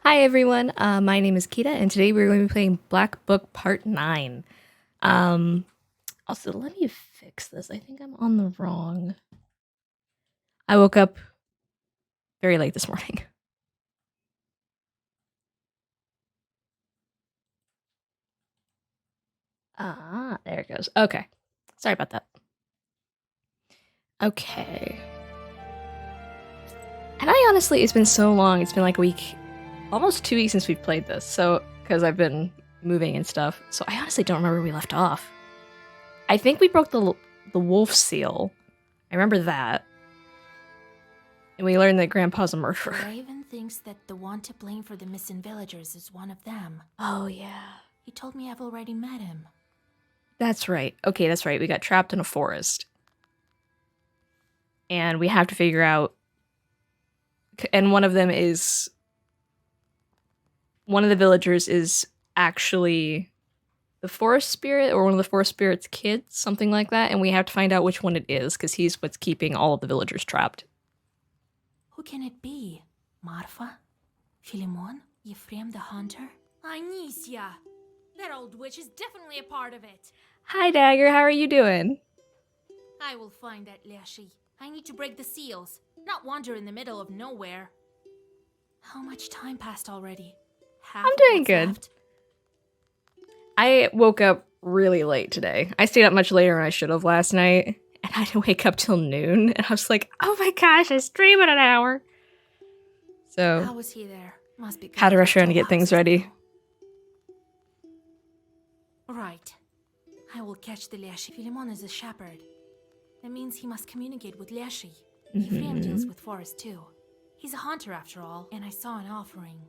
Hi everyone, my name is Kita, and today we're going to be playing Black Book Part 9. Um, also, let me fix this. I think I'm on the wrong... I woke up very late this morning. There it goes. Okay. Sorry about that. Okay. And I honestly, it's been so long. It's been like a week, almost 2 weeks since we've played this. So, because I've been moving and stuff. So I honestly don't remember where we left off. I think we broke the wolf seal. I remember that. And we learned that Grandpa's a murderer. Raven thinks that the one to blame for the missing villagers is one of them. Oh, yeah. He told me I've already met him. That's right. Okay, that's right. We got trapped in a forest. And we have to figure out... And one of them is... One of the villagers is actually the forest spirit, or one of the forest spirit's kids, something like that. And we have to find out which one it is, because he's what's keeping all of the villagers trapped. Who can it be? Marfa? Philemon? Ephraim the hunter? Anicia! That old witch is definitely a part of it. Hi, Dagger. How are you doing? I will find that leshy. I need to break the seals, not wander in the middle of nowhere. How much time passed already? I'm doing good. Left? I woke up really late today. I stayed up much later than I should have last night, and I didn't wake up till noon, and I was like, oh my gosh, I stream in an hour. So, how was he there? Must be had to rush around to get things ready. Right. I will catch the leshy. Philemon is a shepherd. That means he must communicate with leshy. Ephraim deals with forest too. He's a hunter after all, and I saw an offering.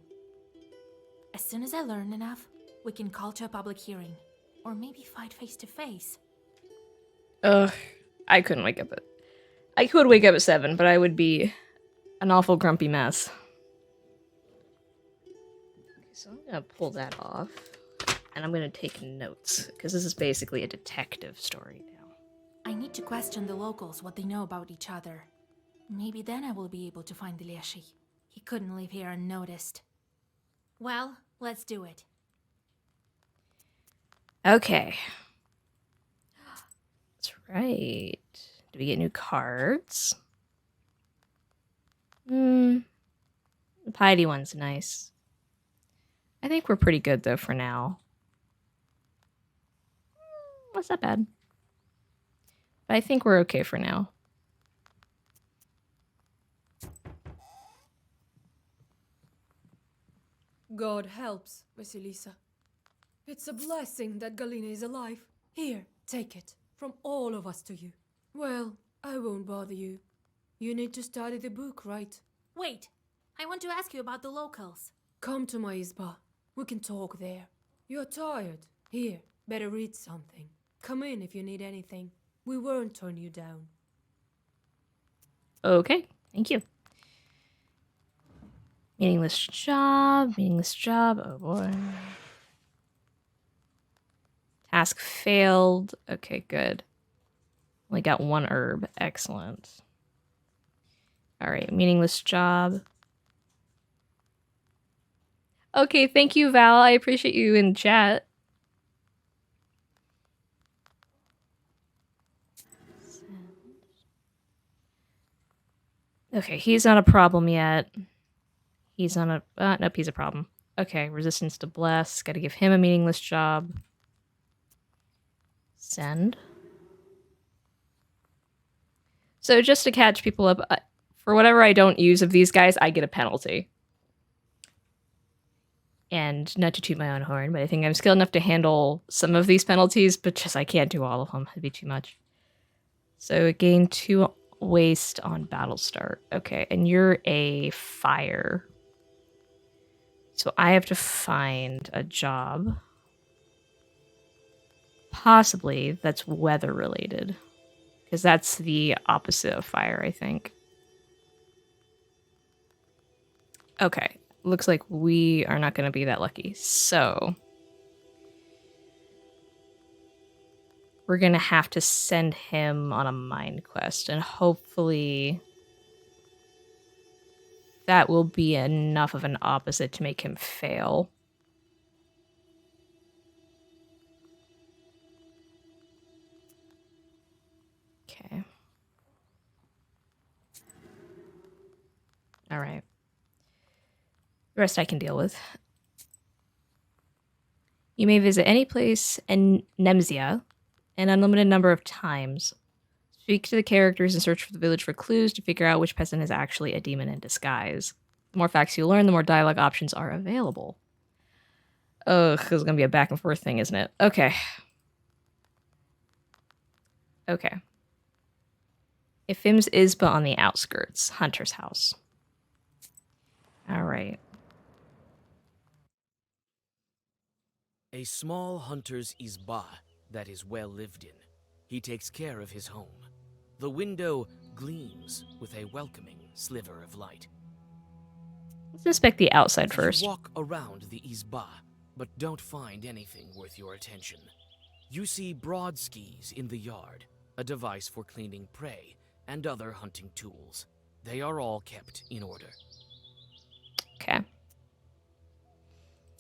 As soon as I learn enough, we can call to a public hearing. Or maybe fight face to face. Ugh, I couldn't wake up at... I could wake up at 7, but I would be an awful grumpy mess. Okay, so I'm gonna pull that off. And I'm gonna take notes, because this is basically a detective story now. I need to question the locals, what they know about each other. Maybe then I will be able to find the leshy. He couldn't leave here unnoticed. Well, let's do it. Okay. That's right. Do we get new cards? The piety one's nice. I think we're pretty good, though, for now. That's not bad. But I think we're okay for now. God helps, Vasilisa. It's a blessing that Galina is alive. Here, take it. From all of us to you. Well, I won't bother you. You need to study the book, right? Wait, I want to ask you about the locals. Come to my isba. We can talk there. You're tired. Here, better read something. Come in if you need anything. We won't turn you down. Okay, thank you. Meaningless job, oh boy. Task failed. Okay, good. Only got 1 herb, excellent. Alright, meaningless job. Okay, thank you, Val. I appreciate you in chat. Okay, he's not a problem yet. He's on a... nope, he's a problem. Okay, resistance to bless. Gotta give him a meaningless job. Send. So just to catch people up, for whatever I don't use of these guys, I get a penalty. And not to toot my own horn, but I think I'm skilled enough to handle some of these penalties, but just I can't do all of them. It'd be too much. So gain 2 waste on battle start. Okay, and you're a fire. So I have to find a job. Possibly that's weather related. Because that's the opposite of fire, I think. Okay, looks like we are not going to be that lucky. So we're going to have to send him on a mine quest and hopefully that will be enough of an opposite to make him fail. Okay. All right. The rest I can deal with. You may visit any place in Nemzia an unlimited number of times. Speak to the characters and search for the village for clues to figure out which peasant is actually a demon in disguise. The more facts you learn, the more dialogue options are available. Ugh, this is going to be a back and forth thing, isn't it? Okay. Okay. Ifim's Isba on the outskirts. Hunter's house. Alright. A small hunter's izba that is well lived in. He takes care of his home. The window gleams with a welcoming sliver of light. Let's inspect the outside first. You walk around the izba, but don't find anything worth your attention. You see broad skis in the yard, a device for cleaning prey, and other hunting tools. They are all kept in order. Okay.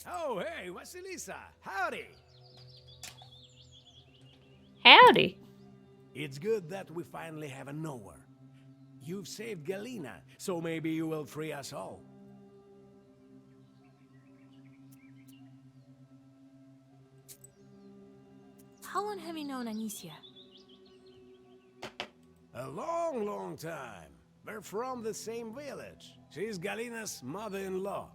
Oh, hey, Vasilisa, howdy. Howdy. It's good that we finally have a knower. You've saved Galina, so maybe you will free us all. How long have you known Anicia? A long, long time. We're from the same village. She's Galina's mother-in-law.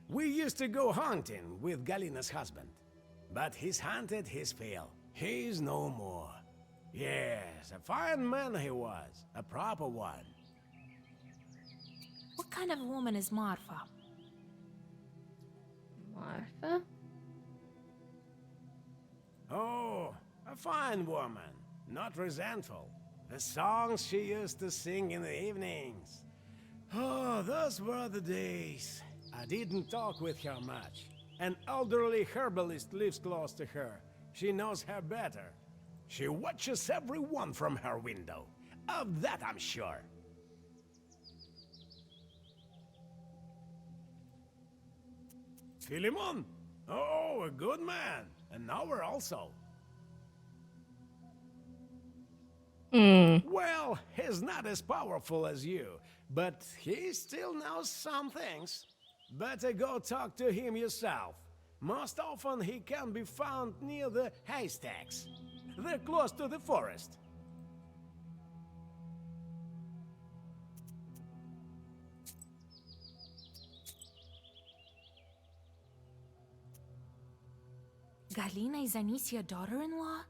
We used to go hunting with Galina's husband. But he's hunted his fill. He's no more. Yes, a fine man he was. A proper one. What kind of woman is Marfa? Martha? Oh, a fine woman. Not resentful. The songs she used to sing in the evenings. Oh, those were the days. I didn't talk with her much. An elderly herbalist lives close to her. She knows her better. She watches everyone from her window. Of that I'm sure. Philemon? Oh, a good man. An hour also. Well, he's not as powerful as you, but he still knows some things. Better go talk to him yourself. Most often he can be found near the haystacks. They're close to the forest. Galina is Anicia's daughter-in-law?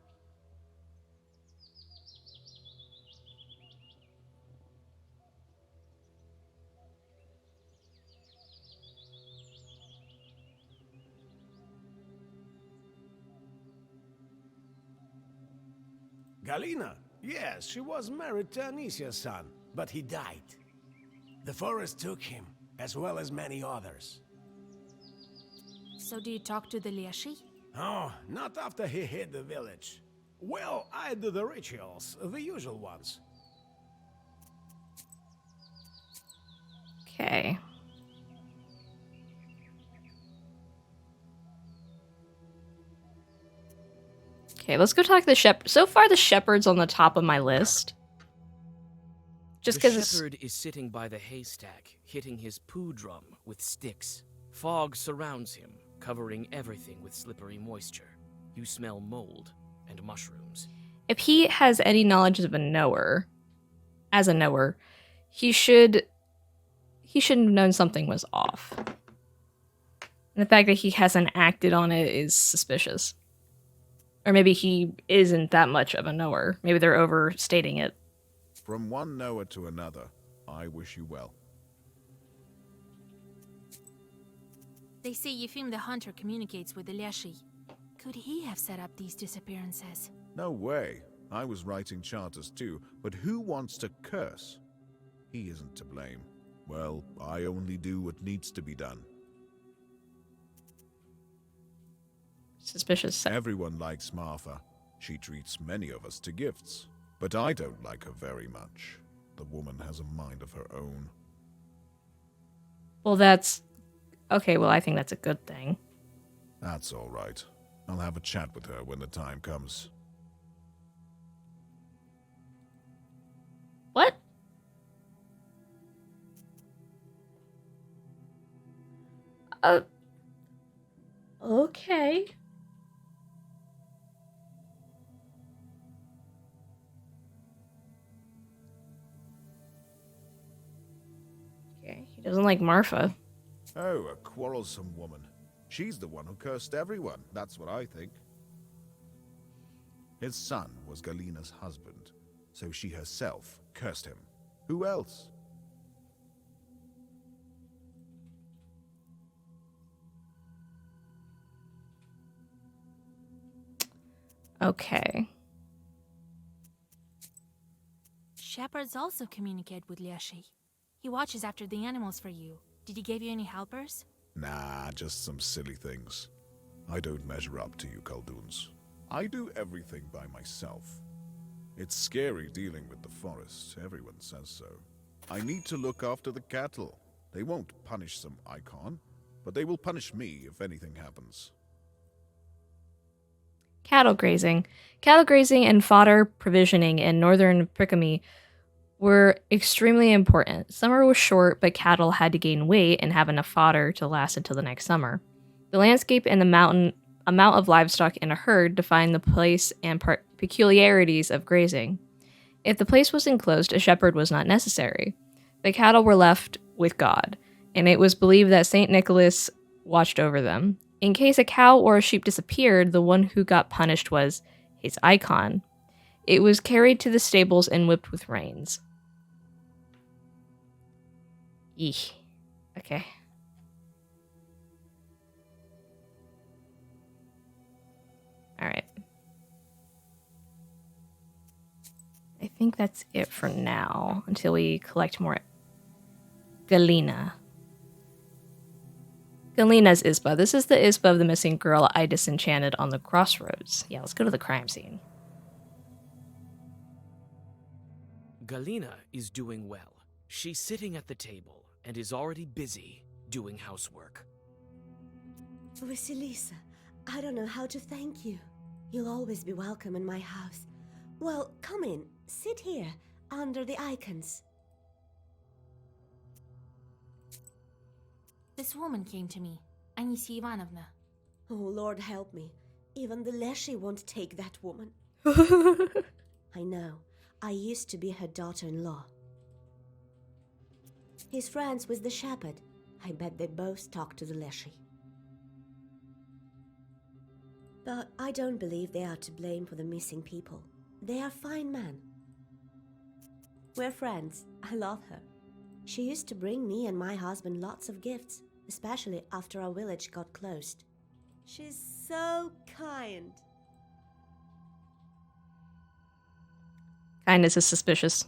Galina? Yes, she was married to Anicia's son, but he died. The forest took him, as well as many others. So do you talk to the leshy? Oh, not after he hit the village. Well, I do the rituals, the usual ones. Okay. Okay, let's go talk to the shepherd. So far, the shepherd's on the top of my list. Just The because shepherd is sitting by the haystack, hitting his poo drum with sticks. Fog surrounds him, covering everything with slippery moisture. You smell mold and mushrooms. if he has any knowledge of a knower, as a knower, he should have known something was off. And the fact that he hasn't acted on it is suspicious. Or maybe he isn't that much of a knower. Maybe they're overstating it. From one knower to another, I wish you well. They say Yefim the Hunter communicates with the leshy. Could he have set up these disappearances? No way. I was writing charters too, but who wants to curse? He isn't to blame. Well, I only do what needs to be done. Suspicious. Everyone likes Martha. She treats many of us to gifts. But I don't like her very much. The woman has a mind of her own. Well, that's... Okay, well, I think that's a good thing. That's all right. I'll have a chat with her when the time comes. What? Okay. Okay, he doesn't like Marfa. Oh, a quarrelsome woman. She's the one who cursed everyone, that's what I think. His son was Galina's husband, so she herself cursed him. Who else? Okay. Shepherds also communicate with leshy. He watches after the animals for you. Did he give you any helpers? Nah, just some silly things. I don't measure up to you, Khaldoons. I do everything by myself. It's scary dealing with the forest, everyone says so. I need to look after the cattle. They won't punish some icon, but they will punish me if anything happens. Cattle grazing. Cattle grazing and fodder provisioning in northern Prikami were extremely important. Summer was short, but cattle had to gain weight and have enough fodder to last until the next summer. The landscape and the amount of livestock in a herd defined the place and peculiarities of grazing. If the place was enclosed, a shepherd was not necessary. The cattle were left with God, and it was believed that St. Nicholas watched over them. In case a cow or a sheep disappeared, the one who got punished was his icon. It was carried to the stables and whipped with reins. Eek. Okay. Alright. I think that's it for now, until we collect more. Galina. Galina's Isba. This is the Isba of the missing girl I disenchanted on the crossroads. Yeah, let's go to the crime scene. Galina is doing well. She's sitting at the table and is already busy doing housework. Vasilisa, I don't know how to thank you. You'll always be welcome in my house. Well, come in. Sit here, under the icons. This woman came to me, Anisia Ivanovna. Oh, Lord help me. Even the leshy won't take that woman. I know. I used to be her daughter-in-law. He's friends with the shepherd. I bet they both talk to the leshy. But I don't believe they are to blame for the missing people. They are fine men. We're friends. I love her. She used to bring me and my husband lots of gifts, especially after our village got closed. She's so kind. Kindness is suspicious.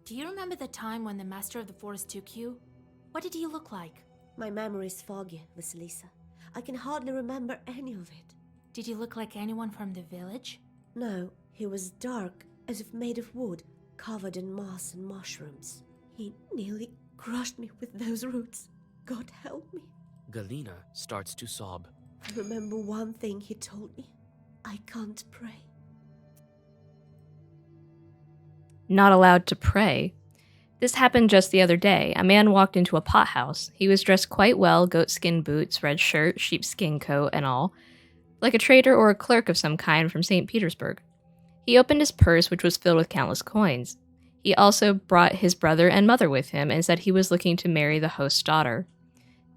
Do you remember the time when the master of the forest took you? What did he look like? My memory's foggy, Vasilisa. I can hardly remember any of it. Did he look like anyone from the village? No, he was dark, as if made of wood, covered in moss and mushrooms. He nearly crushed me with those roots. God help me. Galina starts to sob. I remember one thing he told me. I can't pray. Not allowed to pray. This happened just the other day. A man walked into a pothouse. He was dressed quite well, goatskin boots, red shirt, sheepskin coat, and all, like a trader or a clerk of some kind from St. Petersburg. He opened his purse, which was filled with countless coins. He also brought his brother and mother with him and said he was looking to marry the host's daughter.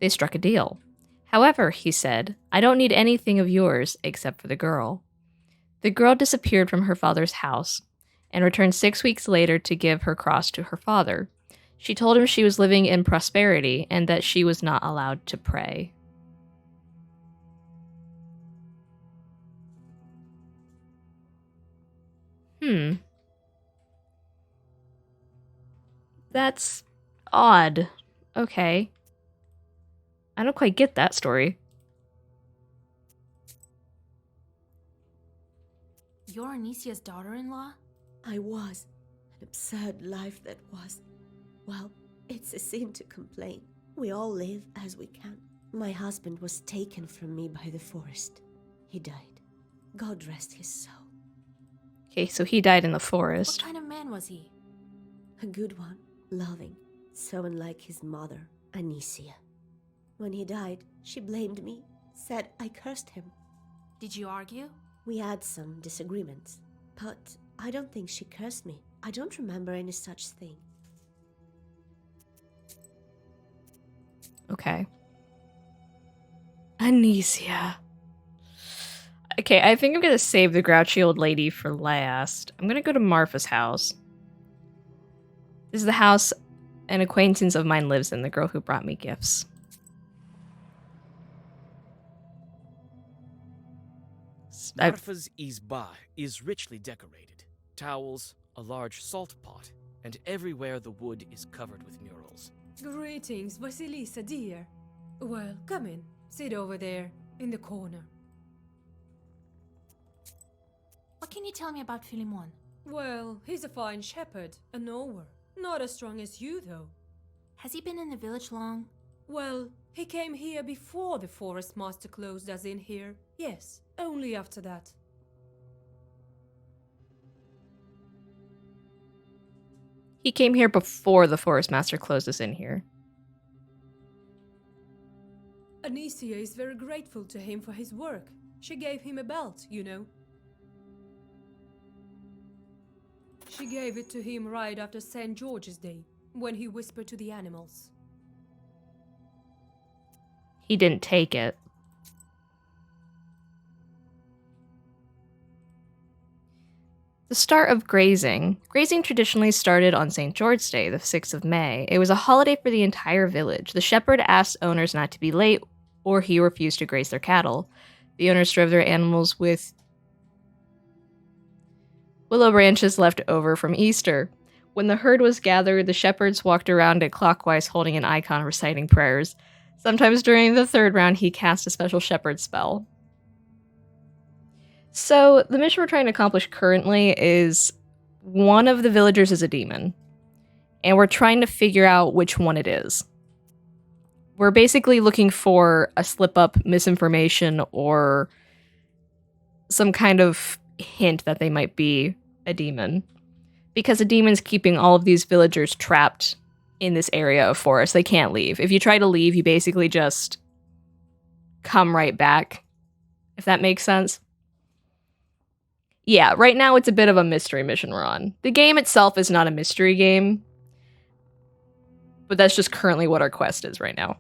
They struck a deal. However, he said, I don't need anything of yours except for the girl. The girl disappeared from her father's house and returned 6 weeks later to give her cross to her father. She told him she was living in prosperity and that she was not allowed to pray. That's odd. Okay. I don't quite get that story. You're Anisia's daughter-in-law? I was. An absurd life that was. Well, it's a sin to complain. We all live as we can. My husband was taken from me by the forest. He died. God rest his soul. Okay, so he died in the What forest. kind of man was he? A good one, loving, so unlike his mother, Anisia. When he died, she blamed me, said I cursed him. Did you argue? We had some disagreements, but I don't think she cursed me. I don't remember any such thing. Okay. Anisia. Okay, I think I'm gonna save the grouchy old lady for last. I'm gonna go to Marfa's house. This is the house an acquaintance of mine lives in, the girl who brought me gifts. Marfa's izba is richly decorated. Towels, a large salt pot, and everywhere the wood is covered with murals. Greetings, Vasilisa, dear. Well, come in. Sit over there, in the corner. What can you tell me about Philemon? Well, he's a fine shepherd, a knower. Not as strong as you, though. Has he been in the village long? Well, he came here before the forest master closed us in here. Yes, only after that. He came here before the forest master closed us in here. Anisia is very grateful to him for his work. She gave him a belt, you know. She gave it to him right after St. George's Day, when he whispered to the animals. He didn't take it. The start of grazing. Grazing traditionally started on St. George's Day, the 6th of May. It was a holiday for the entire village. The shepherd asked owners not to be late, or he refused to graze their cattle. The owners drove their animals with willow branches left over from Easter. When the herd was gathered, the shepherds walked around it clockwise holding an icon reciting prayers. Sometimes during the third round, he cast a special shepherd spell. So, the mission we're trying to accomplish currently is one of the villagers is a demon, and we're trying to figure out which one it is. We're basically looking for a slip-up, misinformation, or some kind of hint that they might be a demon. Because a demon's keeping all of these villagers trapped in this area of forest. They can't leave. If you try to leave, you basically just come right back, if that makes sense. Yeah, right now it's a bit of a mystery mission we're on. The game itself is not a mystery game, but that's just currently what our quest is right now.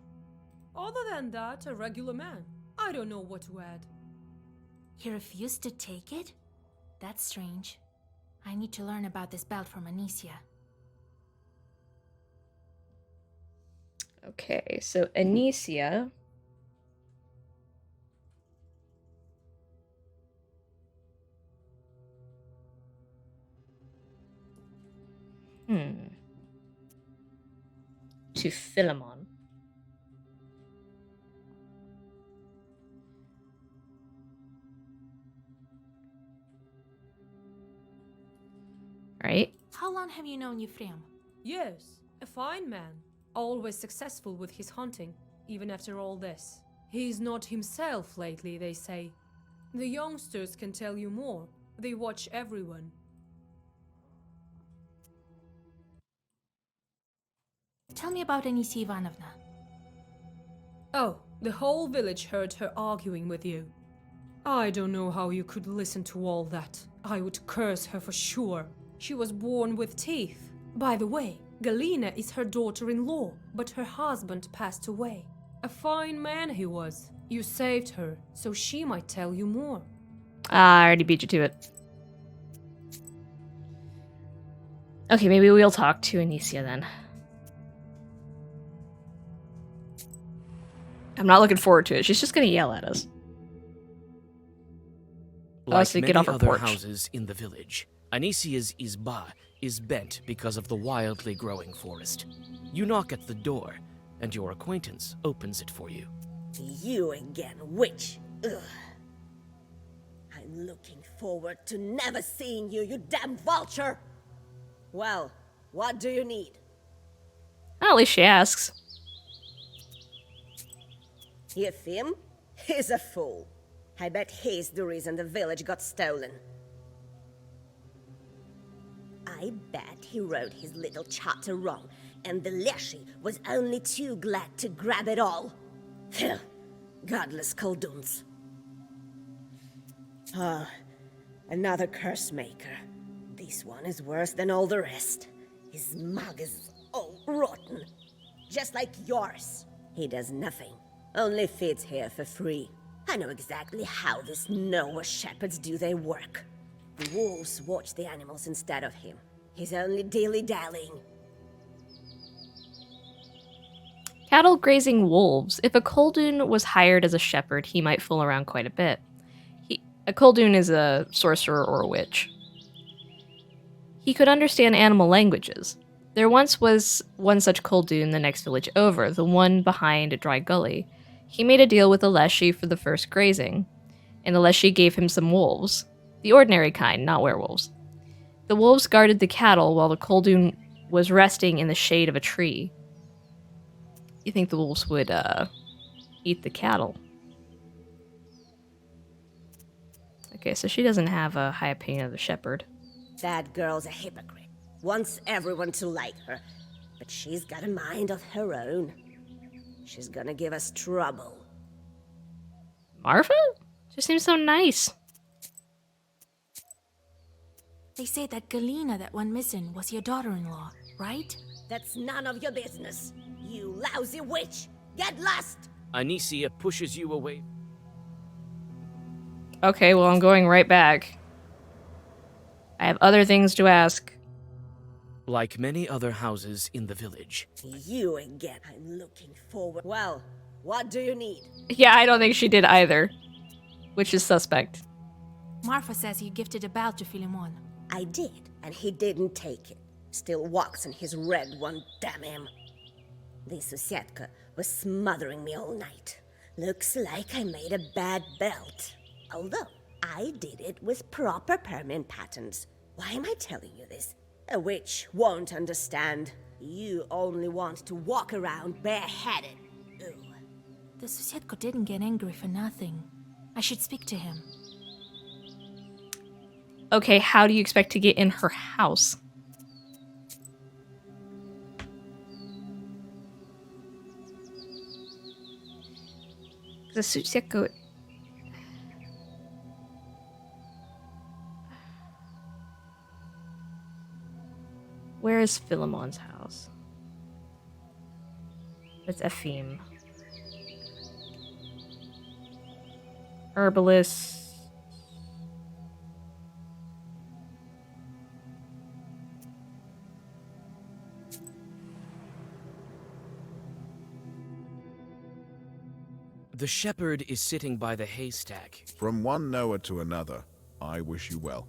Other than that, a regular man. I don't know what to add. He refused to take it? That's strange. I need to learn about this belt from Anisia. Okay, so Anisia. To Philemon. Right? How long have you known Ephraim? Yes, a fine man. Always successful with his hunting, even after all this. He's not himself lately, they say. The youngsters can tell you more. They watch everyone. Tell me about Anisia Ivanovna. Oh, the whole village heard her arguing with you. I don't know how you could listen to all that. I would curse her for sure. She was born with teeth. By the way, Galina is her daughter-in-law, but her husband passed away. A fine man he was. You saved her, so she might tell you more. I already beat you to it. Okay, maybe we'll talk to Anisia then. I'm not looking forward to it. She's just gonna yell at us. Like So many get off her other porch. houses in the village, Anisia's izba is bent because of the wildly growing forest. You knock at the door, and your acquaintance opens it for you. You again, witch! Ugh. I I'm looking forward to never seeing you, you damn vulture! Well, what do you need? Well, at least she asks. Yefim? He's a fool. I bet he's the reason the village got stolen. I bet he wrote his little charter wrong, and the leshy was only too glad to grab it all. Phew. Godless Kolduns. Ah, another curse maker. This one is worse than all the rest. His mug is all rotten. Just like yours. He does nothing. Only feeds here for free. I know exactly how these Noah shepherds do their work. The wolves watch the animals instead of him. He's only dilly-dallying. Cattle grazing wolves. If a Koldun was hired as a shepherd, he might fool around quite a bit. A Koldun is a sorcerer or a witch. He could understand animal languages. There once was one such Koldun the next village over, the one behind a dry gully. He made a deal with the leshy for the first grazing, and the leshy gave him some wolves. The ordinary kind, not werewolves. The wolves guarded the cattle while the Koldun was resting in the shade of a tree. You think the wolves would, eat the cattle? Okay, so she doesn't have a high opinion of the shepherd. That girl's a hypocrite. Wants everyone to like her. But she's got a mind of her own. She's gonna give us trouble. Marfa? She seems so nice. They say that Galina that went missing was your daughter-in-law, right? That's none of your business. You lousy witch! Get lost! Anicia pushes you away. Okay, well, I'm going right back. I have other things to ask. Like many other houses in the village, You again. I'm looking forward. Well, what do you need? Yeah, I don't think she did either. Which is suspect. Marfa says you gifted a belt to Philemon. I did, and he didn't take it. Still walks in his red one, damn him. This Susietka was smothering me all night. Looks like I made a bad belt. Although, I did it with proper permanent patterns. Why am I telling you this? A witch won't understand. You only want to walk around bareheaded. Ooh. The Susietka didn't get angry for nothing. I should speak to him. Okay, how do you expect to get in her house? The Sutsieko... Where is Philemon's house? It's Epheme. Herbalist. the shepherd is sitting by the haystack. From one Noah to another, I wish you well.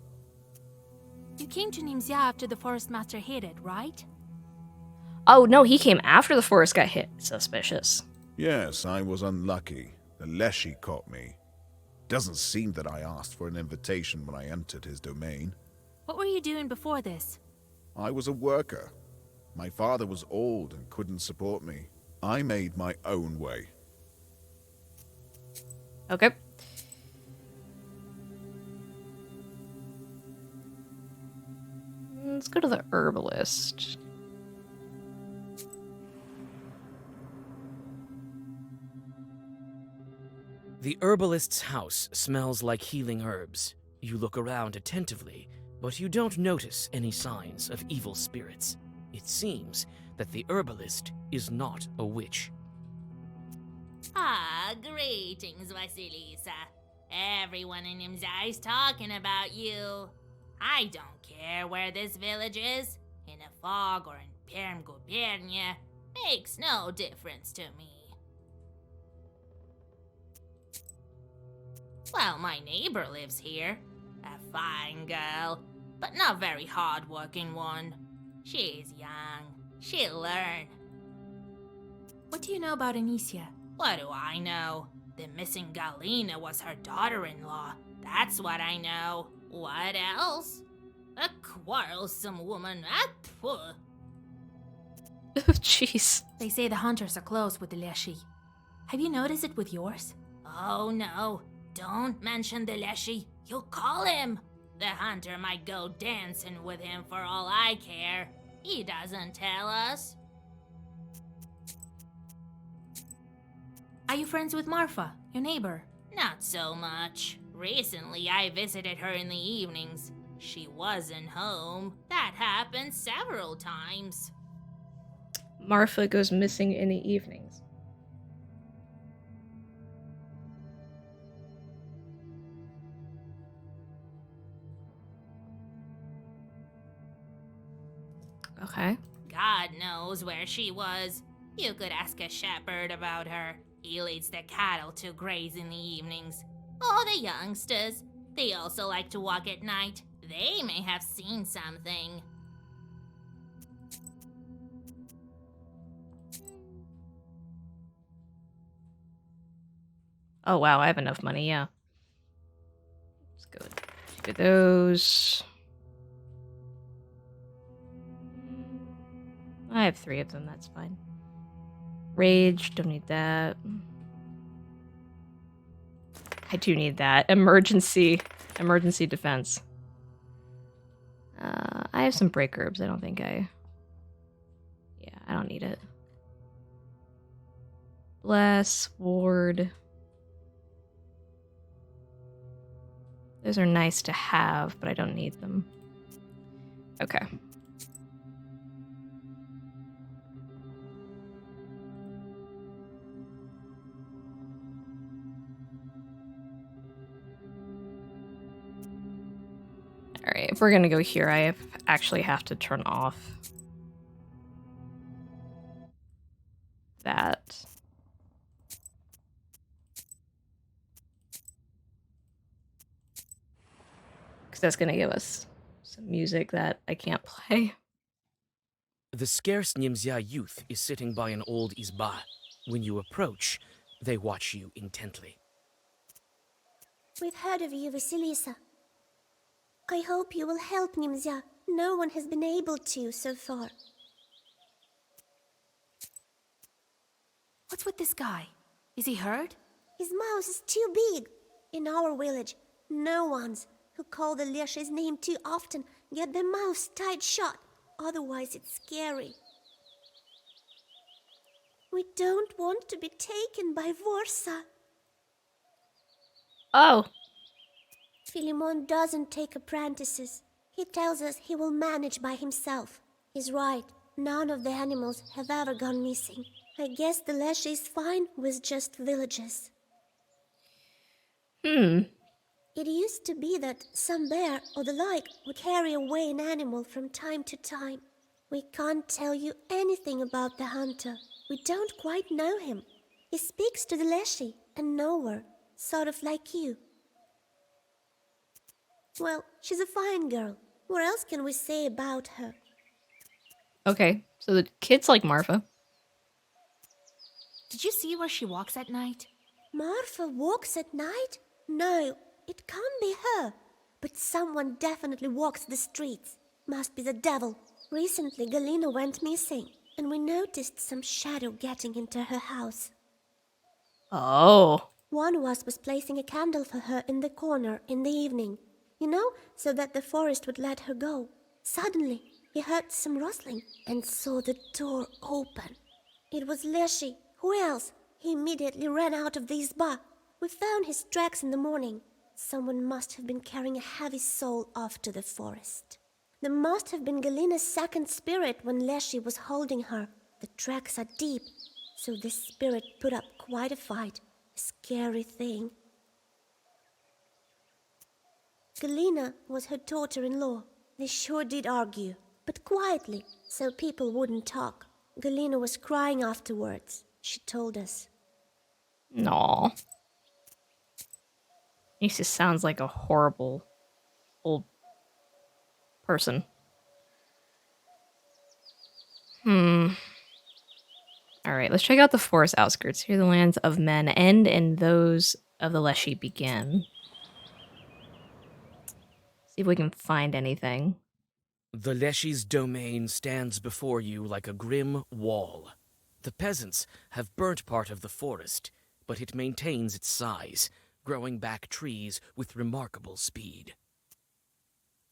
You came to Nimzia after the forest master hit it, right? Oh, no, he came after the forest got hit. Suspicious. Yes, I was unlucky. The leshy caught me. Doesn't seem that I asked for an invitation when I entered his domain. What were you doing before this? I was a worker. My father was old and couldn't support me. I made my own way. Okay. Let's go to the herbalist. The herbalist's house smells like healing herbs. You look around attentively, but you don't notice any signs of evil spirits. It seems that the herbalist is not a witch. Ah, greetings, Vasilisa. Everyone in Nimzai is talking about you. I don't care where this village is, in a fog or in Perm Gubernia, makes no difference to me. Well, my neighbor lives here. A fine girl, but not very hard-working one. She's young. She'll learn. What do you know about Anicia? What do I know? The missing Galina was her daughter-in-law. That's what I know. What else? A quarrelsome woman. Pooh. Oh, jeez. They say the hunters are close with the leshy. Have you noticed it with yours? Oh no, don't mention the leshy. You'll call him. The hunter might go dancing with him for all I care. He doesn't tell us. Are you friends with Marfa, your neighbor? Not so much. Recently, I visited her in the evenings. She wasn't home. That happened several times. Marfa goes missing in the evenings. Okay. God knows where she was. You could ask a shepherd about her. He leads the cattle to graze in the evenings. Oh, the youngsters. They also like to walk at night. They may have seen something. Oh, wow, I have enough money, yeah. Let's go with those. I have 3 of them, that's fine. Rage, don't need that. I do need that. Emergency defense. I have some break herbs, I don't think I... Yeah, I don't need it. Bless, ward... Those are nice to have, but I don't need them. Okay. Alright, if we're gonna go here, I actually have to turn off that. Because that's gonna give us some music that I can't play. The scarce Nimzia youth is sitting by an old izba. When you approach, they watch you intently. We've heard of you, Vasilisa. I hope you will help Nimzia. No one has been able to so far. What's with this guy? Is he hurt? His mouth is too big. In our village, no ones who call the leshy's name too often get their mouths tied shut. Otherwise, it's scary. We don't want to be taken by Vorsa. Oh! Philemon doesn't take apprentices. He tells us he will manage by himself. He's right. None of the animals have ever gone missing. I guess the leshy is fine with just villagers. It used to be that some bear or the like would carry away an animal from time to time. We can't tell you anything about the hunter. We don't quite know him. He speaks to the leshy and nowhere, sort of like you. Well, she's a fine girl. What else can we say about her? Okay, so the kids like Marfa. Did you see where she walks at night? Marfa walks at night? No, it can't be her. But someone definitely walks the streets. Must be the devil. Recently, Galina went missing, and we noticed some shadow getting into her house. Oh. One of us was placing a candle for her in the corner in the evening. You know, so that the forest would let her go. Suddenly, he heard some rustling and saw the door open. It was Leshy. Who else? He immediately ran out of the izba. We found his tracks in the morning. Someone must have been carrying a heavy soul off to the forest. There must have been Galina's second spirit when Leshy was holding her. The tracks are deep, so this spirit put up quite a fight. A scary thing. Galina was her daughter-in-law. They sure did argue, but quietly, so people wouldn't talk. Galina was crying afterwards, she told us. No. He just sounds like a horrible old person. Alright, let's check out the forest outskirts. Here the lands of men end and those of the leshy begin. See if we can find anything. The leshy's domain stands before you like a grim wall. The peasants have burnt part of the forest, but it maintains its size, growing back trees with remarkable speed.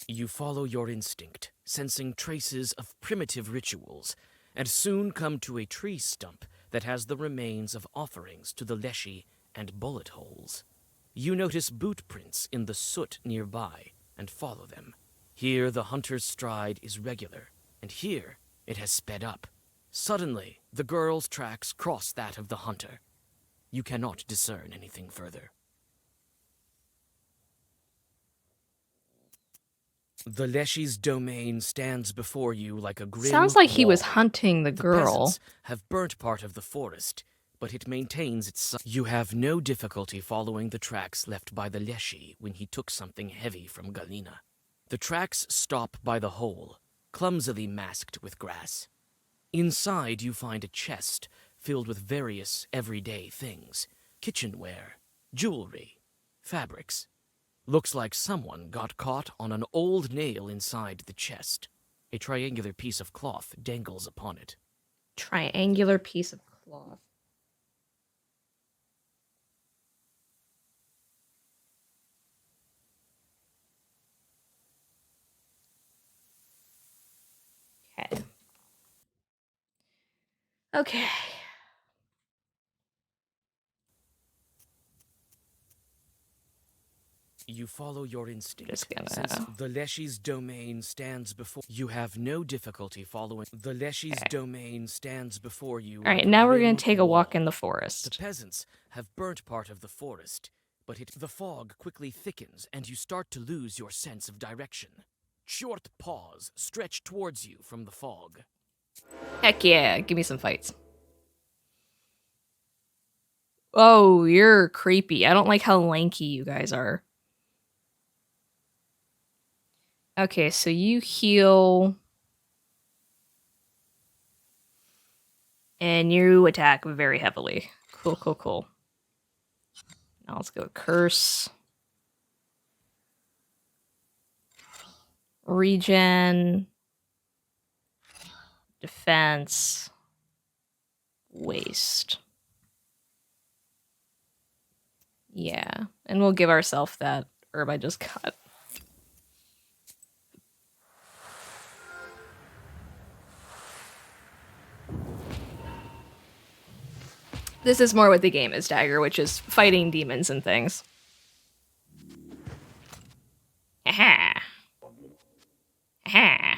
You follow your instinct, sensing traces of primitive rituals, and soon come to a tree stump that has the remains of offerings to the leshy and bullet holes. You notice boot prints in the soot nearby and follow them. Here the hunter's stride is regular, and here it has sped up. Suddenly, the girl's tracks cross that of the hunter. You cannot discern anything further. The leshy's domain stands before you like a grim Sounds like he was wall. hunting the The girl. peasants have burnt part of the forest, but it maintains its. You have no difficulty following the tracks left by the leshy when he took something heavy from Galina. The tracks stop by the hole, clumsily masked with grass. Inside you find a chest filled with various everyday things, kitchenware, jewelry, fabrics. Looks like someone got caught on an old nail inside the chest. A triangular piece of cloth dangles upon it. Triangular piece of cloth. Okay. Okay. You follow your instinct. Just gonna- Since the leshy's domain stands before you, have no difficulty following. The leshy's Okay. domain stands before you. All right, like a now we're grim gonna take a walk wall. in the The forest. peasants have burnt part of the forest, but the fog quickly thickens and you start to lose your sense of direction. Short paws stretch towards you from the fog. Heck yeah, give me some fights. Oh, you're creepy. I don't like how lanky you guys are. Okay, so you heal. And you attack very heavily. Cool, cool, cool. Now let's go curse. Regen. Defense. Waste. Yeah, and we'll give ourselves that herb I just got. This is more what the game is, Dagger, which is fighting demons and things. Aha! Aha! I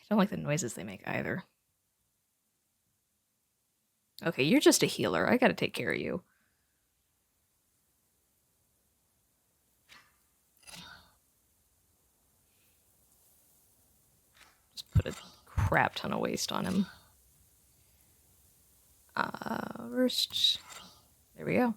don't like the noises they make either. Okay, you're just a healer. I gotta take care of you. Just put a crap ton of waste on him. First, there we go.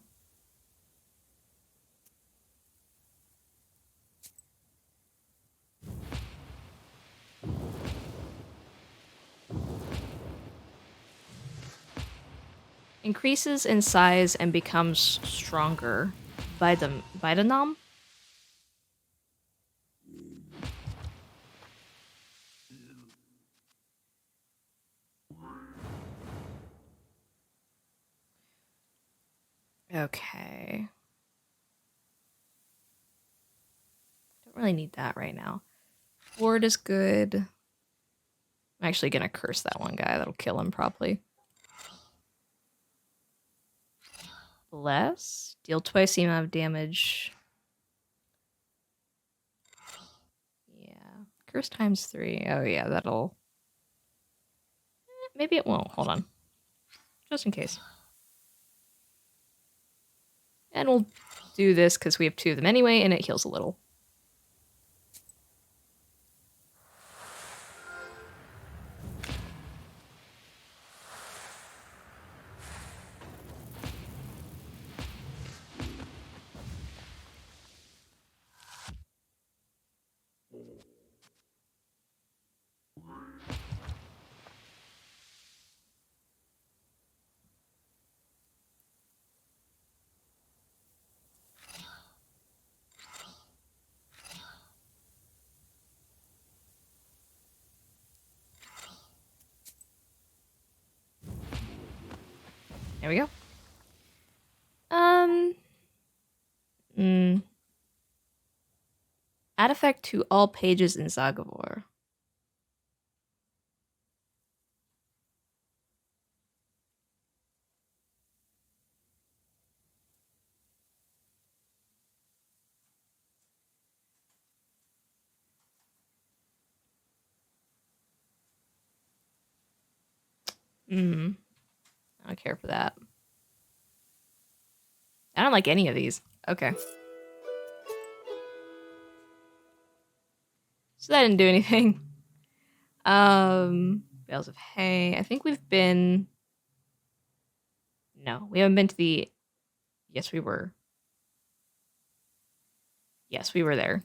Increases in size and becomes stronger. Vitanom? Okay. Don't really need that right now. Ward is good. I'm actually gonna curse that one guy. That'll kill him probably. Bless. Deal twice the amount of damage. Yeah. Curse times 3. Oh yeah, that'll... Maybe it won't. Hold on. Just in case. And we'll do this because we have 2 of them anyway, and it heals a little. There we go. Mm. Add effect to all pages in Zagavor. I don't care for that. I don't like any of these. Okay. So that didn't do anything. Bales of hay. I think we've been... No, we haven't been to the... Yes, we were. Yes, we were there.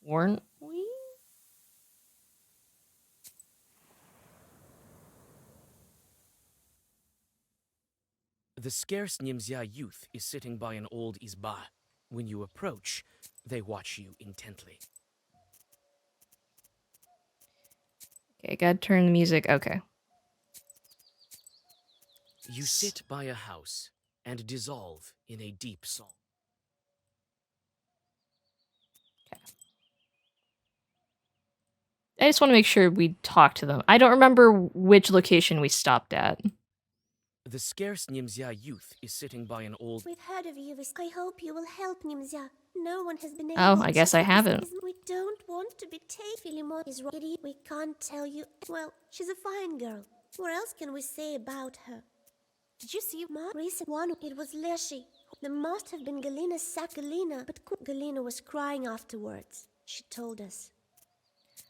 Weren't we? The scarce Nimzia youth is sitting by an old izba. When you approach, they watch you intently. Okay, gotta turn the music. Okay. You sit by a house and dissolve in a deep song. I just want to make sure we talk to them. I don't remember which location we stopped at. The scarce Nimzia youth is sitting by an old... We've heard of you. I hope you will help Nimzia. No one has been able Oh, to I guess I check this haven't. business. We don't want to be taken. Philemon is ready. We can't tell you. Well, she's a fine girl. What else can we say about her? Did you see Recent one, it was leshy. There must have been Galina's sack Galina, but Galina was crying afterwards. She told us.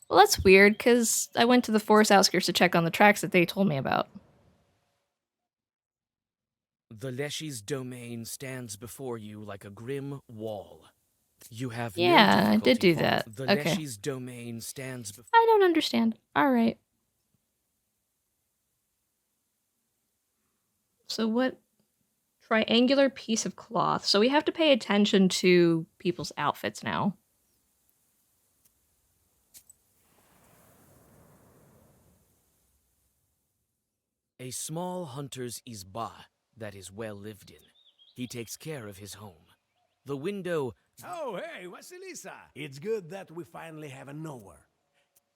Well, that's weird, because I went to the forest outskirts to check on the tracks that they told me about. The leshy's domain stands before you like a grim wall. You have Yeah, I did do following. that. The Okay. leshy's domain stands before... I don't understand. Alright. So what? Triangular piece of cloth. So we have to pay attention to people's outfits now. A small hunter's izba that is well lived in. He takes care of his home. The window... Oh, hey, Vasilisa! It's good that we finally have a knower.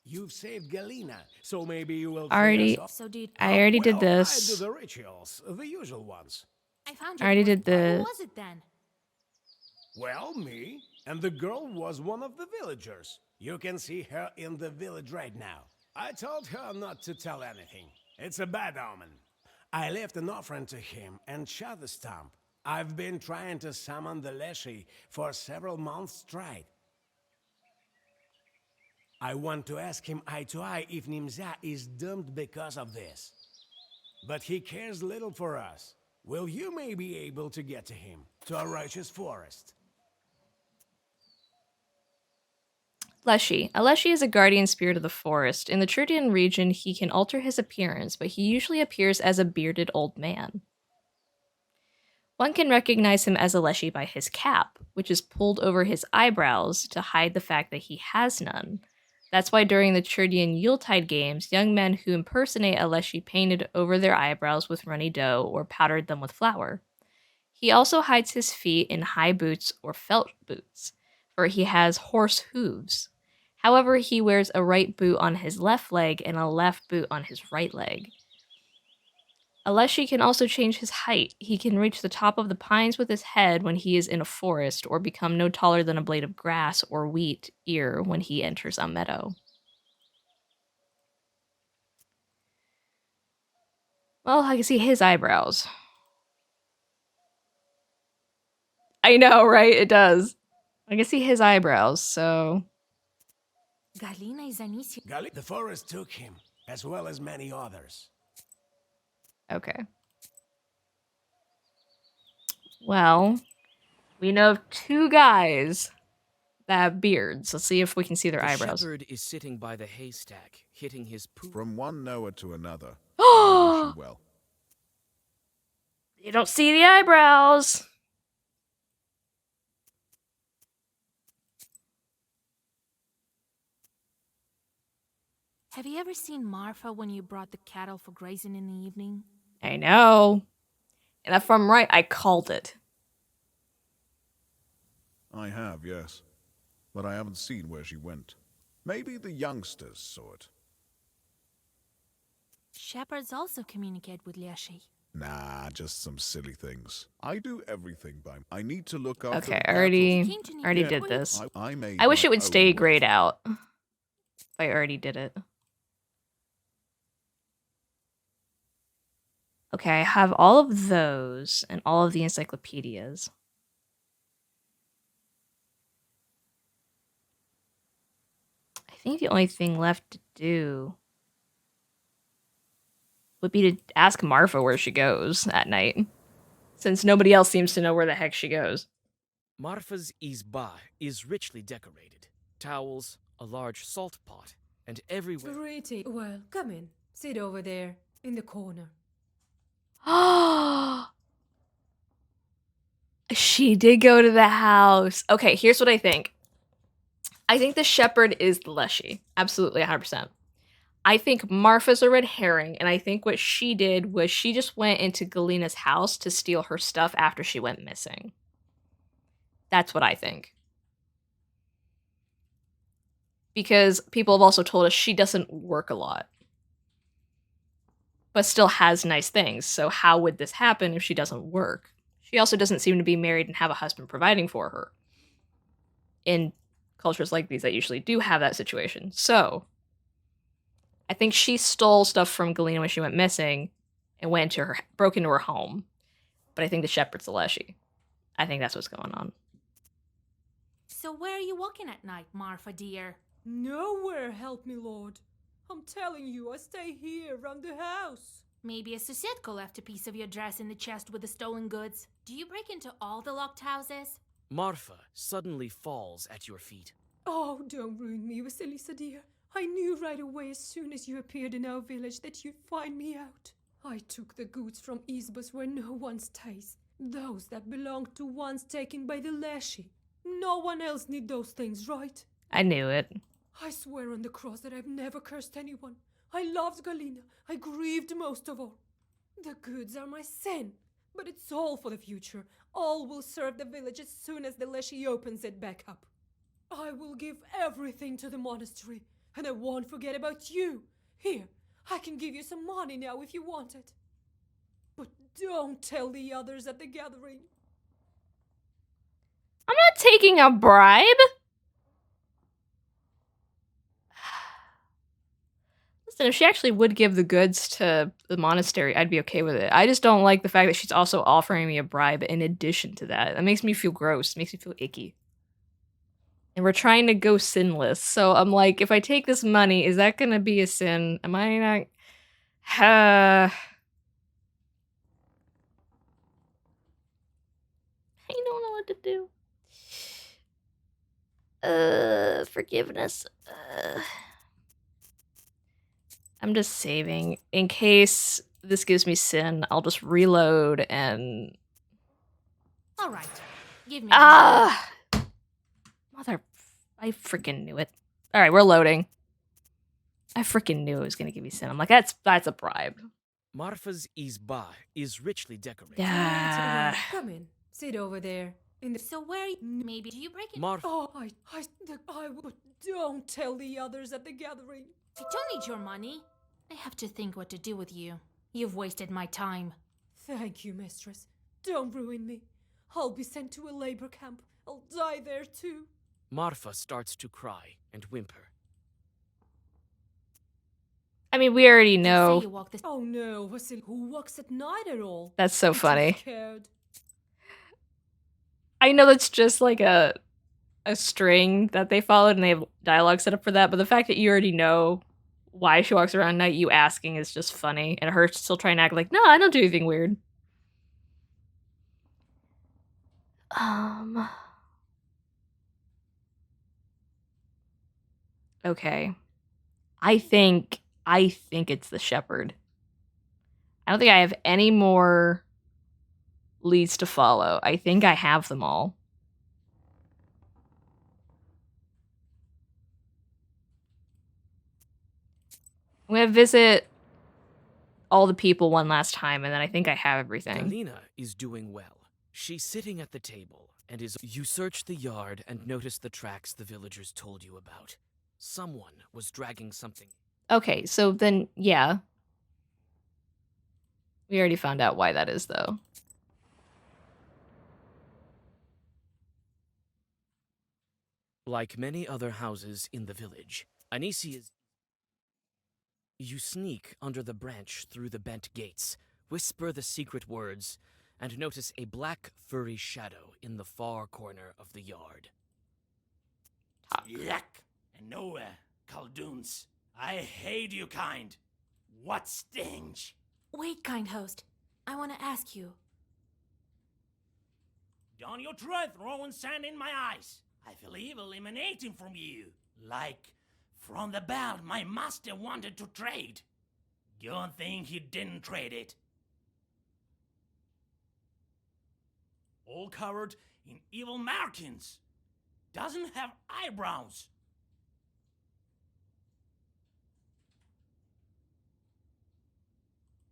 You've saved Galina, so maybe you will free Already- us up. So did I already did I this. do the rituals, the usual ones. I found I it? already did Who the... was it then? Well, me. And the girl was one of the villagers. You can see her in the village right now. I told her not to tell anything. It's a bad omen. I left an offering to him and shot the stump. I've been trying to summon the leshy for several months straight. I want to ask him eye to eye if Nimzia is doomed because of this. But he cares little for us. Will you may be able to get to him, to a righteous forest? Leshy. A leshy is a guardian spirit of the forest. In the Churdian region, he can alter his appearance, but he usually appears as a bearded old man. One can recognize him as a leshy by his cap, which is pulled over his eyebrows to hide the fact that he has none. That's why during the Churdian Yuletide games, young men who impersonate a leshy painted over their eyebrows with runny dough or powdered them with flour. He also hides his feet in high boots or felt boots, for he has horse hooves. However, he wears a right boot on his left leg and a left boot on his right leg. A leshy can also change his height. He can reach the top of the pines with his head when he is in a forest, or become no taller than a blade of grass or wheat ear when he enters a meadow. Well, I can see his eyebrows. I know, right? It does. I can see his eyebrows, so... Galina is Anicia. The forest took him, as well as many others. Okay. Well, we know of two guys that have beards. Let's see if we can see their The eyebrows. shepherd is sitting by the haystack, hitting his poop. From one knower to another, I wish you well. You don't see the eyebrows. Have you ever seen Marfa when you brought the cattle for grazing in the evening? I know. And if I'm right, I called it. I have, yes. But I haven't seen where she went. Maybe the youngsters saw it. Shepherds also communicate with leshy. Nah, just some silly things. I do everything by... I need to look after Okay, the I cattle. already Yeah, did this. I made I wish my it would own stay way. grayed out. If I already did it. Okay, I have all of those and all of the encyclopedias. I think the only thing left to do would be to ask Marfa where she goes at night, since nobody else seems to know where the heck she goes. Marfa's izba is richly decorated. Towels, a large salt pot, and everywhere. Pretty. Well, come in. Sit over there, in the corner. She did go to the house. Okay, here's what I think. I think the shepherd is the leshy. Absolutely, 100%. I think Marfa's a red herring, and I think what she did was she just went into Galina's house to steal her stuff after she went missing. That's what I think. Because people have also told us she doesn't work a lot, but still has nice things. So how would this happen if she doesn't work? She also doesn't seem to be married and have a husband providing for her. In cultures like these that usually do have that situation. So I think she stole stuff from Galina when she went missing and broke into her home. But I think the shepherd's the leshy. I think that's what's going on. So where are you walking at night, Marfa dear? Nowhere, help me, Lord. I'm telling you, I stay here around the house. Maybe a Susetko left a piece of your dress in the chest with the stolen goods. Do you break into all the locked houses? Marfa suddenly falls at your feet. Oh, don't ruin me, Vasilisa dear. I knew right away as soon as you appeared in our village that you'd find me out. I took the goods from Izbas where no one stays. Those that belonged to ones taken by the leshy. No one else need those things, right? I knew it. I swear on the cross that I've never cursed anyone. I loved Galina. I grieved most of all. The goods are my sin, but it's all for the future. All will serve the village as soon as the leshy opens it back up. I will give everything to the monastery, and I won't forget about you. Here, I can give you some money now if you want it. But don't tell the others at the gathering. I'm not taking a bribe. Listen, if she actually would give the goods to the monastery, I'd be okay with it. I just don't like the fact that she's also offering me a bribe in addition to that. That makes me feel gross. Makes me feel icky. And we're trying to go sinless. So I'm like, if I take this money, is that going to be a sin? Am I not... I don't know what to do. Forgiveness. I'm just saving. In case this gives me sin, I'll just reload and... All right. Give me Ah! Mother... I freaking knew it. Alright, we're loading. I freaking knew it was gonna give me sin. I'm like, that's a bribe. Marfa's izba is richly decorated. Yeah. Come in. Sit over there. In the... So where... Maybe do you break it? Marfa. Oh, I will... Don't tell the others at the gathering. I don't need your money. I have to think what to do with you. You've wasted my time. Thank you, mistress. Don't ruin me. I'll be sent to a labor camp. I'll die there too. Marfa starts to cry and whimper. I mean, we already Say know. you walk this... Oh no, Vasil, who walks at night at all? That's so I'm too funny. scared. I know that's just like a string that they followed and they have dialogue set up for that, but the fact that you already know why she walks around at night, you asking is just funny. And her still trying to act like, no, I don't do anything weird. Okay. I think it's the shepherd. I don't think I have any more leads to follow. I think I have them all. I'm gonna visit all the people one last time, and then I think I have everything. Galina is doing well. She's sitting at the table and is. You search the yard and notice the tracks the villagers told you about. Someone was dragging something. Okay, so then, yeah. We already found out why that is, though. Like many other houses in the village, Anisi is. You sneak under the branch through the bent gates, whisper the secret words, and notice a black, furry shadow in the far corner of the yard. Yuck! And nowhere, Khaldun's. I hate you kind. What stench? Wait, kind host. I want to ask you. Don't you try throwing sand in my eyes. I feel evil emanating from you. Like from the belt my master wanted to trade. Don't think he didn't trade it. All covered in evil markings. Doesn't have eyebrows.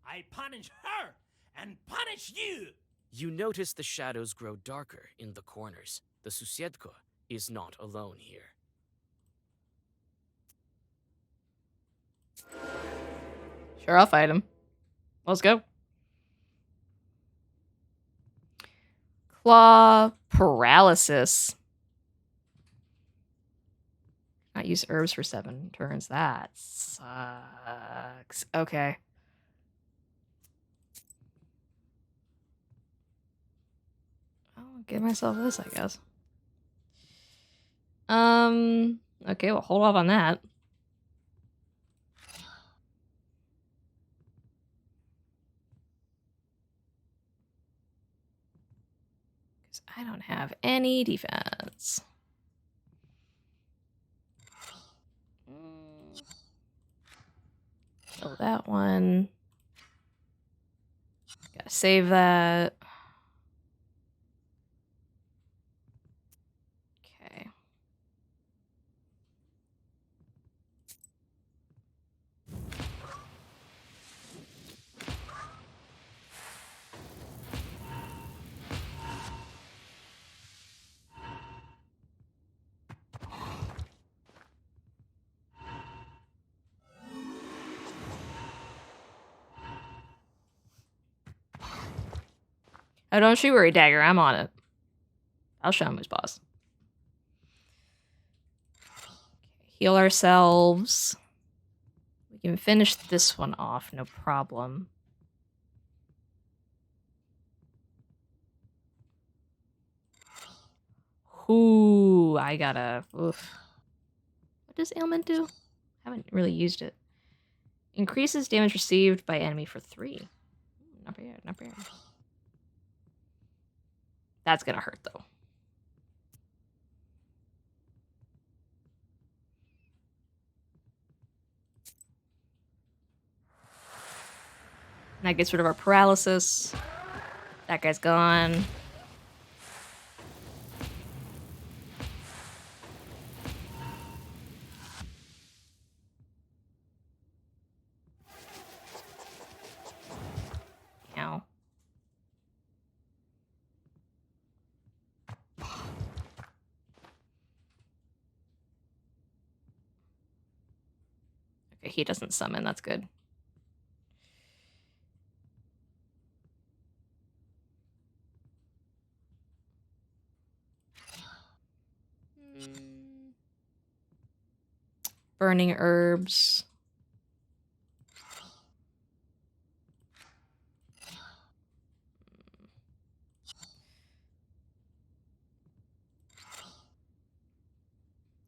I punish her and punish you. You notice the shadows grow darker in the corners. The Susiedko is not alone here. Sure, I'll fight him. Let's go. Claw paralysis. Not use herbs for 7 turns. That sucks. Okay. I'll give myself this, I guess. Okay, well, hold off on that. Because I don't have any defense. Kill that one. Gotta save that. Okay. Oh, don't you worry, Dagger. I'm on it. I'll show him who's boss. Okay, heal ourselves. We can finish this one off, no problem. Ooh, I gotta... Oof. What does ailment do? Haven't really used it. Increases damage received by enemy for 3. Not bad, not bad. That's gonna hurt, though. That gets rid of our paralysis. That guy's gone. Ow. Okay, he doesn't summon. That's good. Burning herbs.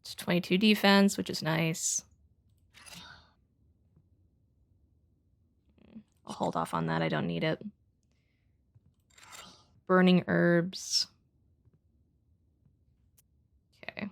It's 22 defense, which is nice. I'll hold off on that. I don't need it. Burning herbs. Okay.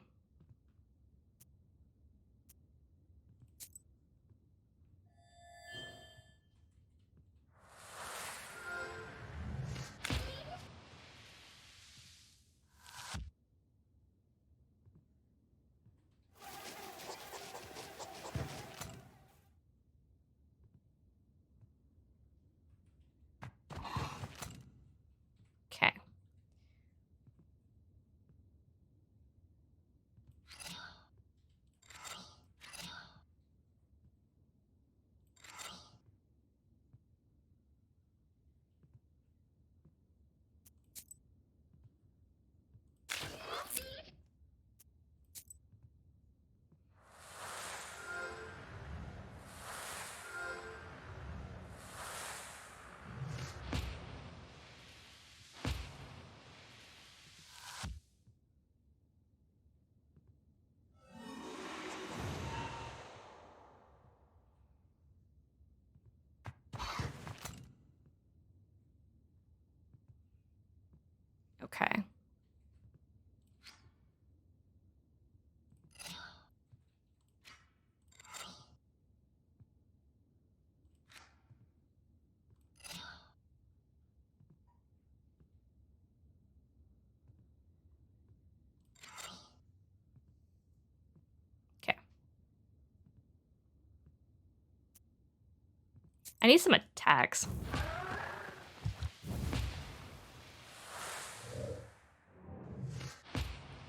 I need some attacks.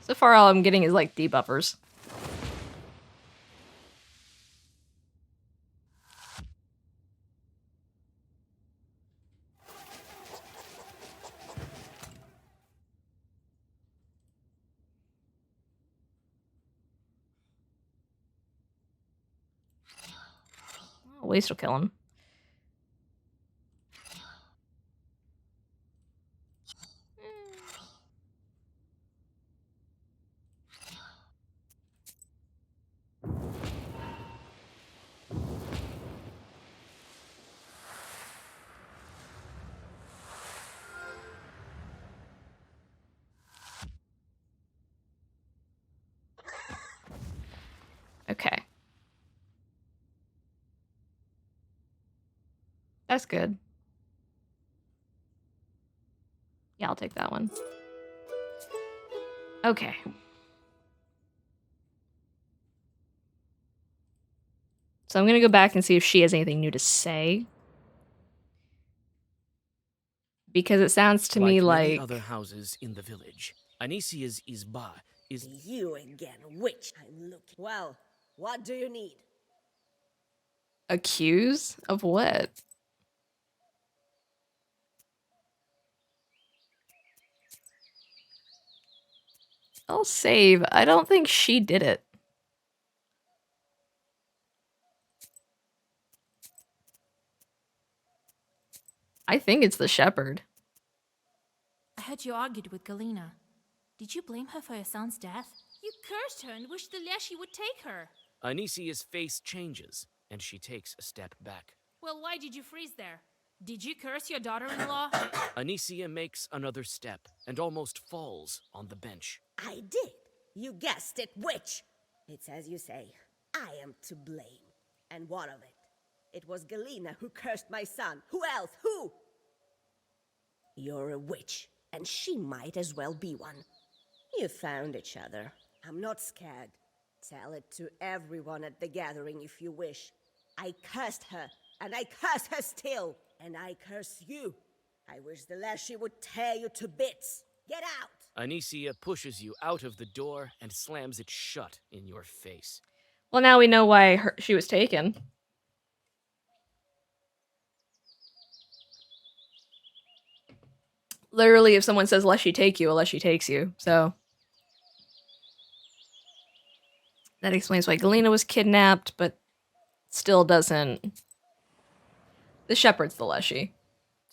So far, all I'm getting is like debuffers. Waste will kill him. Okay. That's good. Yeah, I'll take that one. Okay. So I'm gonna go back and see if she has anything new to say. Because it sounds to me Like many like... other houses in the village, Anisia's Izba is... You again, witch. I'm looking. Well, what do you need? Accuse? Of what? I'll save. I don't think she did it. I think it's the shepherd. I heard you argued with Galena. Did you blame her for your son's death? You cursed her and wished the leshy would take her. Anisia's face changes, and she takes a step back. Well, why did you freeze there? Did you curse your daughter-in-law? Anisia makes another step and almost falls on the bench. I did. You guessed it, witch. It's as you say. I am to blame. And what of it? It was Galena who cursed my son. Who else? Who? You're a witch, and she might as well be one. You found each other. I'm not scared. Tell it to everyone at the gathering if you wish. I cursed her, and I curse her still. And I curse you. I wish the leshy would tear you to bits. Get out! Anisia pushes you out of the door and slams it shut in your face. Well, now we know why she was taken. Literally, if someone says, "Lest she take you," unless she takes you. So that explains why Galena was kidnapped, but still doesn't. The shepherd's the leshy.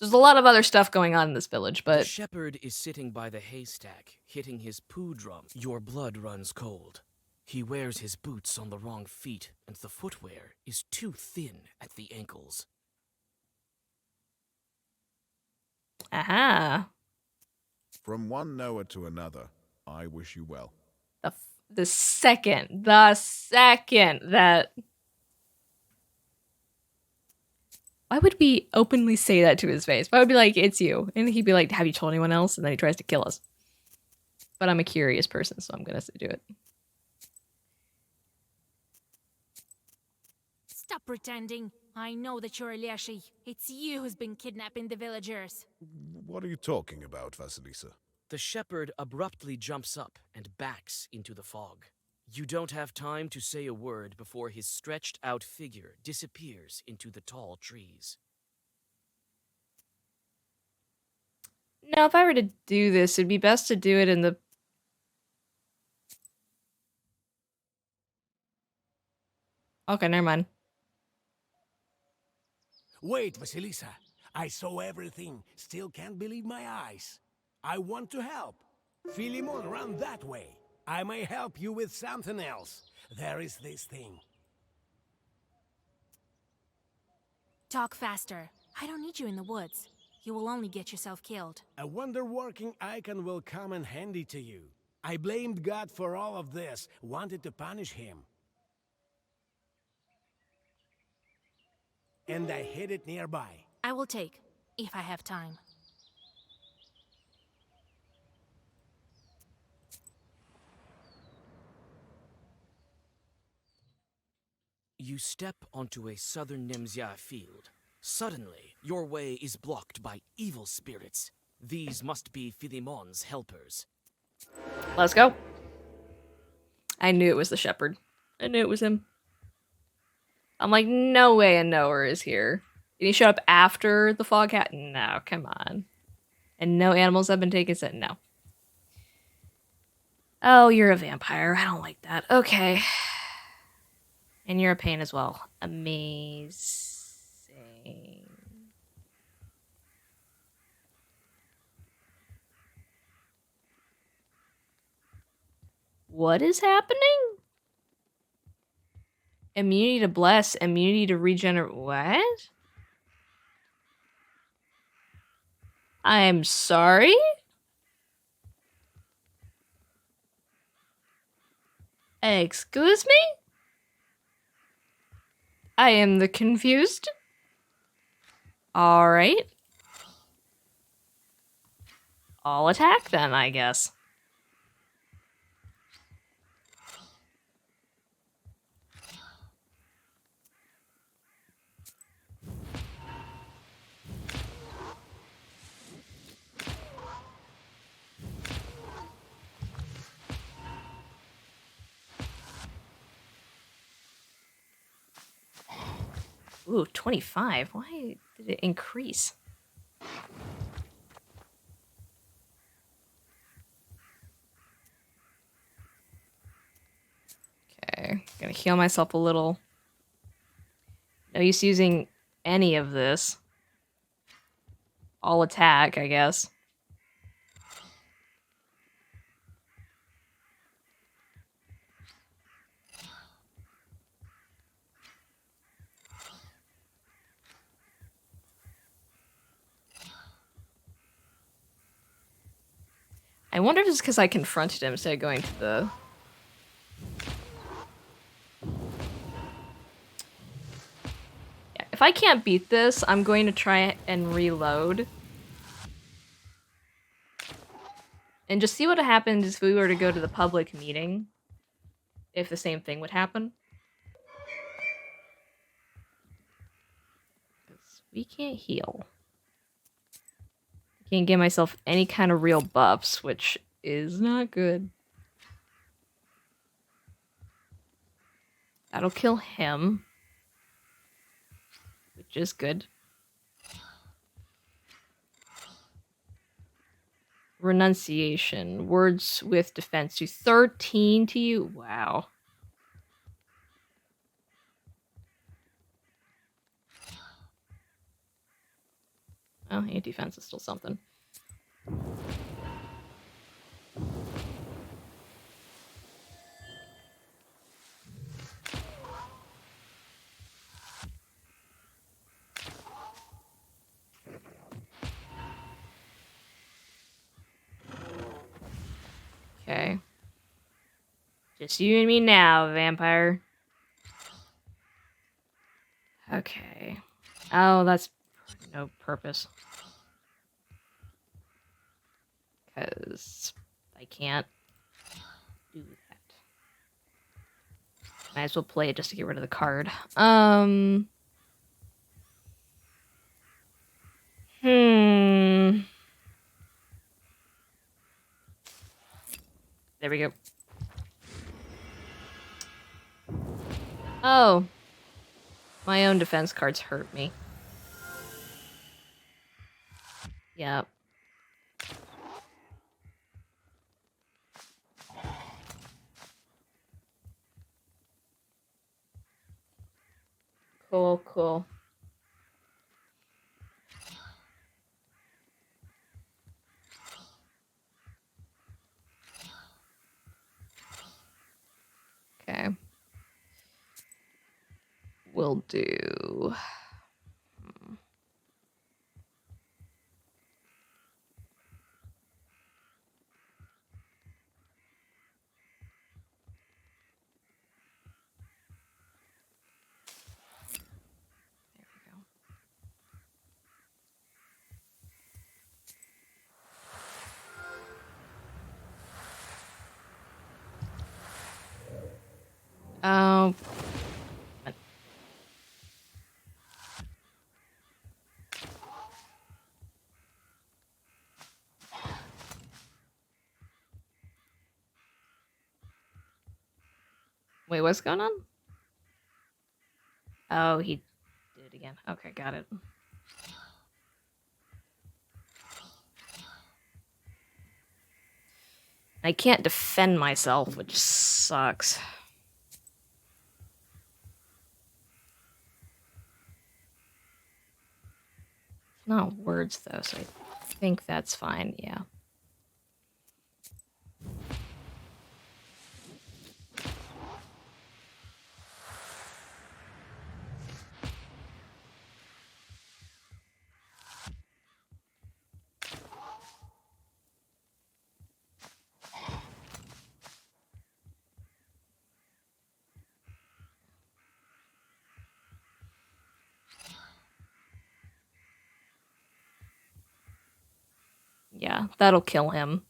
There's a lot of other stuff going on in this village, The but shepherd is sitting by the haystack, hitting his poo drum. Your blood runs cold. He wears his boots on the wrong feet, and the footwear is too thin at the ankles. aha. From one Noah to another, I wish you well. The second that... Why would we openly say that to his face? Why would we be like, it's you? And he'd be like, have you told anyone else? And then he tries to kill us. But I'm a curious person, so I'm gonna do it. Stop pretending. I know that you're a leshy. It's you who's been kidnapping the villagers. What are you talking about, Vasilisa? The shepherd abruptly jumps up and backs into the fog. You don't have time to say a word before his stretched-out figure disappears into the tall trees. Now, if I were to do this, it'd be best to do it in the... Okay, never mind. Wait, Vasilisa. I saw everything. Still can't believe my eyes. I want to help. Philemon, run that way. I may help you with something else. There is this thing. Talk faster. I don't need you in the woods. You will only get yourself killed. A wonder-working icon will come in handy to you. I blamed God for all of this, wanted to punish him. And I hid it nearby. I will take, if I have time. You step onto a southern Nemzia field. Suddenly, your way is blocked by evil spirits. These must be Philemon's helpers. Let's go. I knew it was the shepherd. I knew it was him. I'm like, no way a knower is here. Did he show up after the fog hat? No, come on. And no animals have been taken? Said no. Oh, you're a vampire. I don't like that. Okay. And you're a pain as well. Amazing. What is happening? Immunity to bless, immunity to regenerate. What? I'm sorry? Excuse me? I am the confused. Alright. I'll attack then, I guess. Ooh, 25. Why did it increase? Okay, gonna heal myself a little. No use using any of this. I'll attack, I guess. I wonder if it's because I confronted him instead of going to the... Yeah, if I can't beat this, I'm going to try and reload. And just see what happens if we were to go to the public meeting. If the same thing would happen. Because we can't heal. Can't get myself any kind of real buffs, which is not good. That'll kill him. Which is good. Renunciation. Words with defense to 13 to you. Wow. Oh, anti-defense is still something. Okay. Just you and me now, vampire. Okay. Oh, that's no purpose. Because I can't do that. Might as well play it just to get rid of the card. There we go. Oh. My own defense cards hurt me. Yep. Cool, cool. Okay. Will do. There we go. Oh. Wait, what's going on? Oh, he did it again. Okay, got it. I can't defend myself, which sucks. It's not words, though, so I think that's fine, yeah. Yeah, that'll kill him.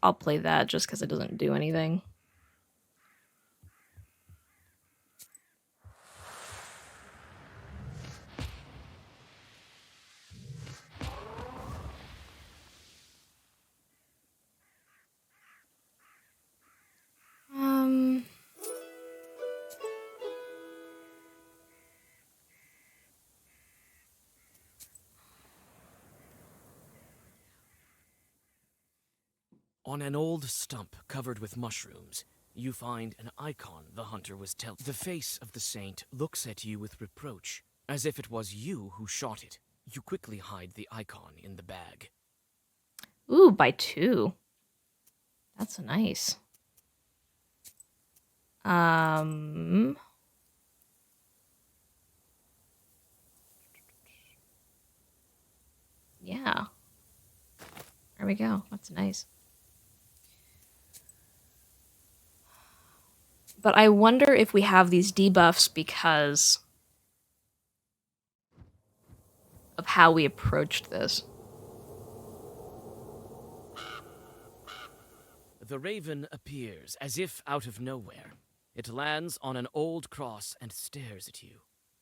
I'll play that just because it doesn't do anything. Um... On an old stump covered with mushrooms, you find an icon the hunter was telling. The face of the saint looks at you with reproach, as if it was you who shot it. You quickly hide the icon in the bag. Ooh, by 2. That's nice. Yeah. There we go. That's nice. But I wonder if we have these debuffs because of how we approached this. The raven appears as if out of nowhere. It lands on an old cross and stares at you.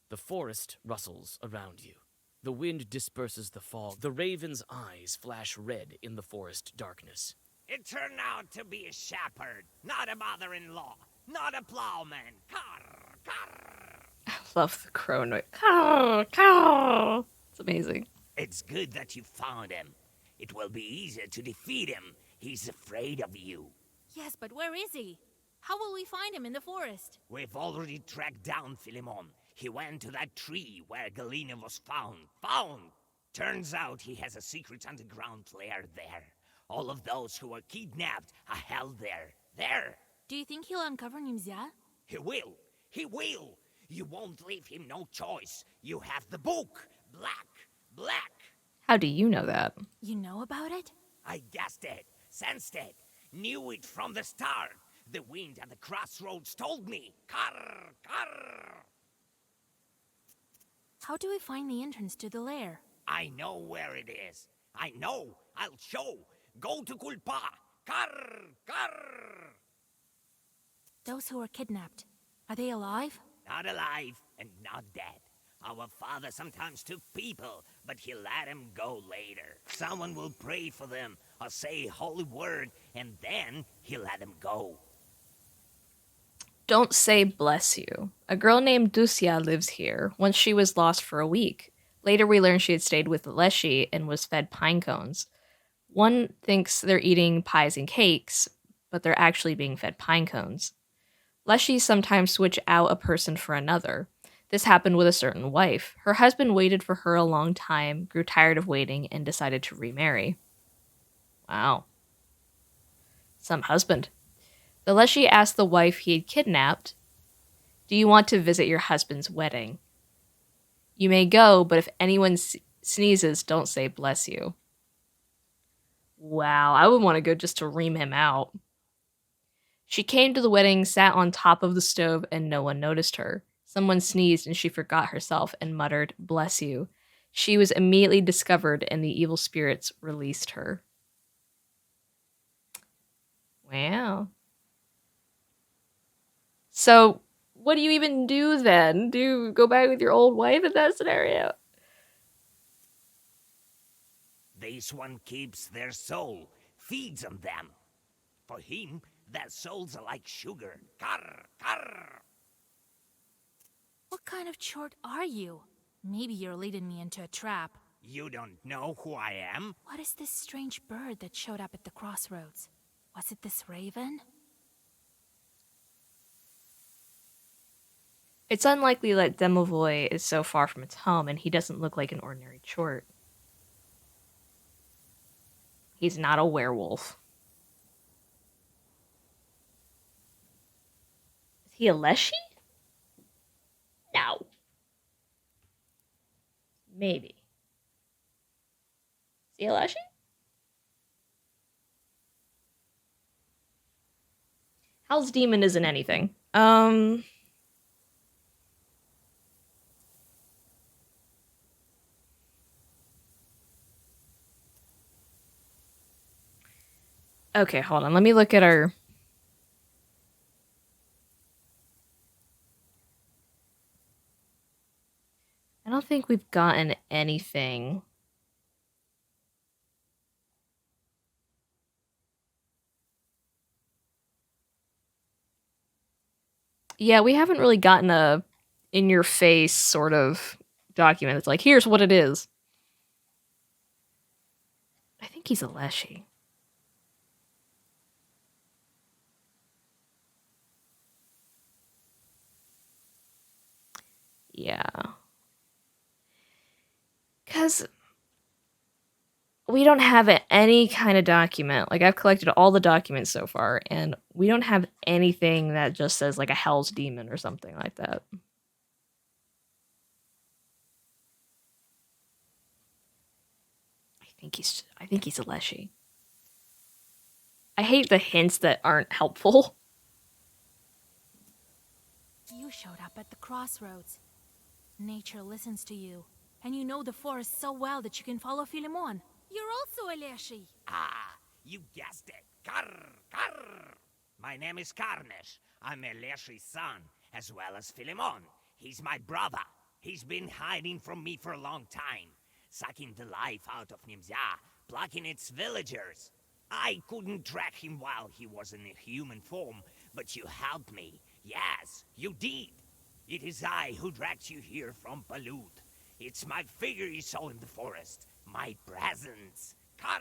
The forest rustles around you. The wind disperses the fog. The raven's eyes flash red in the forest darkness. It turned out to be a shepherd, not a mother-in-law, not a plowman. Carr, carr. I love the crow noise. Caw, caw. It's amazing. It's good that you found him. It will be easier to defeat him. He's afraid of you. Yes, but where is he? How will we find him in the forest? We've already tracked down Philemon. He went to that tree where Galena was found. Found! Turns out he has a secret underground lair there. All of those who were kidnapped are held there. There! Do you think he'll uncover Nimzia? He will! He will! You won't leave him no choice. You have the book! Black! Black! How do you know that? You know about it? I guessed it, sensed it, knew it from the start. The wind at the crossroads told me. Carr! Carr! How do we find the entrance to the lair? I know where it is. I know. I'll show. Go to Culpa. Carr! Carr! Those who were kidnapped, are they alive? Not alive and not dead. Our father sometimes took people, but he let them go later. Someone will pray for them or say a holy word, and then he let them go. Don't say bless you. A girl named Ducia lives here. Once she was lost for a week. Later we learned she had stayed with Leshy and was fed pine cones. One thinks they're eating pies and cakes, but they're actually being fed pine cones. Leshy sometimes switch out a person for another. This happened with a certain wife. Her husband waited for her a long time, grew tired of waiting, and decided to remarry. Wow. Some husband. The Leshy asked the wife he had kidnapped, "Do you want to visit your husband's wedding? You may go, but if anyone sneezes, don't say bless you." Wow, I would want to go just to ream him out. She came to the wedding, sat on top of the stove, and no one noticed her. Someone sneezed and she forgot herself and muttered, "Bless you." She was immediately discovered and the evil spirits released her. Wow. So, what do you even do then? Do you go back with your old wife in that scenario? This one keeps their soul, feeds on them. For him, their souls are like sugar. Carr, carr. What kind of chort are you? Maybe you're leading me into a trap. You don't know who I am? What is this strange bird that showed up at the crossroads? Was it this raven? It's unlikely that Demovoy is so far from its home, and he doesn't look like an ordinary chort. He's not a werewolf. Is he a leshy? No. Maybe. Is he a leshy? Hell's Demon isn't anything. Okay, hold on. Let me look at our... I don't think we've gotten anything. Yeah, we haven't really gotten a in-your-face sort of document. It's like, here's what it is. I think he's a leshy. Yeah. Because we don't have any kind of document. Like, I've collected all the documents so far, and we don't have anything that just says, like, a Hell's Demon or something like that. I think he's a leshy. I hate the hints that aren't helpful. You showed up at the crossroads. Nature listens to you, and you know the forest so well that you can follow Philemon. You're also a leshy. Ah, you guessed it. Carr, carr. My name is Carnes. I'm a leshy's son, as well as Philemon. He's my brother. He's been hiding from me for a long time, sucking the life out of Nimza, plucking its villagers. I couldn't track him while he was in a human form, but you helped me. Yes, you did. It is I who dragged you here from Balut. It's my figure you saw in the forest. My presence. Carr,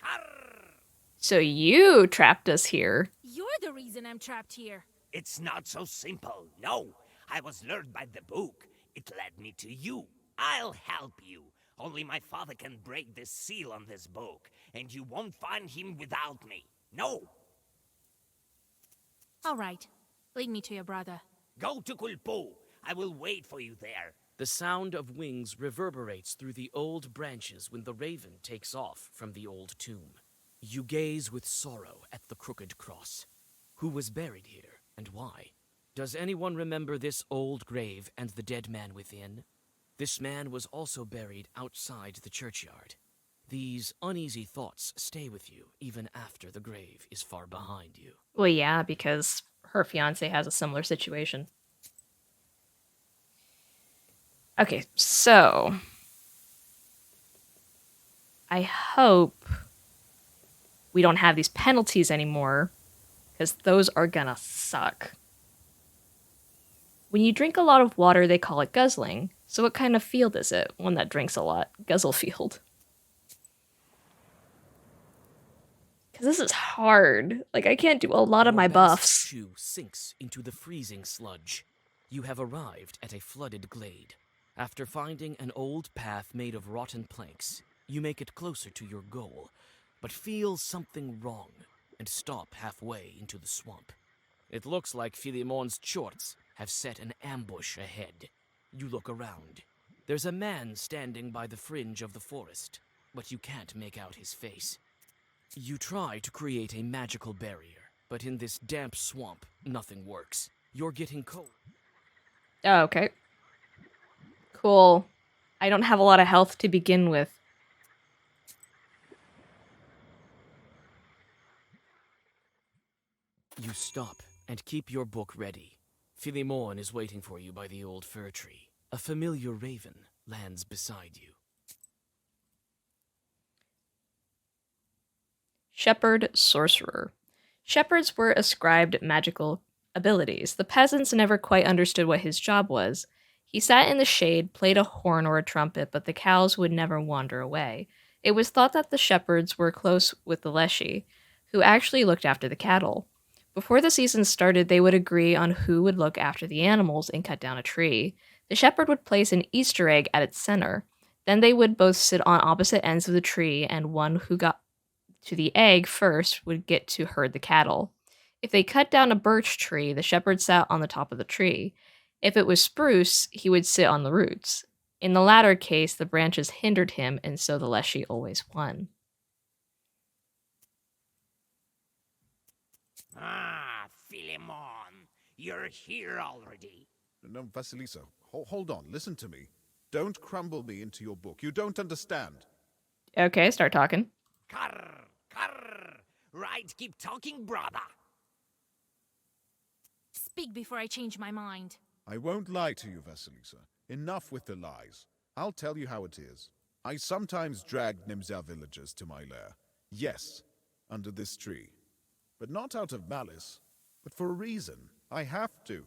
carr. So you trapped us here. You're the reason I'm trapped here. It's not so simple. No, I was lured by the book. It led me to you. I'll help you. Only my father can break the seal on this book, and you won't find him without me. No. All right. Lead me to your brother. Go to Kulpo. I will wait for you there. The sound of wings reverberates through the old branches when the raven takes off from the old tomb. You gaze with sorrow at the crooked cross. Who was buried here, and why? Does anyone remember this old grave and the dead man within? This man was also buried outside the churchyard. These uneasy thoughts stay with you even after the grave is far behind you. Well, yeah, because her fiance has a similar situation. Okay, so I hope we don't have these penalties anymore, because those are gonna suck. When you drink a lot of water, they call it guzzling. So what kind of field is it? One that drinks a lot. Guzzle field. Because this is hard. Like, I can't do a lot of my Your buffs. best shoe sinks into the freezing sludge. You have arrived at a flooded glade. After finding an old path made of rotten planks, you make it closer to your goal, but feel something wrong and stop halfway into the swamp. It looks like Philemon's chorts have set an ambush ahead. You look around. There's a man standing by the fringe of the forest, but you can't make out his face. You try to create a magical barrier, but in this damp swamp, nothing works. You're getting cold. Oh, okay. Cool. I don't have a lot of health to begin with. You stop and keep your book ready. Philemon is waiting for you by the old fir tree. A familiar raven lands beside you. Shepherd Sorcerer. Shepherds were ascribed magical abilities. The peasants never quite understood what his job was. He sat in the shade, played a horn or a trumpet, but the cows would never wander away. It was thought that the shepherds were close with the leshy, who actually looked after the cattle. Before the season started, they would agree on who would look after the animals and cut down a tree. The shepherd would place an Easter egg at its center. Then they would both sit on opposite ends of the tree, and one who got to the egg first would get to herd the cattle. If they cut down a birch tree, the shepherd sat on the top of the tree. If it was spruce, he would sit on the roots. In the latter case, the branches hindered him, and so the leshy always won. Ah, Philemon, you're here already. No, Vasilisa, hold on, listen to me. Don't crumble me into your book. You don't understand. Okay, start talking. Carr, carr. Right, keep talking, brother. Speak before I change my mind. I won't lie to you, Vasilisa. Enough with the lies. I'll tell you how it is. I sometimes dragged Nimzar villagers to my lair. Yes, under this tree. But not out of malice, but for a reason. I have to.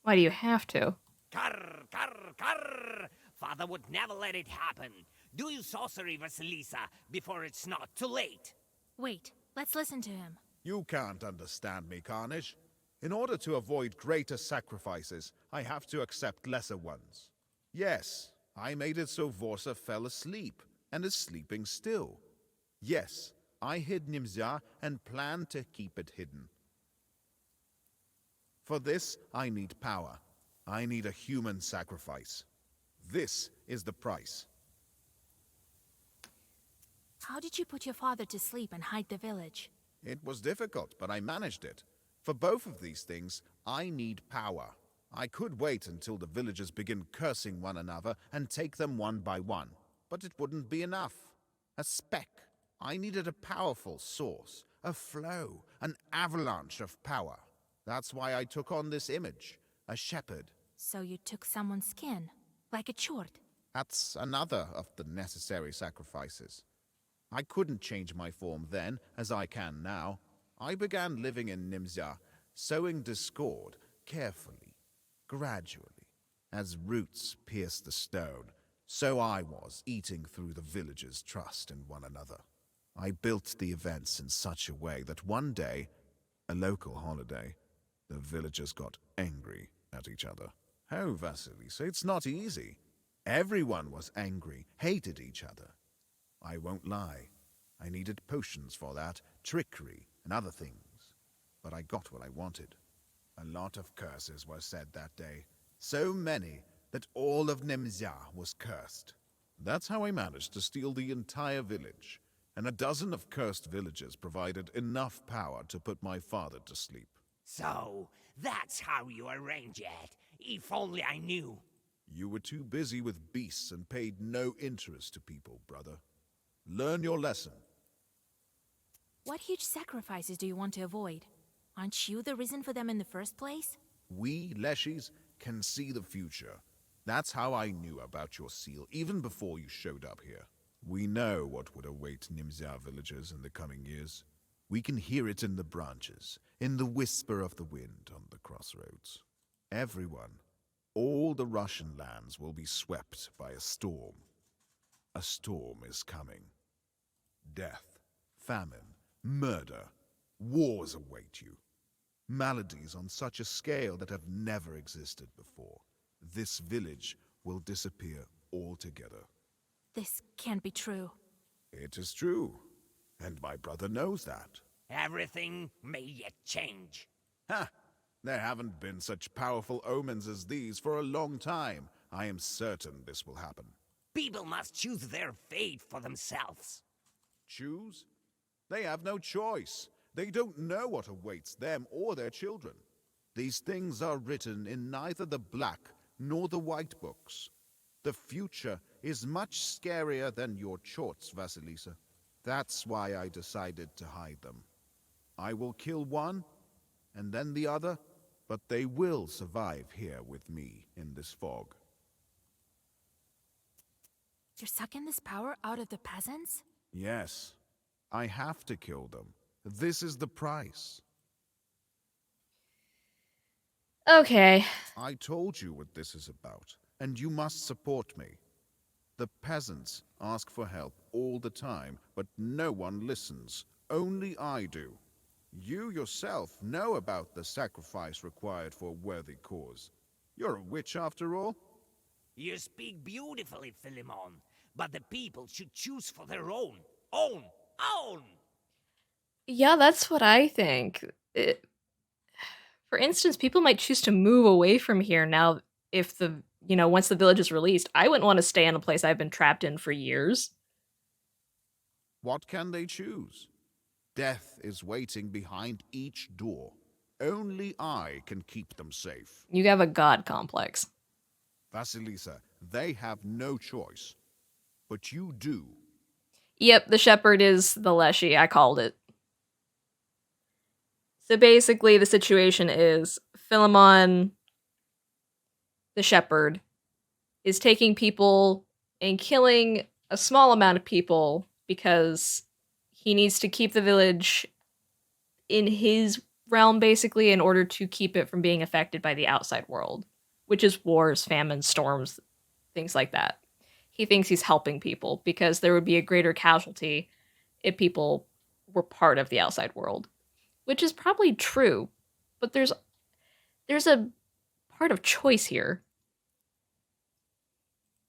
Why do you have to? Carr, carr, carr. Father would never let it happen. Do you sorcery, Vasilisa, before it's not too late. Wait, let's listen to him. You can't understand me, Carnage. In order to avoid greater sacrifices, I have to accept lesser ones. Yes, I made it so Vorsa fell asleep, and is sleeping still. Yes, I hid Nimzar and planned to keep it hidden. For this, I need power. I need a human sacrifice. This is the price. How did you put your father to sleep and hide the village? It was difficult, but I managed it. For both of these things, I need power. I could wait until the villagers begin cursing one another and take them one by one, but it wouldn't be enough. A speck. I needed a powerful source, a flow, an avalanche of power. That's why I took on this image, a shepherd. So you took someone's skin, like a chort. That's another of the necessary sacrifices. I couldn't change my form then, as I can now. I began living in Nimzar, sowing discord carefully, gradually. As roots pierce the stone, so I was eating through the villagers' trust in one another. I built the events in such a way that one day, a local holiday, the villagers got angry at each other. Oh, Vasilisa, it's not easy. Everyone was angry, hated each other. I won't lie. I needed potions for that, trickery, and other things. But I got what I wanted. A lot of curses were said that day. So many that all of Nimzar was cursed. That's how I managed to steal the entire village. And a dozen of cursed villagers provided enough power to put my father to sleep. So, that's how you arrange it. If only I knew. You were too busy with beasts and paid no interest to people, brother. Learn your lesson. What huge sacrifices do you want to avoid? Aren't you the reason for them in the first place? We, leshies, can see the future. That's how I knew about your seal, even before you showed up here. We know what would await Nimzar villagers in the coming years. We can hear it in the branches, in the whisper of the wind on the crossroads. Everyone, all the Russian lands will be swept by a storm. A storm is coming. Death, famine, murder, wars await you. Maladies on such a scale that have never existed before. This village will disappear altogether. This can't be true. It is true, and my brother knows that. Everything may yet change. Ha! There haven't been such powerful omens as these for a long time. I am certain this will happen. People must choose their fate for themselves. Choose? They have no choice. They don't know what awaits them or their children. These things are written in neither the black nor the white books. The future is much scarier than your chorts, Vasilisa. That's why I decided to hide them. I will kill one, and then the other, but they will survive here with me in this fog. You're sucking this power out of the peasants? Yes, I have to kill them, This is the price. Okay. I told you what this is about, and you must support me. The peasants ask for help all the time, but no one listens. Only I do. You yourself know about the sacrifice required for a worthy cause. You're a witch after all? You speak beautifully, Philemon, but the people should choose for their own! Yeah, that's what I think. For instance, people might choose to move away from here now if once the village is released. I wouldn't want to stay in a place I've been trapped in for years. What can they choose? Death is waiting behind each door. Only I can keep them safe. You have a god complex. Vasilisa, they have no choice. But you do. Yep, the shepherd is the leshy. I called it. So basically, the situation is Philemon, the shepherd, is taking people and killing a small amount of people because he needs to keep the village in his realm, basically, in order to keep it from being affected by the outside world, which is wars, famines, storms, things like that. He thinks he's helping people because there would be a greater casualty if people were part of the outside world, which is probably true, but there's a part of choice here.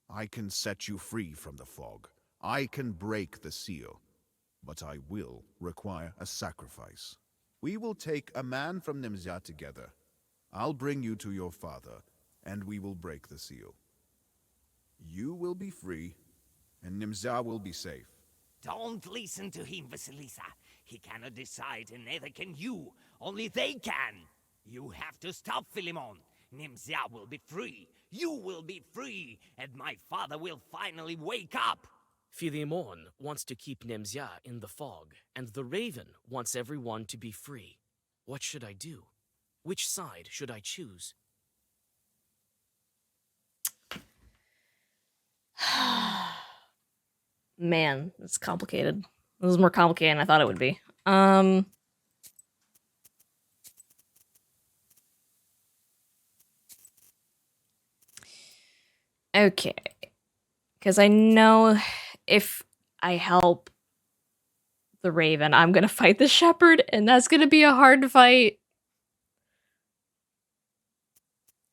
I can set you free from the fog. I can break the seal. But I will require a sacrifice. We will take a man from Nimzia together. I'll bring you to your father, and we will break the seal. You will be free, and Nimzia will be safe. Don't listen to him, Vasilisa. He cannot decide, and neither can you. Only they can. You have to stop Philemon. Nimzia will be free. You will be free, and my father will finally wake up. Philemon wants to keep Nemzia in the fog, and the Raven wants everyone to be free. What should I do? Which side should I choose? Man, it's complicated. This is more complicated than I thought it would be. Okay. Because I know if I help the Raven, I'm gonna fight the Shepherd, and that's gonna be a hard fight.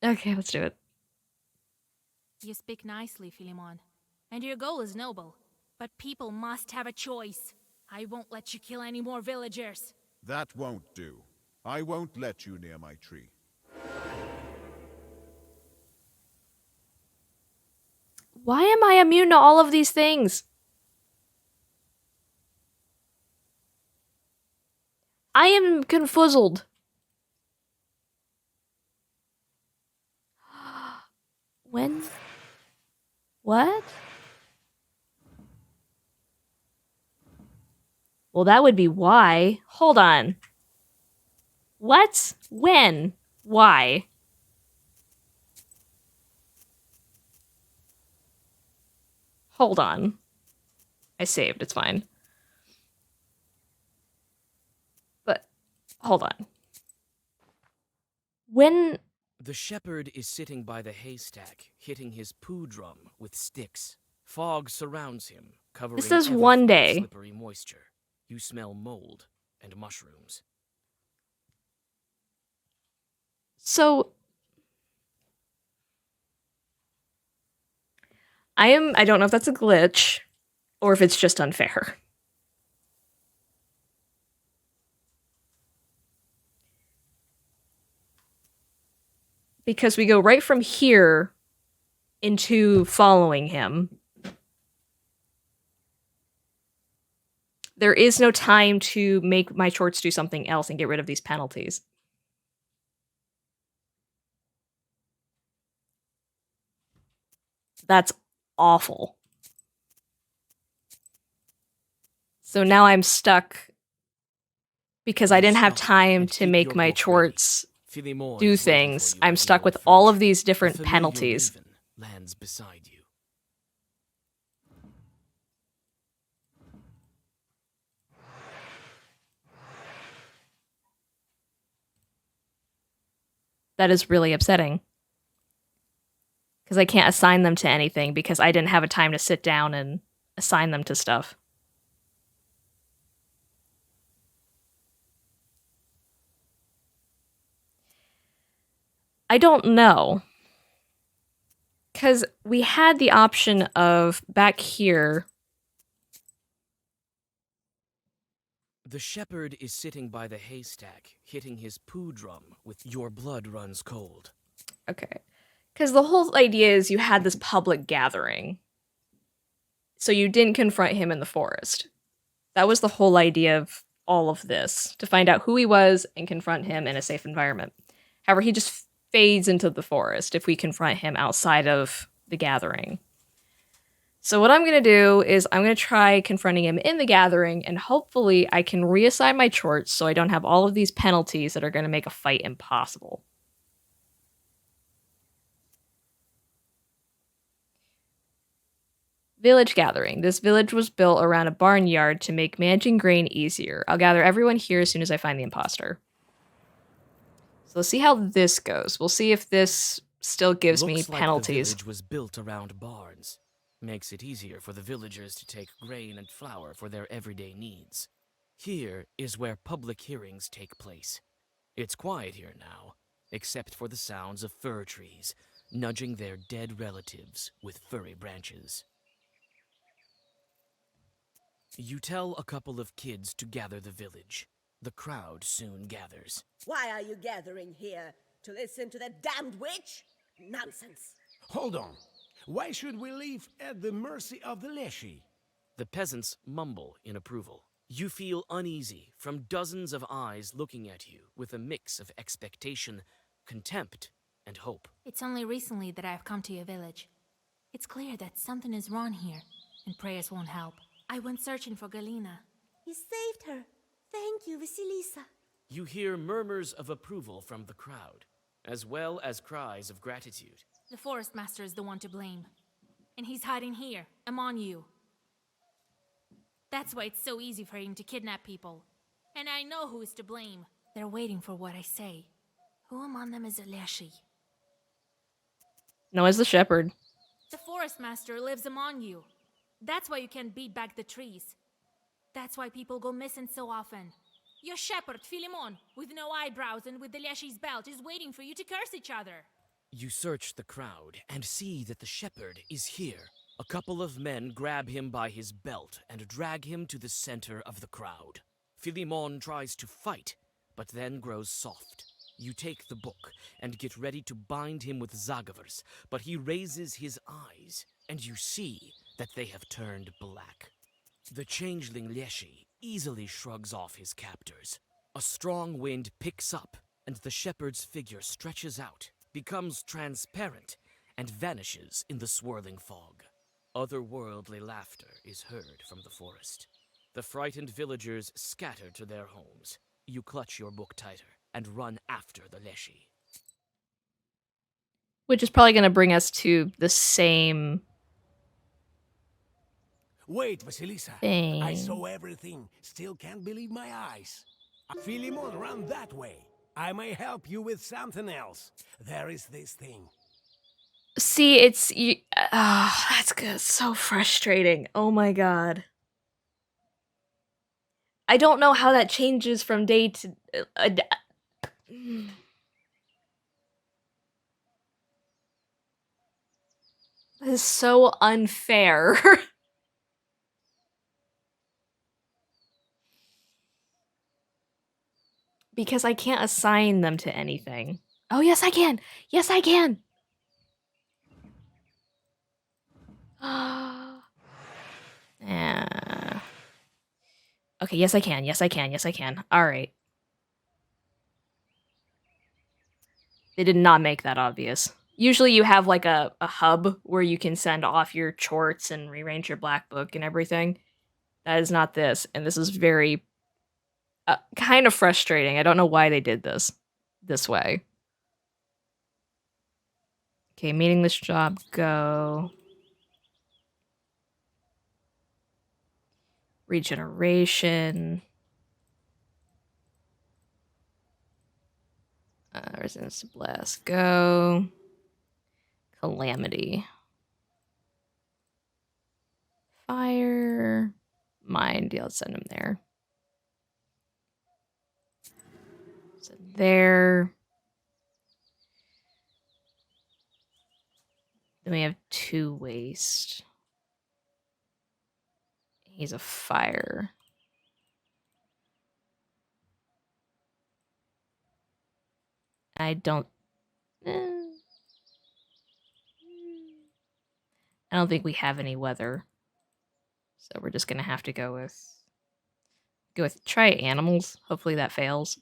Okay, let's do it. You speak nicely, Philemon, and your goal is noble. But people must have a choice. I won't let you kill any more villagers. That won't do. I won't let you near my tree. Why am I immune to all of these things? I am confuzzled. When? What? Well, that would be why. Hold on. What? When? Why? Hold on. I saved, it's fine. But, hold on. When... The shepherd is sitting by the haystack, hitting his poo drum with sticks. Fog surrounds him, covering This says everything one with day. slippery moisture. You smell mold and mushrooms. So... I don't know if that's a glitch, or if it's just unfair. Because we go right from here into following him. There is no time to make my shorts do something else and get rid of these penalties. That's awful. So now I'm stuck because I didn't have time to make my shorts do things. I'm stuck with all of these different penalties. Lands beside you. That is really upsetting. Because I can't assign them to anything because I didn't have a time to sit down and assign them to stuff. I don't know. Because we had the option of back here. The shepherd is sitting by the haystack, hitting his poo drum with your blood runs cold. Okay. Because the whole idea is you had this public gathering. So you didn't confront him in the forest. That was the whole idea of all of this, to find out who he was and confront him in a safe environment. However, he just fades into the forest if we confront him outside of the gathering. So what I'm going to do is I'm going to try confronting him in the gathering, and hopefully I can reassign my chorts so I don't have all of these penalties that are going to make a fight impossible. Village gathering. This village was built around a barnyard to make managing grain easier. I'll gather everyone here as soon as I find the imposter. So let's see how this goes. We'll see if this still gives me penalties. Like the village was built around barns. Makes it easier for the villagers to take grain and flour for their everyday needs. Here is where public hearings take place. It's quiet here now, except for the sounds of fir trees, nudging their dead relatives with furry branches. You tell a couple of kids to gather the village. The crowd soon gathers. Why are you gathering here? To listen to that damned witch? Nonsense. Hold on. Why should we leave at the mercy of the leshy? The peasants mumble in approval. You feel uneasy from dozens of eyes looking at you with a mix of expectation, contempt, and hope. It's only recently that I've come to your village. It's clear that something is wrong here, and prayers won't help. I went searching for Galina. You saved her. Thank you, Vasilisa. You hear murmurs of approval from the crowd, as well as cries of gratitude. The forest master is the one to blame. And he's hiding here, among you. That's why it's so easy for him to kidnap people. And I know who is to blame. They're waiting for what I say. Who among them is a leshy? Noah's the shepherd. The forest master lives among you. That's why you can't beat back the trees. That's why people go missing so often. Your shepherd, Philemon, with no eyebrows and with the leshy's belt, is waiting for you to curse each other. You search the crowd and see that the shepherd is here. A couple of men grab him by his belt and drag him to the center of the crowd. Philemon tries to fight, but then grows soft. You take the book and get ready to bind him with zagavers, but he raises his eyes, and you see that they have turned black. The changeling Leshy easily shrugs off his captors. A strong wind picks up, and the shepherd's figure stretches out, becomes transparent, and vanishes in the swirling fog. Otherworldly laughter is heard from the forest. The frightened villagers scatter to their homes. You clutch your book tighter and run after the Leshy. Which is probably going to bring us to the same Wait, Vasilisa. thing. I saw everything. Still can't believe my eyes. Philemon, run that way. I may help you with something else. There is this thing. See, it's... that's good. So frustrating. Oh my god. I don't know how that changes from day to... This is so unfair. Because I can't assign them to anything. Oh, yes, I can. Yes, I can. Okay, yes, I can. Yes, I can. Yes, I can. All right. They did not make that obvious. Usually you have like a hub where you can send off your chorts and rearrange your black book and everything. That is not this. And this is very kind of frustrating. I don't know why they did this way. Okay, meaningless job, go. Regeneration. Resistance to blast. Go. Calamity. Fire. Mind. Yeah, let's send him there. So there. Then we have 2 waste. He's a fire. I don't. I don't think we have any weather, so we're just gonna have to go with try animals. Hopefully that fails.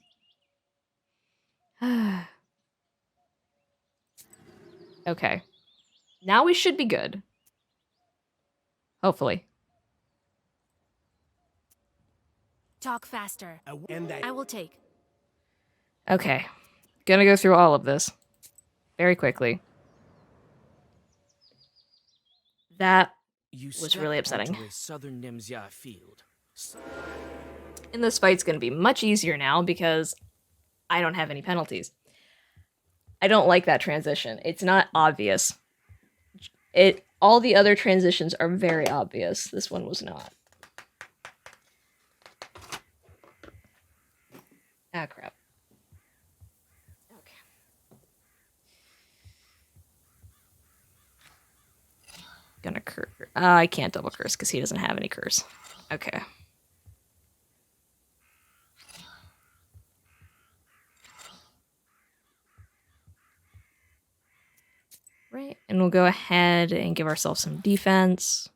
Okay, now we should be good. Hopefully. Talk faster. I will take. Okay, gonna go through all of this very quickly. That You was really stepped upsetting. onto a southern Nemzia field. And this fight's gonna be much easier now because I don't have any penalties. I don't like that transition. It's not obvious. All the other transitions are very obvious. This one was not. Ah, crap. Okay. Gonna curse. I can't double curse because he doesn't have any curse. Okay. Right, and we'll go ahead and give ourselves some defense.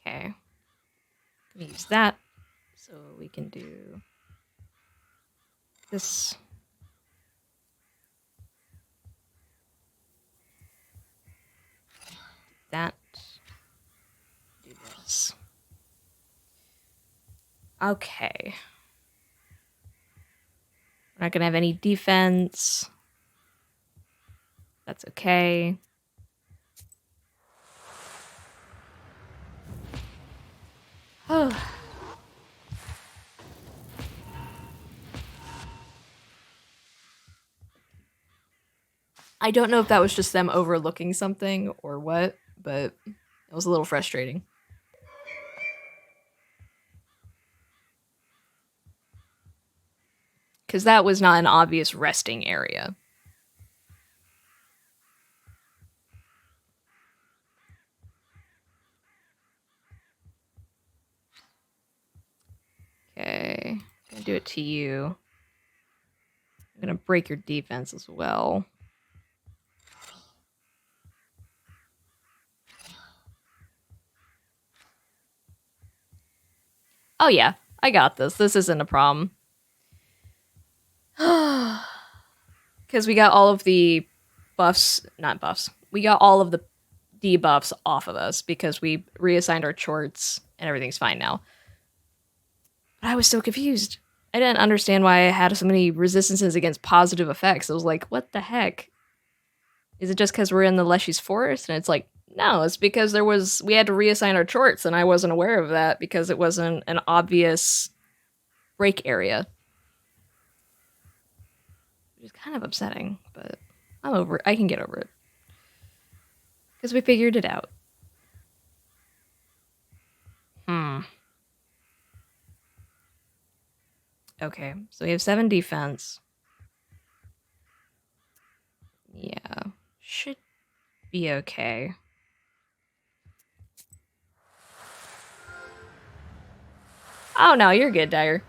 Okay. Gonna use that. So we can do this. That. Do this. Okay. We're not gonna have any defense. That's okay. Oh. I don't know if that was just them overlooking something or what, but it was a little frustrating. Because that was not an obvious resting area. Okay, gonna do it to you. I'm gonna break your defense as well. Oh yeah, I got this. This isn't a problem. Because we got all of the buffs, not buffs. We got all of the debuffs off of us because we reassigned our charts and everything's fine now. But I was so confused. I didn't understand why I had so many resistances against positive effects. I was like, what the heck? Is it just because we're in the Leshy's forest? And it's like, no, it's because we had to reassign our charts and I wasn't aware of that because it wasn't an obvious break area. Which is kind of upsetting, but I'm over it. I can get over it. Because we figured it out. Okay, so we have 7 defense. Yeah, should be okay. Oh no, you're good, Dagger.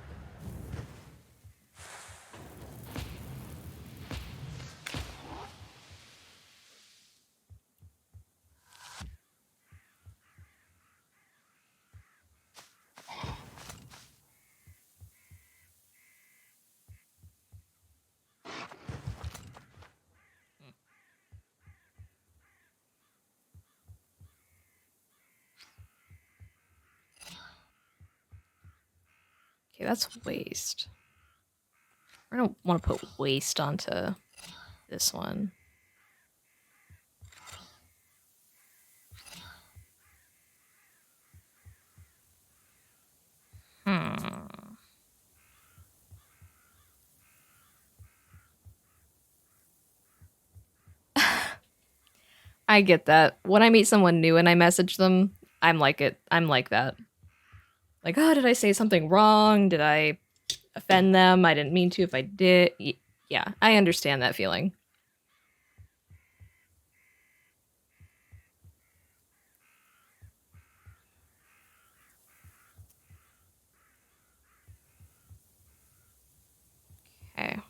Okay, that's waste. I don't want to put waste onto this one. I get that. When I meet someone new and I message them, I'm like it. I'm like that. Like, oh, did I say something wrong? Did I offend them? I didn't mean to. If I did, yeah, I understand that feeling. Okay.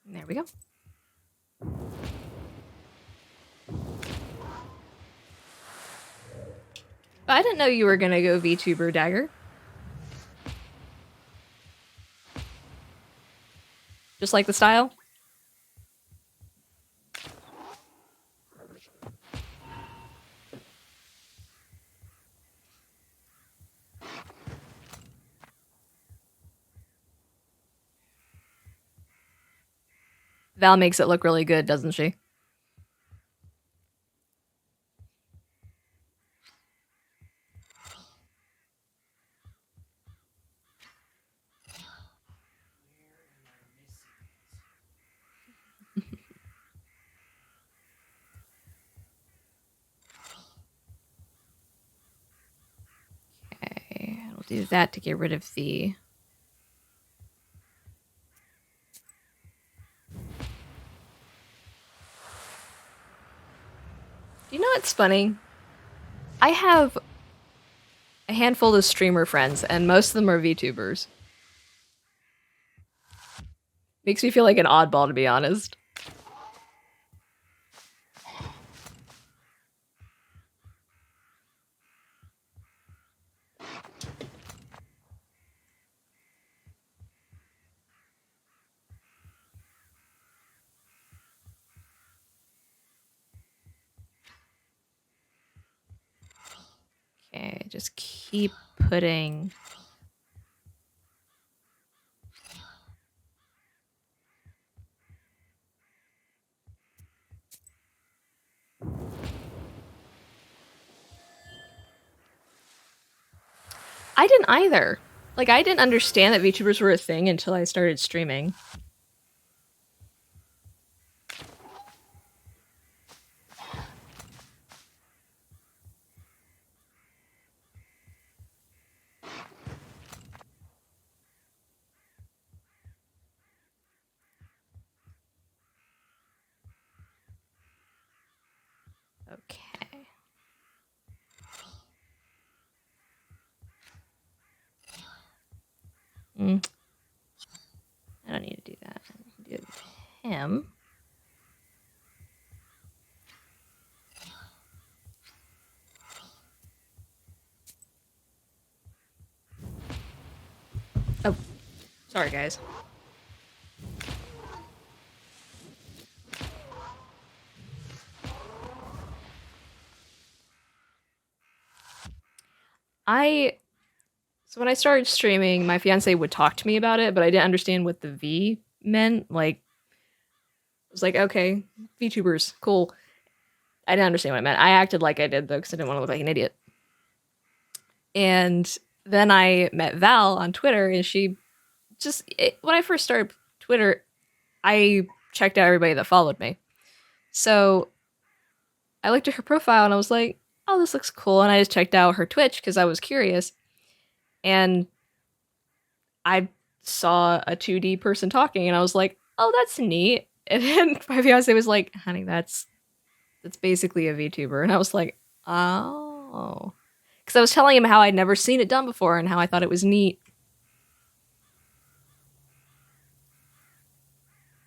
There we go. I didn't know you were gonna go VTuber Dagger. Just like the style? Val makes it look really good, doesn't she? Okay, I'll do that to get rid of the... You know what's funny? I have a handful of streamer friends, and most of them are VTubers. Makes me feel like an oddball, to be honest. Okay, just keep putting... I didn't either. Like, I didn't understand that VTubers were a thing until I started streaming. Okay. I don't need to do that. I can do it with him. Sorry, guys. So when I started streaming, my fiance would talk to me about it, but I didn't understand what the V meant. Like, I was like, okay, VTubers, cool. I didn't understand what it meant. I acted like I did though, because I didn't want to look like an idiot. And then I met Val on Twitter, and she when I first started Twitter, I checked out everybody that followed me. So I looked at her profile and I was like, oh, this looks cool. And I just checked out her Twitch because I was curious. And I saw a 2D person talking and I was like, oh, that's neat. And then my fiance was like, honey, that's basically a VTuber. And I was like, oh. Because I was telling him how I'd never seen it done before and how I thought it was neat.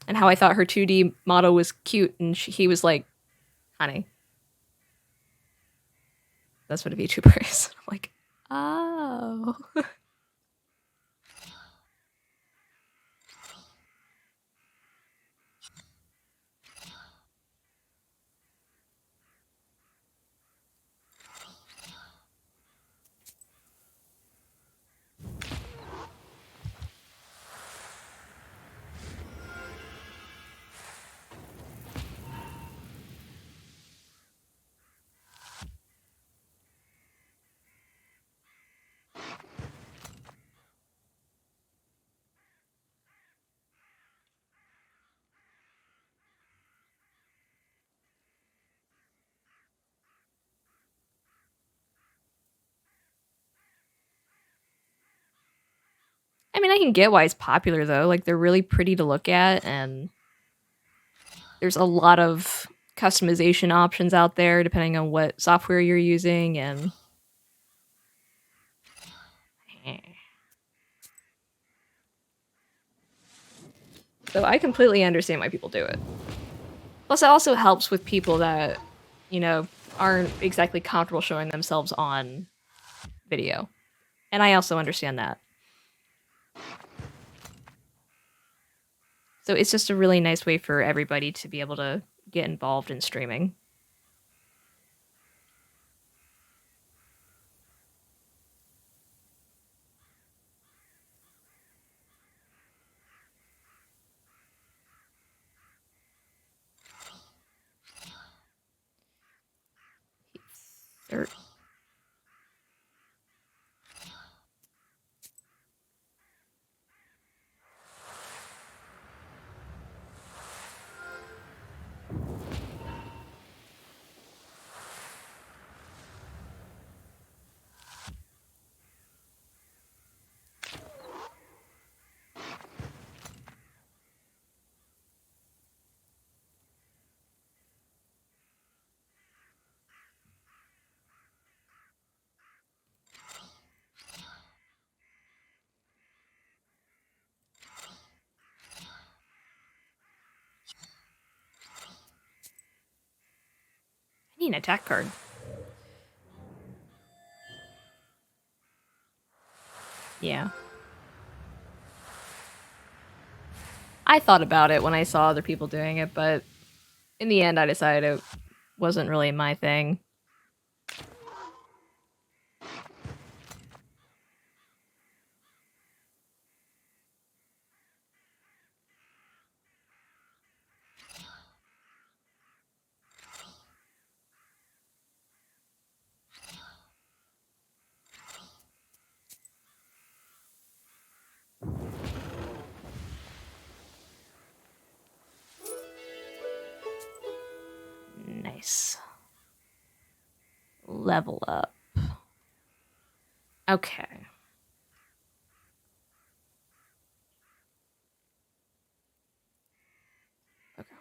And how I thought her 2D model was cute. And he was like, honey, that's what a VTuber is. I'm like, oh. I mean, I can get why it's popular though. Like they're really pretty to look at, and there's a lot of customization options out there depending on what software you're using, and so I completely understand why people do it. Plus, it also helps with people that, you know, aren't exactly comfortable showing themselves on video. And I also understand that. So it's just a really nice way for everybody to be able to get involved in streaming. Third. I need an attack card. Yeah. I thought about it when I saw other people doing it, but in the end I decided it wasn't really my thing. Nice. Level up. Okay. Okay.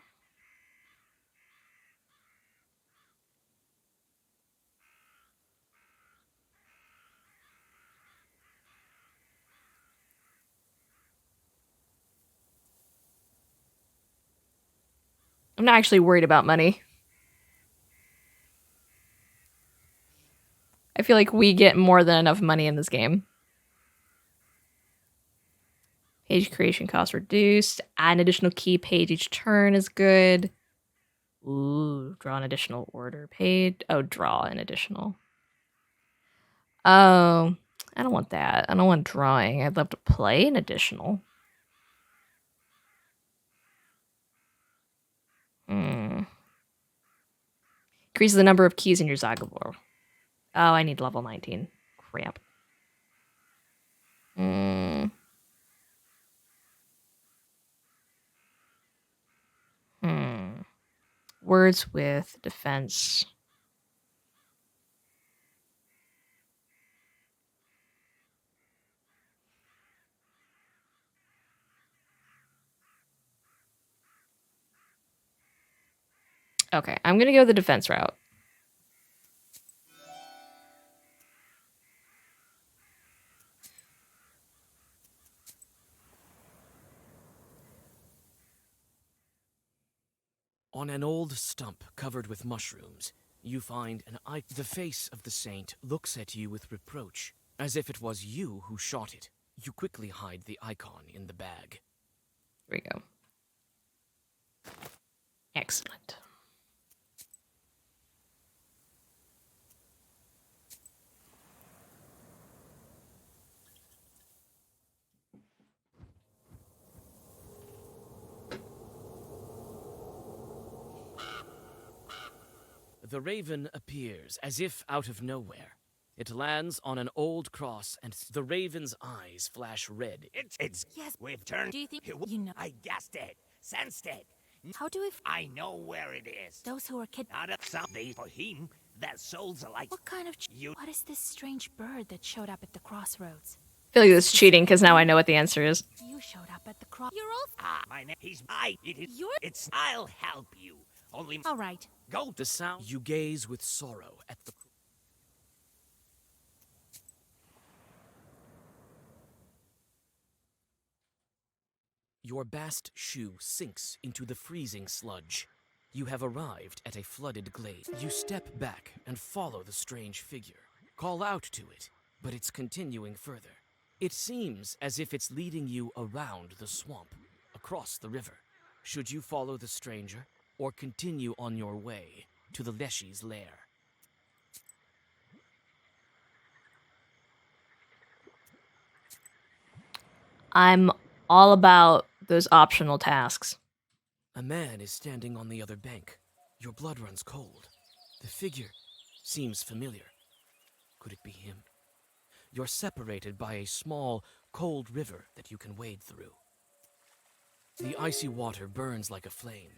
I'm not actually worried about money. I feel like we get more than enough money in this game. Page creation cost reduced. Add an additional key page each turn is good. Ooh, draw an additional order page. Oh, draw an additional. Oh, I don't want that. I don't want drawing. I'd love to play an additional. Increase the number of keys in your Zagabor. Oh, I need level 19. Crap. Words with defense. Okay, I'm gonna go the defense route. On an old stump covered with mushrooms, you find an eye. The face of the saint looks at you with reproach, as if it was you who shot it. You quickly hide the icon in the bag. Here we go. Excellent. The raven appears as if out of nowhere. It lands on an old cross, and the raven's eyes flash red. It's Yes. we've turned. Do you think It- you know? I guessed it, sensed it. How do we? I know where it is. Those who are Not a something for him. Their souls are like What kind of? you. What is this strange bird that showed up at the crossroads? I feel like this is cheating because now I know what the answer is. You showed up at the cross. You're all. My name. He's I. It is. You're- It's. I'll help you. Only All right. go. The sound. You gaze with sorrow at the. Your bast shoe sinks into the freezing sludge. You have arrived at a flooded glade. You step back and follow the strange figure. Call out to it, but it's continuing further. It seems as if it's leading you around the swamp, across the river. Should you follow the stranger, or continue on your way to the leshy's lair? I'm all about those optional tasks. A man is standing on the other bank. Your blood runs cold. The figure seems familiar. Could it be him? You're separated by a small, cold river that you can wade through. The icy water burns like a flame.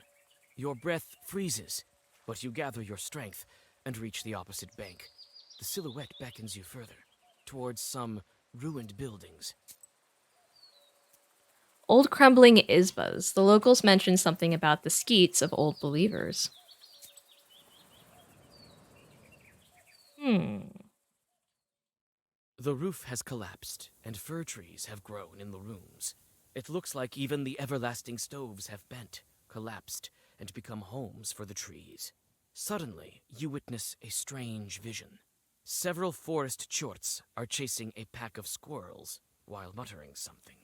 Your breath freezes, but you gather your strength and reach the opposite bank. The silhouette beckons you further, towards some ruined buildings. Old crumbling isbas. The locals mentioned something about the skeets of old believers. The roof has collapsed, and fir trees have grown in the rooms. It looks like even the everlasting stoves have bent, collapsed, and become homes for the trees. Suddenly, you witness a strange vision. Several forest chorts are chasing a pack of squirrels while muttering something.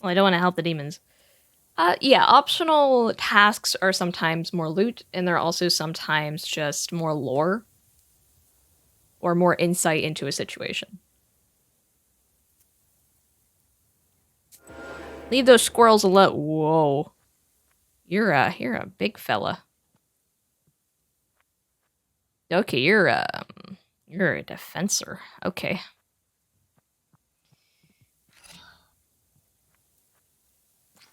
Well, I don't want to help the demons. Yeah, optional tasks are sometimes more loot, and they're also sometimes just more lore or more insight into a situation. Leave those squirrels alone. Whoa. You're a big fella. Okay, you're a defensor. Okay.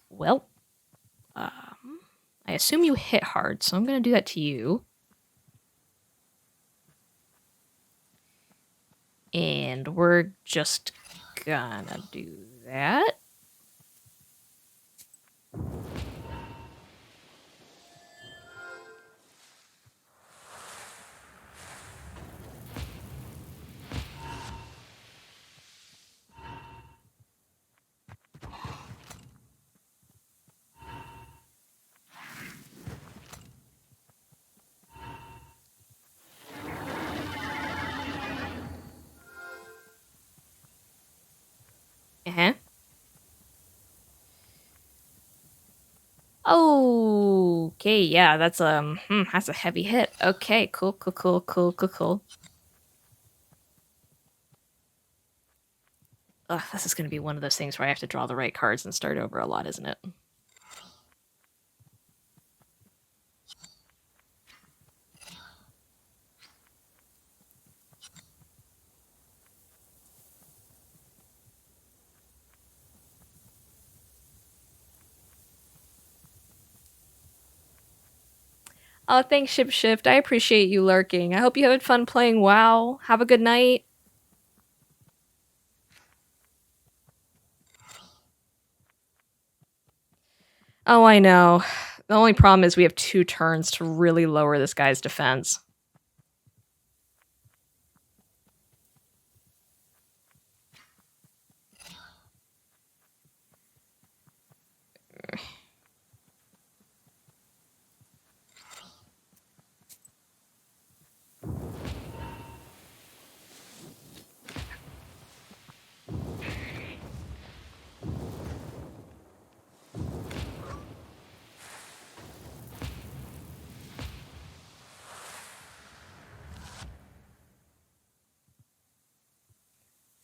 Well, I assume you hit hard, so I'm gonna do that to you. And we're just gonna do that. Oh, okay, yeah, that's that's a heavy hit. Okay, cool. Ugh, this is gonna be one of those things where I have to draw the right cards and start over a lot, isn't it? Oh, thanks, Ship Shift. I appreciate you lurking. I hope you had fun playing WoW. Have a good night. Oh, I know. The only problem is we have 2 turns to really lower this guy's defense.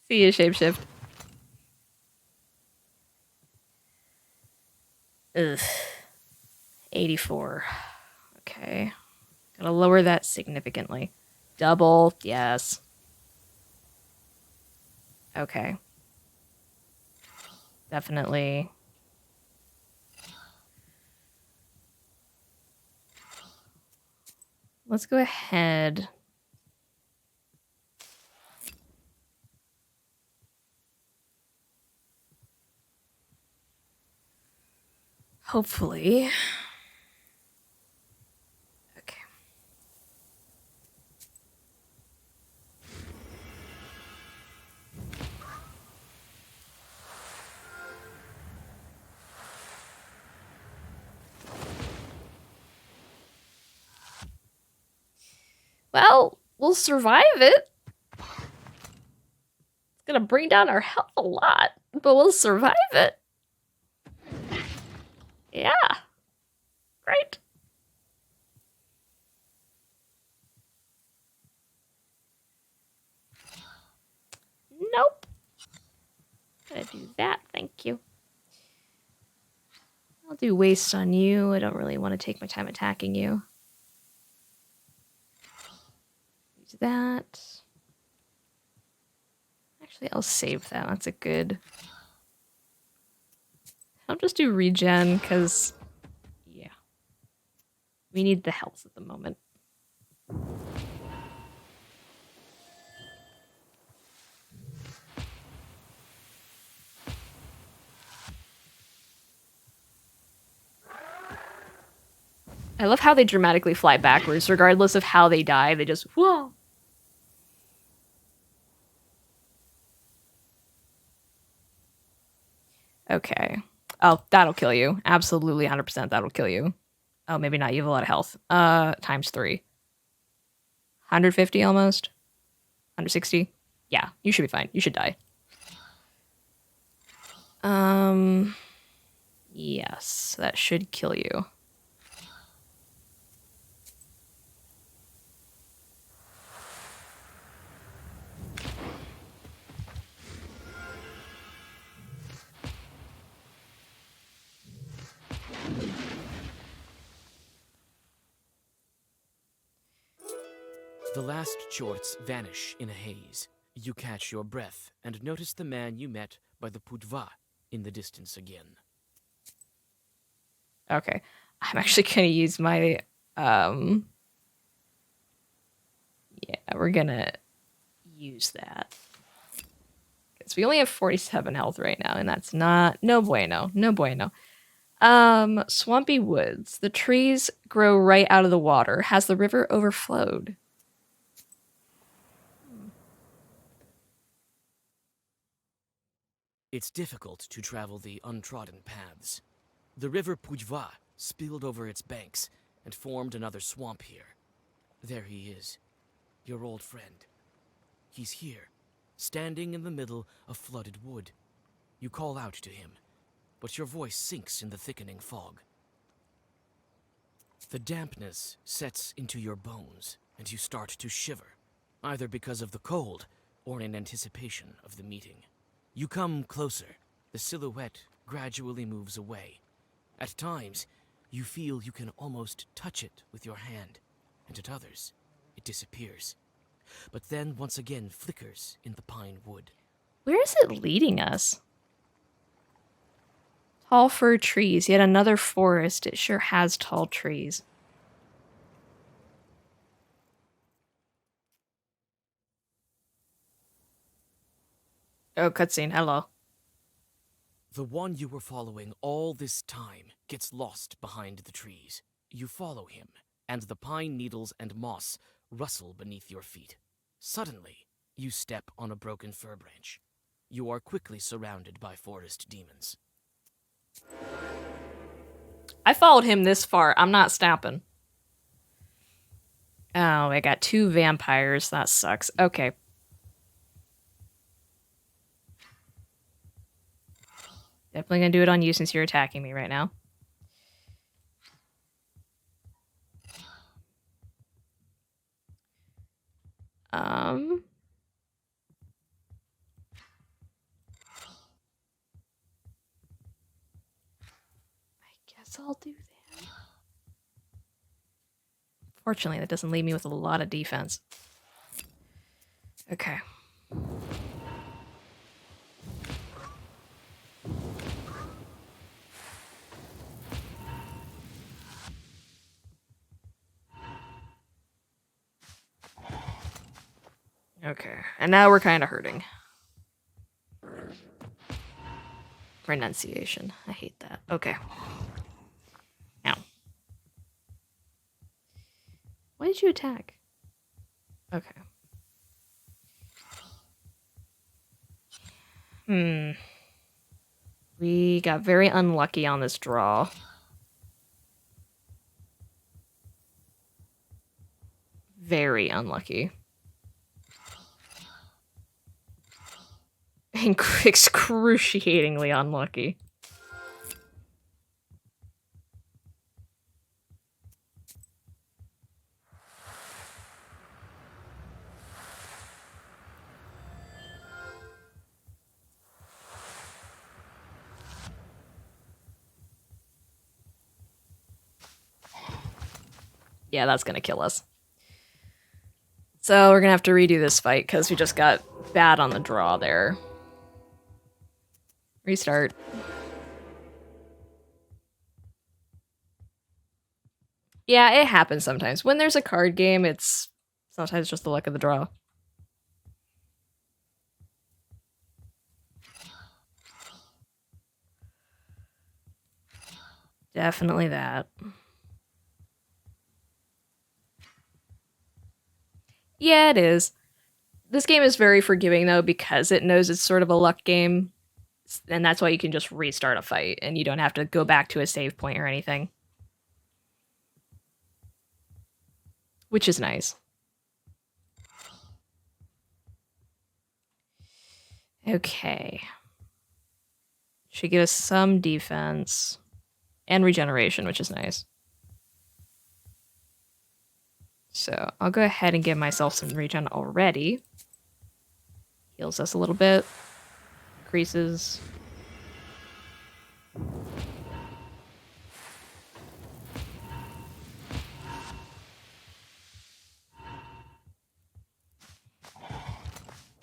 See you, Shapeshift. Ugh. 84. Okay. Gotta lower that significantly. Double, yes. Okay. Definitely. Let's go ahead. Hopefully. Okay. Well, we'll survive it. It's gonna bring down our health a lot, but we'll survive it. Yeah. Great. Nope. Gonna do that, thank you. I'll do waste on you. I don't really want to take my time attacking you. Use that. Actually, I'll save that. That's a good... I'll just do regen, because... Yeah. We need the health at the moment. I love how they dramatically fly backwards, regardless of how they die. They just, whoa! Okay. Oh, that'll kill you. Absolutely 100% that'll kill you. Oh, maybe not. You have a lot of health. Times 3. 150 almost? 160? Yeah, you should be fine. You should die. Yes, that should kill you. The last chorts vanish in a haze. You catch your breath and notice the man you met by the Putva in the distance again. Okay. I'm actually gonna use my, yeah, we're gonna use that. Because we only have 47 health right now, and that's not, no bueno, no bueno. Swampy woods. The trees grow right out of the water. Has the river overflowed? It's difficult to travel the untrodden paths. The river Pujva spilled over its banks and formed another swamp here. There he is, your old friend. He's here, standing in the middle of flooded wood. You call out to him, but your voice sinks in the thickening fog. The dampness sets into your bones, and you start to shiver, either because of the cold or in anticipation of the meeting. You come closer. The silhouette gradually moves away. At times, you feel you can almost touch it with your hand, and at others, it disappears. But then once again flickers in the pine wood. Where is it leading us? Tall fir trees, yet another forest. It sure has tall trees. Oh, cutscene, hello. The one you were following all this time gets lost behind the trees. You follow him, and the pine needles and moss rustle beneath your feet. Suddenly, you step on a broken fir branch. You are quickly surrounded by forest demons. I followed him this far. I'm not stopping. Oh, I got 2 vampires. That sucks. Okay. Definitely gonna do it on you since you're attacking me right now. I guess I'll do that. Fortunately, that doesn't leave me with a lot of defense. Okay. Okay, and now we're kind of hurting. Pronunciation. I hate that. Okay. Now. Why did you attack? Okay. We got very unlucky on this draw. Very unlucky. Excruciatingly unlucky. Yeah, that's gonna kill us. So we're gonna have to redo this fight because we just got bad on the draw there. Restart. Yeah, it happens sometimes. When there's a card game, it's sometimes just the luck of the draw. Definitely that. Yeah, it is. This game is very forgiving, though, because it knows it's sort of a luck game. And that's why you can just restart a fight, and you don't have to go back to a save point or anything. Which is nice. Okay. Should give us some defense. And regeneration, which is nice. So I'll go ahead and give myself some regen already. Heals us a little bit. Increases.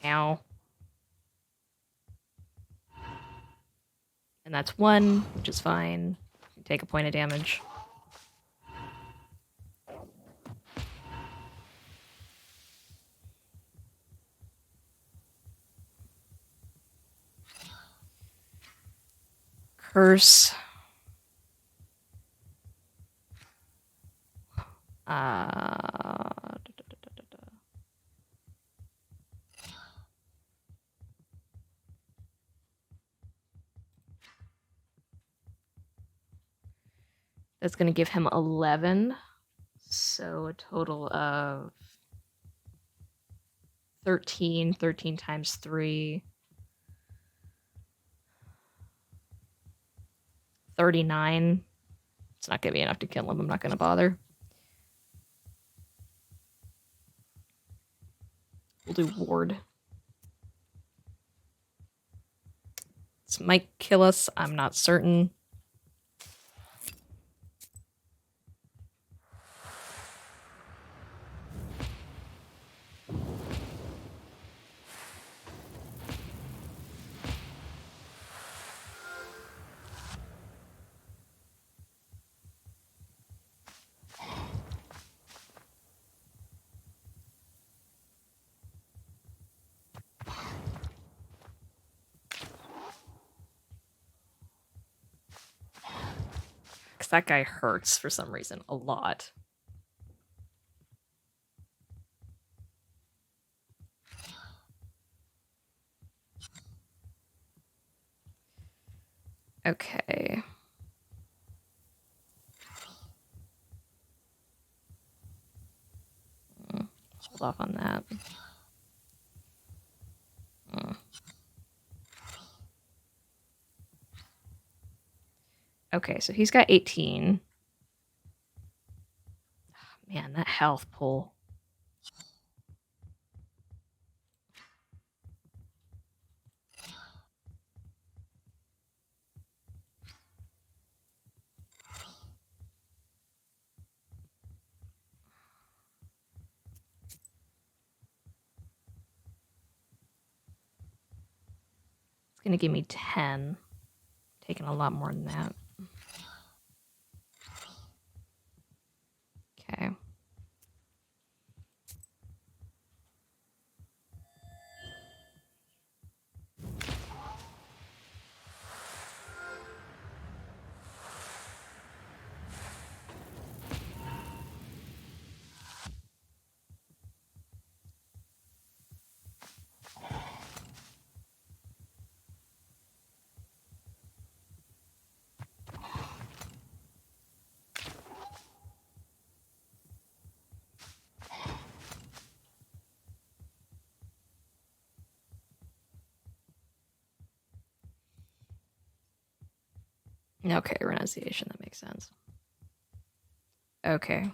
Ow. And that's 1, which is fine. Take a point of damage. Curse. That's going to give him 11. So a total of 13. 13 times 3. 39. It's not gonna be enough to kill him. I'm not gonna bother. We'll do ward. This might kill us. I'm not certain. Because that guy hurts for some reason a lot. Okay. Hold off on that. Okay, so he's got 18. Man, that health pull. It's gonna give me 10. Taking a lot more than that. Okay. Okay, renunciation, that makes sense. Okay.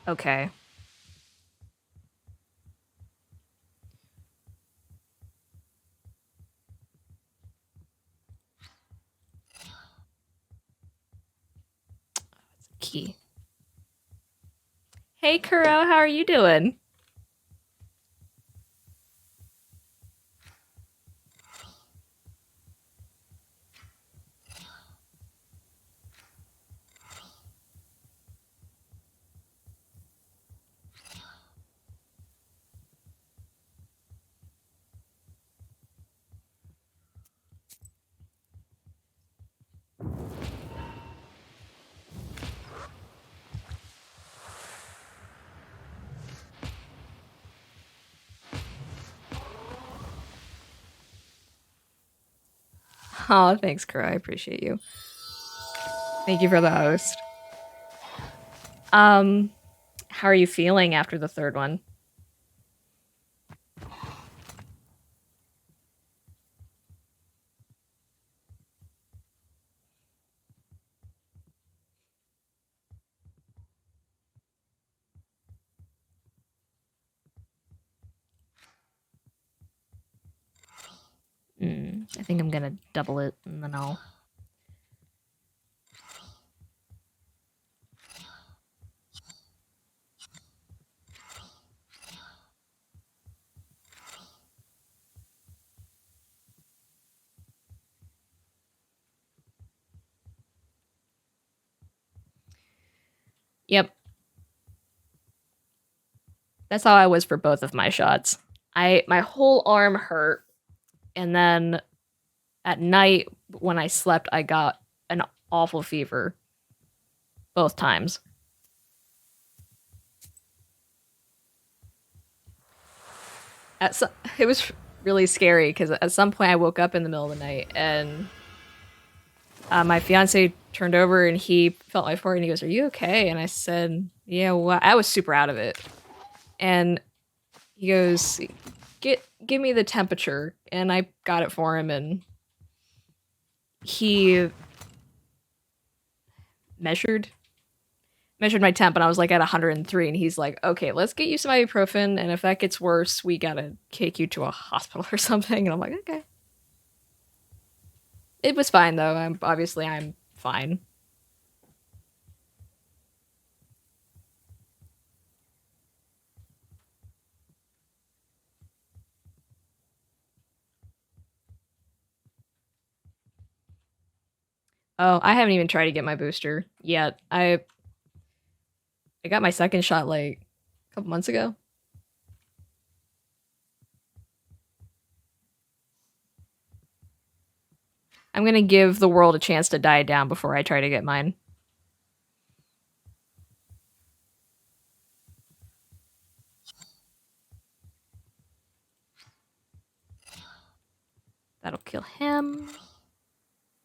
Okay. Key. Hey, Kuro, how are you doing? Oh, thanks, Kuro. I appreciate you. Thank you for the host. How are you feeling after the third one? I think I'm gonna double it and then I'll... That's how I was for both of my shots. My whole arm hurt, and then at night when I slept, I got an awful fever both times. It was really scary because at some point I woke up in the middle of the night and my fiance turned over and he felt my forehead and he goes, "Are you okay?" And I said, "Yeah, well," I was super out of it. And he goes, give me the temperature. And I got it for him and he measured my temp and I was like at 103 and he's like, "Okay, let's get you some ibuprofen and if that gets worse, we gotta take you to a hospital or something." And I'm like, "Okay." It was fine though. I'm fine. Oh, I haven't even tried to get my booster yet. I got my second shot like a couple months ago. I'm gonna give the world a chance to die down before I try to get mine. That'll kill him.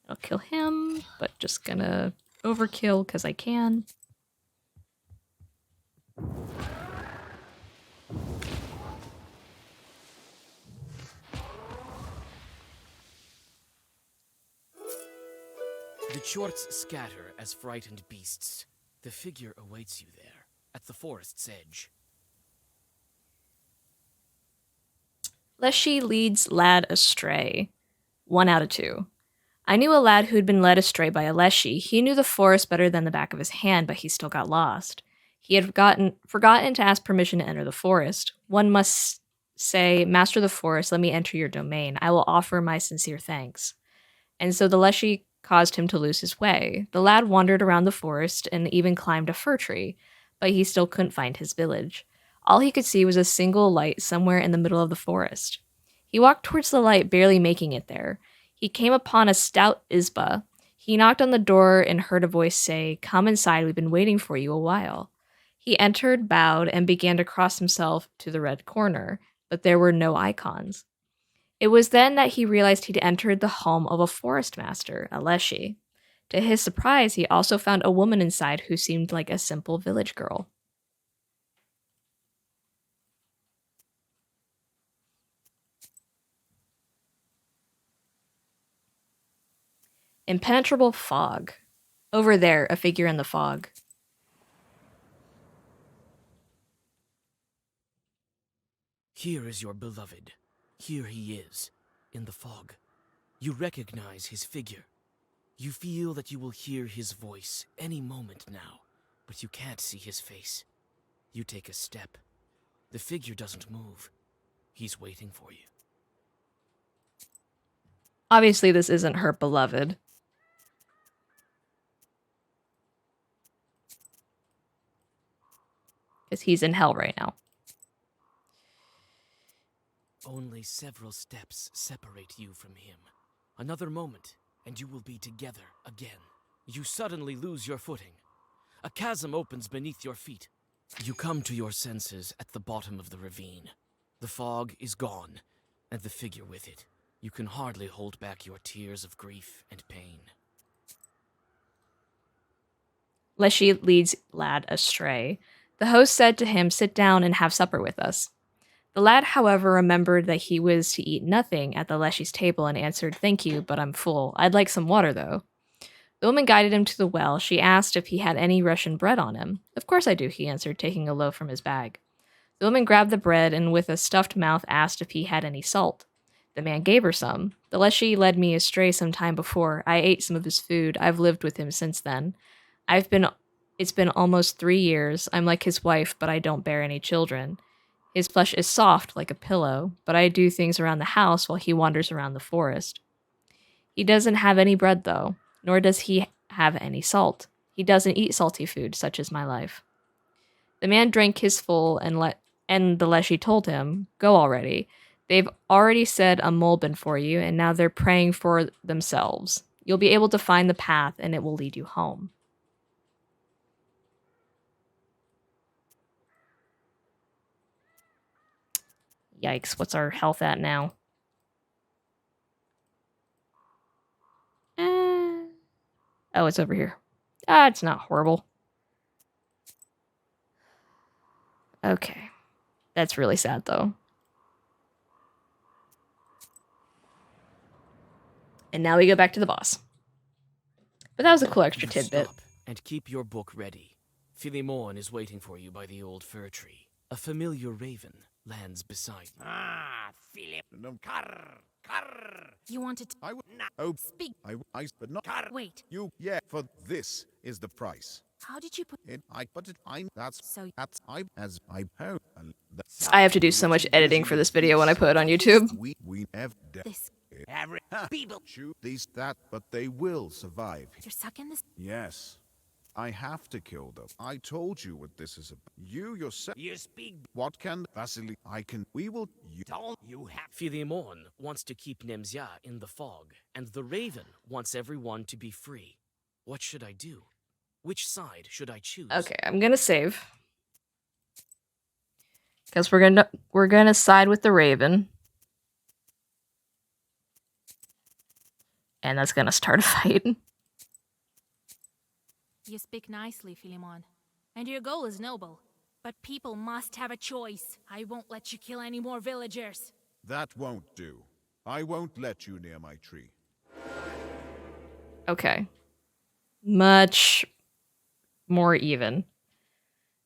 That'll kill him, but just gonna overkill because I can. The chorts scatter as frightened beasts. The figure awaits you there, at the forest's edge. Leshy leads lad astray. 1 out of 2. I knew a lad who'd been led astray by a leshy. He knew the forest better than the back of his hand, but he still got lost. He had forgotten to ask permission to enter the forest. One must say, "Master of the forest, let me enter your domain. I will offer my sincere thanks." And so the leshy caused him to lose his way. The lad wandered around the forest and even climbed a fir tree, but he still couldn't find his village. All he could see was a single light somewhere in the middle of the forest. He walked towards the light, barely making it there. He came upon a stout isba. He knocked on the door and heard a voice say, "Come inside, we've been waiting for you a while." He entered, bowed, and began to cross himself to the red corner, but there were no icons. It was then that he realized he'd entered the home of a forest master, a leshy. To his surprise, he also found a woman inside who seemed like a simple village girl. Impenetrable fog. Over there, a figure in the fog. Here is your beloved. Here he is, in the fog. You recognize his figure. You feel that you will hear his voice any moment now, but you can't see his face. You take a step. The figure doesn't move. He's waiting for you. Obviously, this isn't her beloved. Because he's in hell right now. Only several steps separate you from him. Another moment, and you will be together again. You suddenly lose your footing. A chasm opens beneath your feet. You come to your senses at the bottom of the ravine. The fog is gone, and the figure with it. You can hardly hold back your tears of grief and pain. Leshy leads lad astray. The host said to him, "Sit down and have supper with us." The lad, however, remembered that he was to eat nothing at the leshy's table and answered, "Thank you, but I'm full. I'd like some water, though." The woman guided him to the well. She asked if he had any Russian bread on him. "Of course I do," he answered, taking a loaf from his bag. The woman grabbed the bread and with a stuffed mouth asked if he had any salt. The man gave her some. The leshy led me astray some time before. I ate some of his food. I've lived with him since then. It's been almost 3 years. I'm like his wife, but I don't bear any children. His flesh is soft like a pillow, but I do things around the house while he wanders around the forest. He doesn't have any bread, though, nor does he have any salt. He doesn't eat salty food, such as my life. The man drank his full and let And the leshy told him, "Go already. They've already said a mulbin for you, and now they're praying for themselves. You'll be able to find the path, and it will lead you home." Yikes, what's our health at now? Oh, it's over here. Ah, it's not horrible. Okay. That's really sad, though. And now we go back to the boss. But that was a cool extra You tidbit. stop and keep your book ready. Philemon is waiting for you by the old fir tree. A familiar raven lands beside you. Ah, Philip. Carr, carr. You wanted to I would oh, speak. but not Carr. Wait, you. Yeah, for this is the price. how did you put It I but it I'm so that's I as I ho and that's I have to do so much editing for this video when I put it on YouTube. we have this? Every people. shoot these that but they will survive. You're sucking this? Yes. I have to kill them. I told you what this is about. You yourself. You speak. What can Vasily? I can. We will. You Don't you have? Philemon wants to keep Nemzia in the fog, and the raven wants everyone to be free. What should I do? Which side should I choose? Okay, I'm gonna save. Because we're gonna side with the raven. And that's gonna start a fight. You speak nicely, Philemon. And your goal is noble. But people must have a choice. I won't let you kill any more villagers. That won't do. I won't let you near my tree. Okay. Much more even.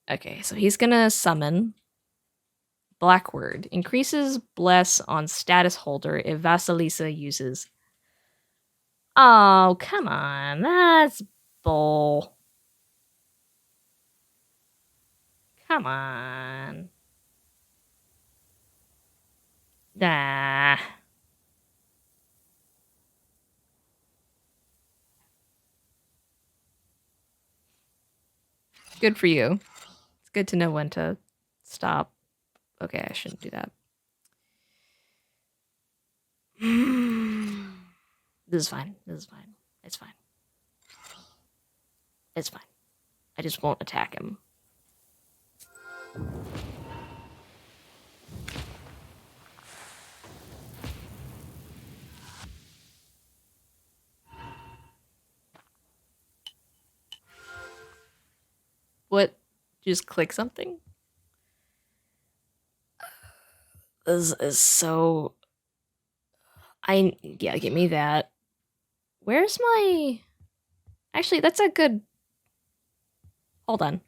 Okay, so he's gonna summon Black Word. Increases bless on status holder if Vasilisa uses. Oh, come on. That's bull. Come on. Nah. Good for you. It's good to know when to stop. Okay, I shouldn't do that. This is fine. This is fine. It's fine. It's fine. I just won't attack him. What? Just click something? This is so... Yeah, give me that. Where's my... Actually, that's a good... Hold on.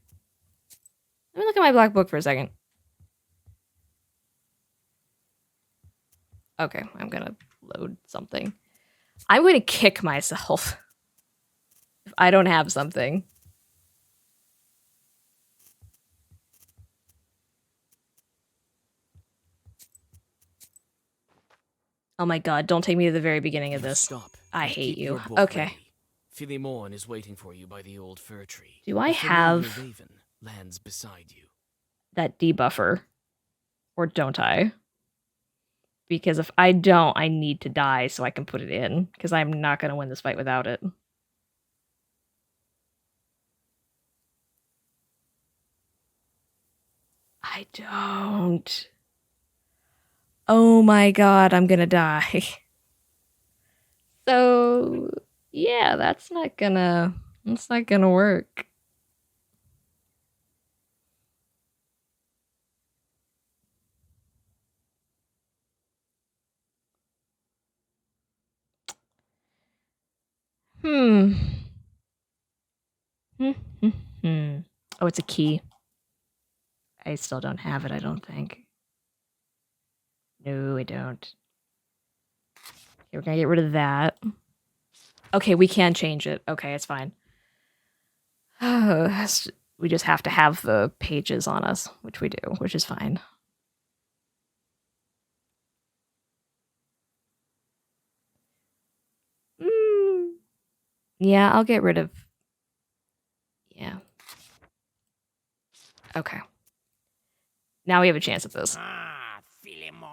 Let me look at my black book for a second. Okay, I'm gonna load something. I'm going to kick myself if I don't have something. Oh my god, don't take me to the very beginning of You this. stop I and hate keep you. your book Okay. ready. Philemon is waiting for you by the old fir tree. Do I A familiar have raven lands beside you. that debuffer? Or don't I? Because if I don't, I need to die so I can put it in. Because I'm not going to win this fight without it. I don't. Oh my god, I'm gonna die. So, yeah, that's not gonna work. Hmm. Oh, it's a key. I still don't have it, I don't think. No, I don't. Okay, we're gonna get rid of that. Okay, we can change it. Okay, it's fine. We just have to have the pages on us, which we do, which is fine. Yeah, I'll get rid of... Yeah. Okay. Now we have a chance at this. Ah, Philemon.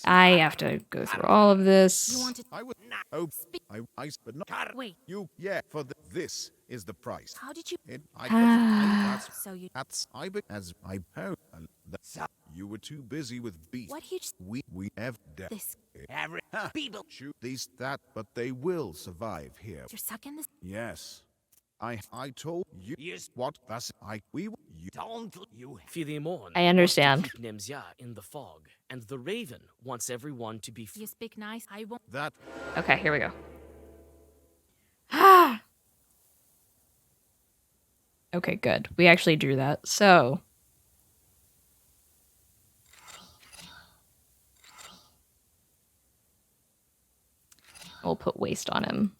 I have to go through all of You this. wanted. I would. Oh, I but not Wait, you. Yeah, for this is the price. how did you. So you. That's I be as I po. You were too busy with beast. What he just. We have This. Every people. shoot these that, but they will survive here. You're sucking this. Yes, I told you. Yes. What? That's you. Don't you Philemon I understand. wants to keep Nemzia in the fog, and the Raven wants everyone to be You speak nice. I won't. That Okay, here we go. Ah! Okay, good. We actually drew that. So... we'll put waste on him.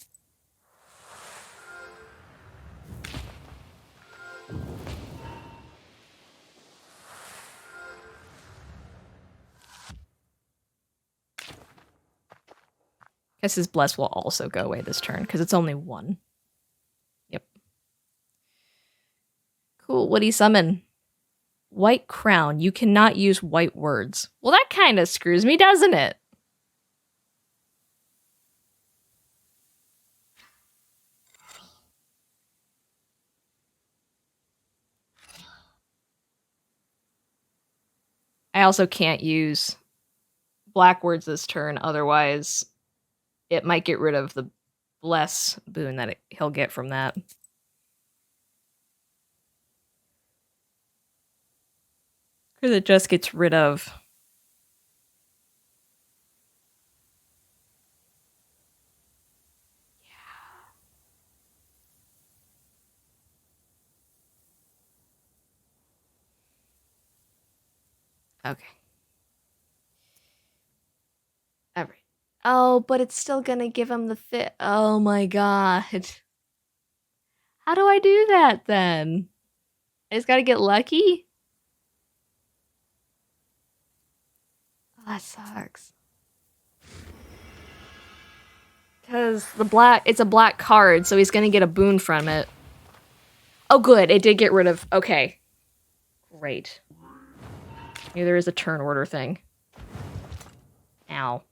Guess his bless will also go away this turn because it's only one. Yep. Cool. What do you summon? White crown. You cannot use white words. Well, that kind of screws me, doesn't it? I also can't use black words this turn, otherwise it might get rid of the bless boon that he'll get from that. Because it just gets rid of... Okay. All right. Oh, but it's still gonna give him the fit. Oh my god. How do I do that then? I just gotta get lucky? Oh, that sucks. Because it's a black card, so he's gonna get a boon from it. Oh good, it did get rid of... Okay. Great. Maybe there is a turn order thing. Ow.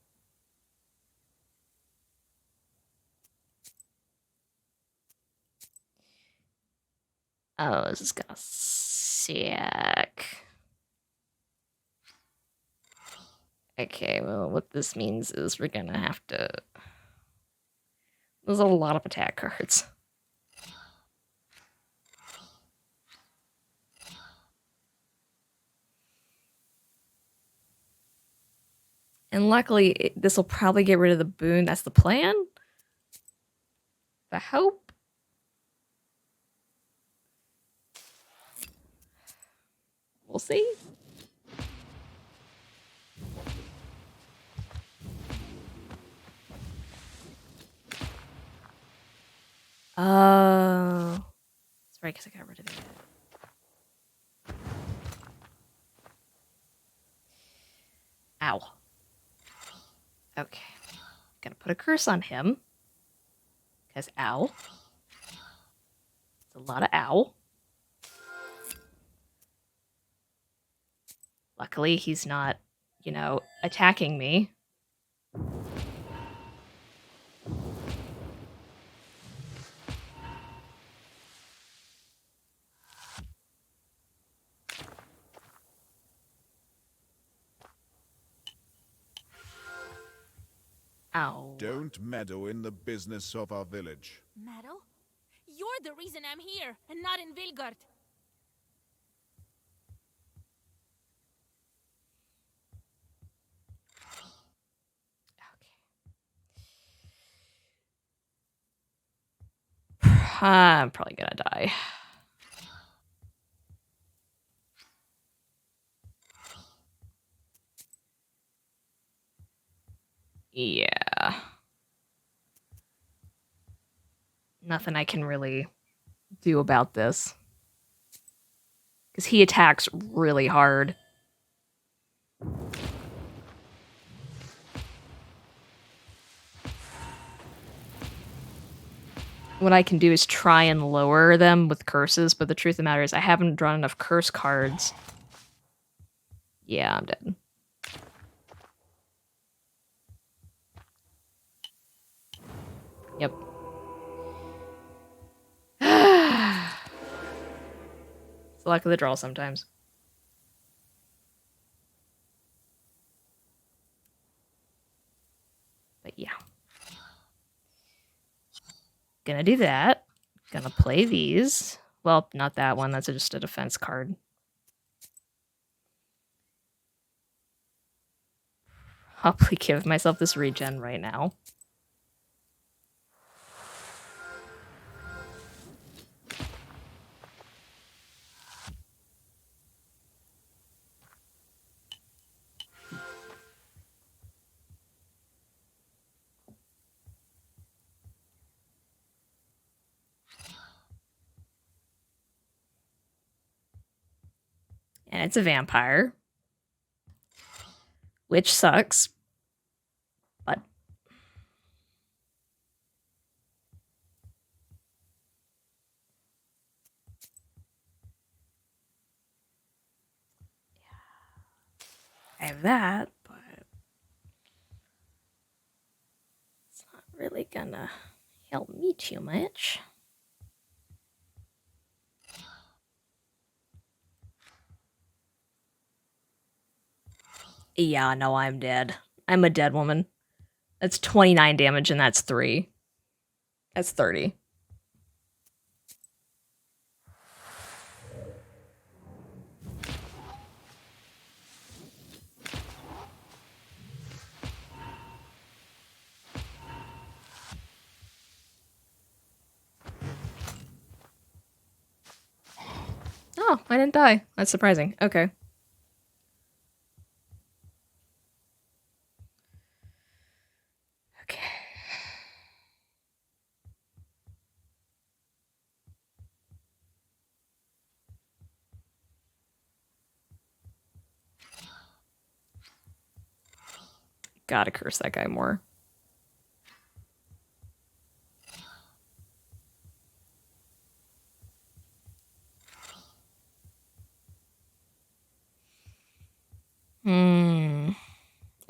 Oh, this is gonna suck. Okay, well, what this means is we're gonna have to... There's a lot of attack cards. And luckily, this will probably get rid of the boon. That's the plan? I hope. We'll see. Oh. That's right, because I got rid of it. Ow. Okay. Gonna put a curse on him. Because ow. It's a lot of ow. Luckily, he's not, you know, attacking me. Ow. don't meddle in the business of our village. Metal? You're the reason I'm here, and not in Vilgard. I'm probably gonna die. Yeah. Nothing I can really do about this. Because he attacks really hard. What I can do is try and lower them with curses, but the truth of the matter is I haven't drawn enough curse cards Yeah, I'm dead. Yep. It's the luck of the draw sometimes. But yeah. Gonna do that. Gonna play these. Well, not that one. That's just a defense card. I'll probably give myself this regen right now. And it's a vampire. Which sucks. But I have that, but it's not really gonna help me too much. Yeah, no, I'm dead. I'm a dead woman. That's 29 damage and that's 3. That's 30. Oh, I didn't die. That's surprising. Okay. Okay. Gotta curse that guy more.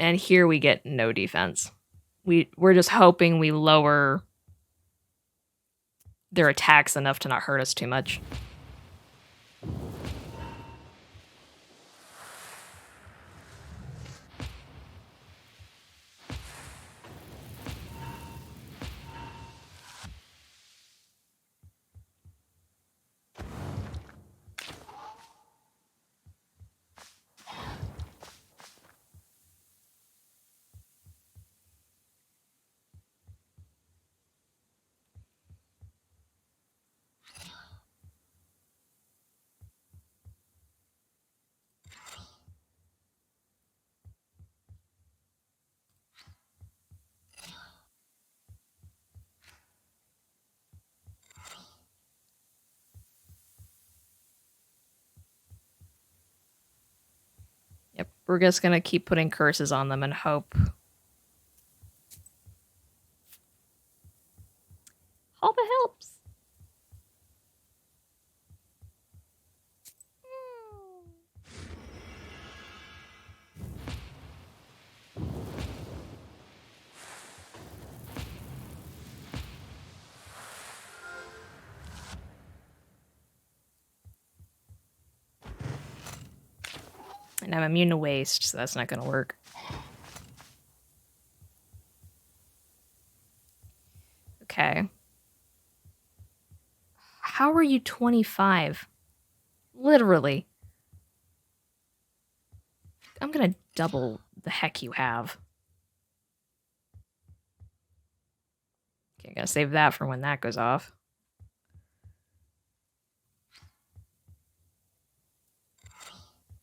And here we get no defense. We're just hoping we lower their attacks enough to not hurt us too much. Yep, we're just gonna keep putting curses on them and hope. Hope it helps. And I'm immune to waste, so that's not gonna work. Okay. How are you 25? Literally. I'm gonna double the heck you have. Okay, gotta save that for when that goes off.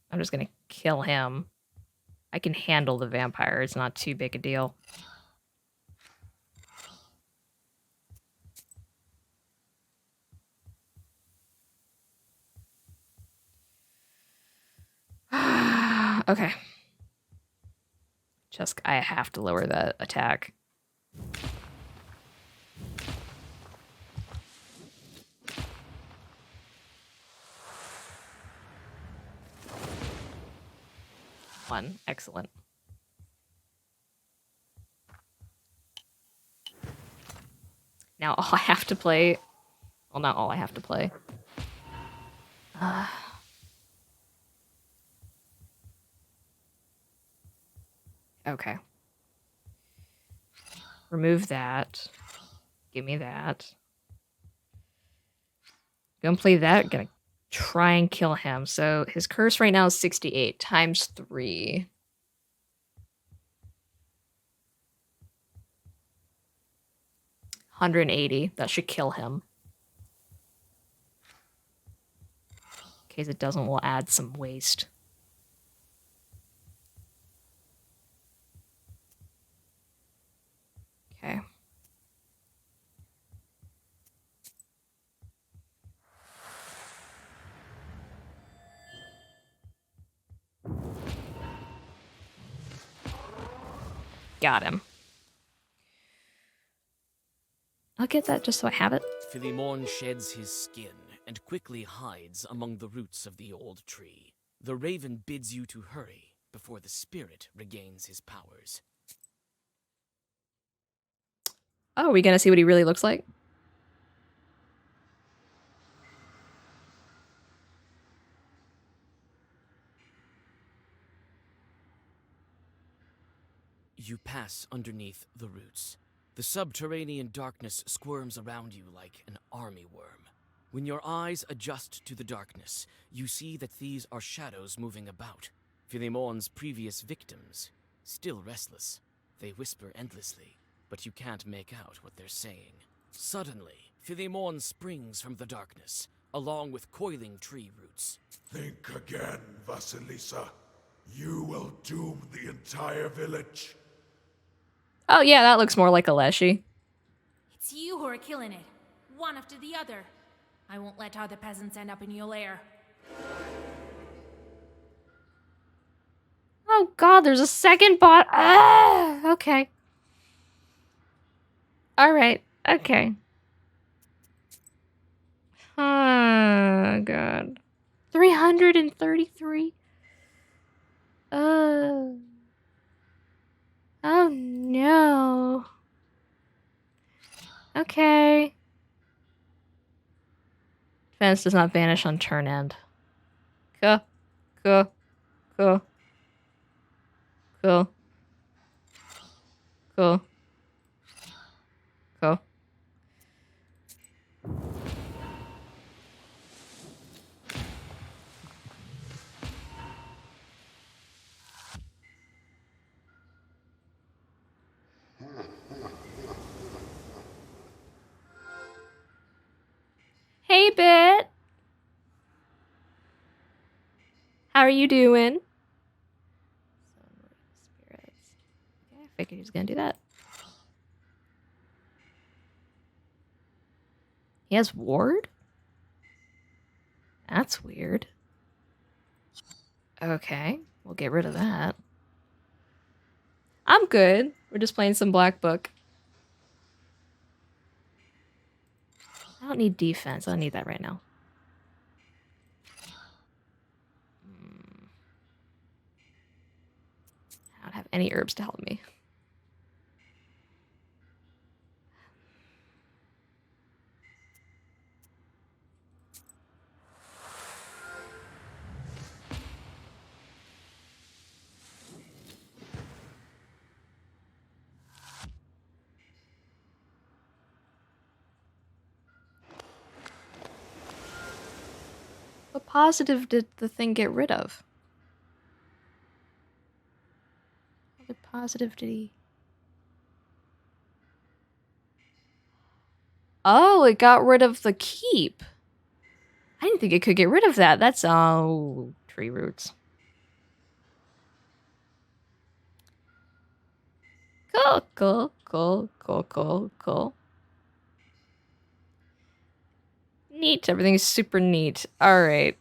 I'm just gonna kill him. I can handle the vampire. It's not too big a deal. Okay. Just, I have to lower the attack. 1. Excellent. Now all I have to play... Well, not all I have to play. Okay. Remove that. Give me that. Gonna play that. Gonna try and kill him. So his curse right now is 68 times 3. $180. That should kill him. In case it doesn't, we'll add some waste. Okay. Got him. I'll get that just so I have it. Philemon sheds his skin and quickly hides among the roots of the old tree. The raven bids you to hurry before the spirit regains his powers. Oh, are we gonna see what he really looks like? You pass underneath the roots. The subterranean darkness squirms around you like an army worm. When your eyes adjust to the darkness, you see that these are shadows moving about. Philemon's previous victims, still restless. They whisper endlessly, but you can't make out what they're saying. Suddenly, Philemon springs from the darkness, along with coiling tree roots. Think again, Vasilisa. You will doom the entire village. Oh yeah, that looks more like a leshy. It's you who are killing it, one after the other. I won't let other peasants end up in your lair. Oh god, there's a second bot. Ah, okay. Alright, okay. Oh god. 333? Oh no. Okay. Defense does not vanish on turn end. Cool. Cool. Cool. Cool. Cool. Cool. Hey, Bit. How are you doing? Spirits. Okay, I figured he was gonna do that. He has ward? That's weird. Okay, we'll get rid of that. I'm good. We're just playing some Black Book. I don't need defense. I don't need that right now. I don't have any herbs to help me. What positive did the thing get rid of? What positive did he... Oh, it got rid of the keep. I didn't think it could get rid of that. That's, oh, tree roots. Cool, cool, cool, cool, cool, cool. Neat. Everything's super neat. All right.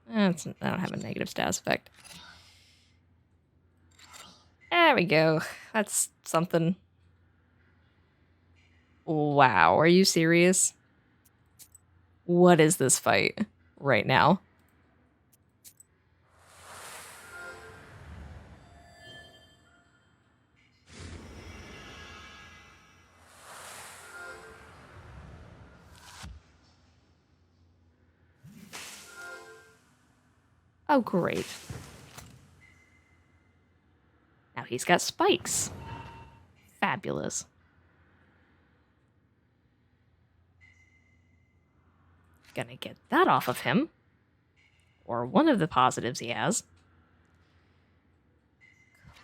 I don't have a negative status effect. There we go. That's something. Wow, are you serious? What is this fight right now? Oh, great. Now he's got spikes. Fabulous. Gonna get that off of him. Or one of the positives he has.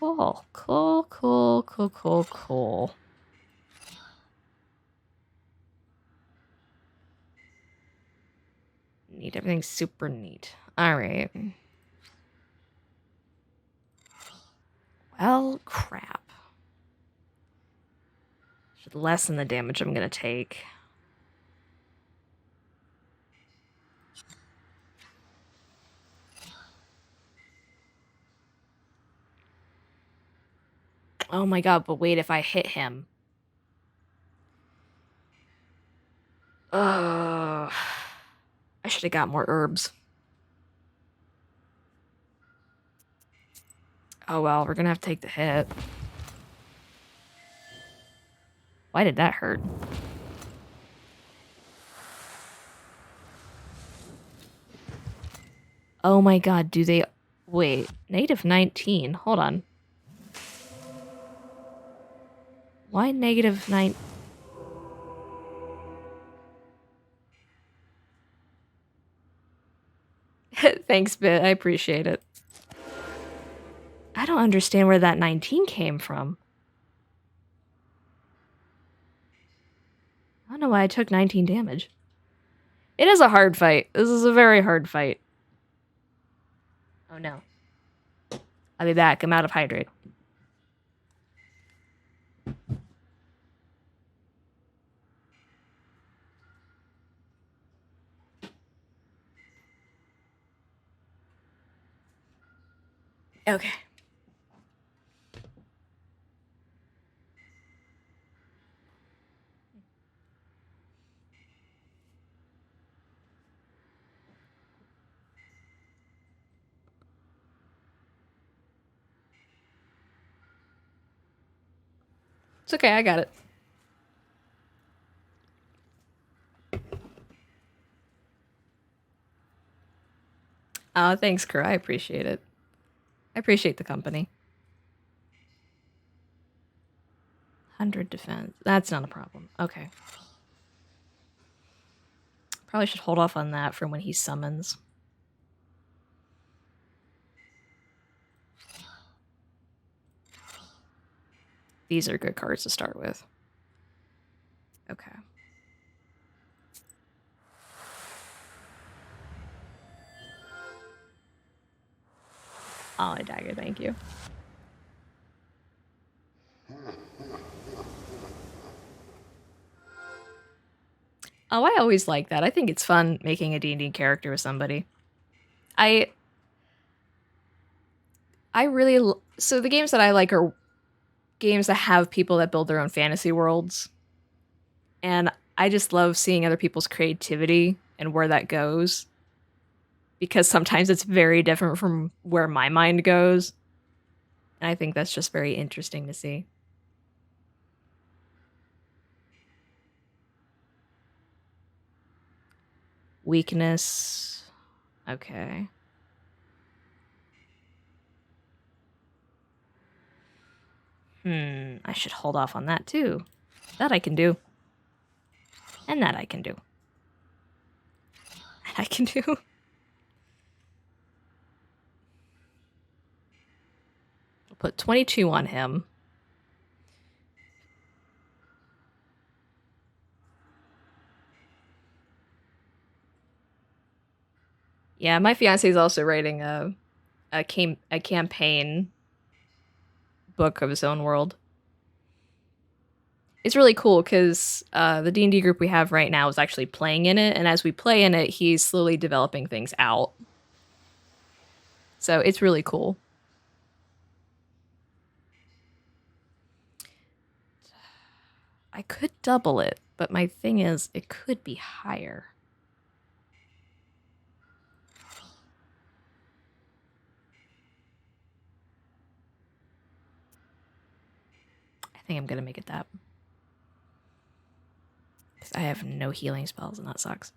Cool, cool, cool, cool, cool, cool. Neat. Everything's super neat. Alright. Well, crap. Should lessen the damage I'm gonna take. Oh my god, but wait, if I hit him. Ugh. I should have got more herbs. Oh well, we're gonna have to take the hit. Why did that hurt? Oh my god, do they... Wait, negative 19? Hold on. Why negative 9? Thanks, Bit. I appreciate it. I don't understand where that 19 came from. I don't know why I took 19 damage. It is a hard fight. This is a very hard fight. Oh no. I'll be back. I'm out of hydrate. Okay. It's okay, I got it. Oh, thanks, Kerr. I appreciate it. I appreciate the company. 100 defense. That's not a problem. Okay. Probably should hold off on that for when he summons. These are good cards to start with. Okay. Oh, a dagger, thank you. Oh, I always like that. I think it's fun making a D&D character with somebody. I really... So the games that I like are games that have people that build their own fantasy worlds. And I just love seeing other people's creativity and where that goes. Because sometimes it's very different from where my mind goes. And I think that's just very interesting to see. Weakness. Okay. I should hold off on that too. That I can do. And that I can do. And I can do. I'll put 22 on him. Yeah, my fiance is also writing a campaign book of his own world. It's really cool because the D&D group we have right now is actually playing in it, and as we play in it, he's slowly developing things out. So it's really cool. I could double it, but my thing is, it could be higher. think I'm gonna make it that. Because I have no healing spells and that sucks.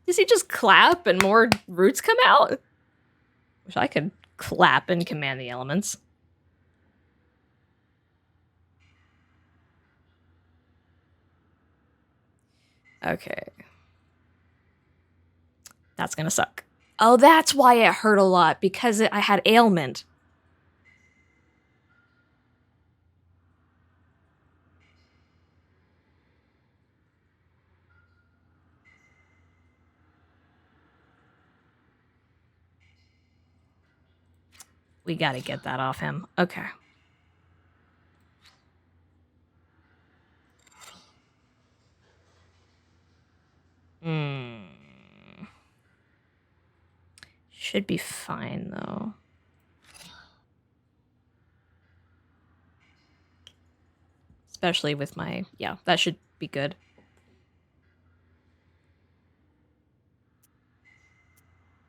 Does he just clap and more roots come out? Wish I could clap and command the elements. Okay. That's gonna suck. Oh, that's why it hurt a lot, because I had ailment. We gotta get that off him. Okay. Should be fine, though. Especially with my... Yeah, that should be good.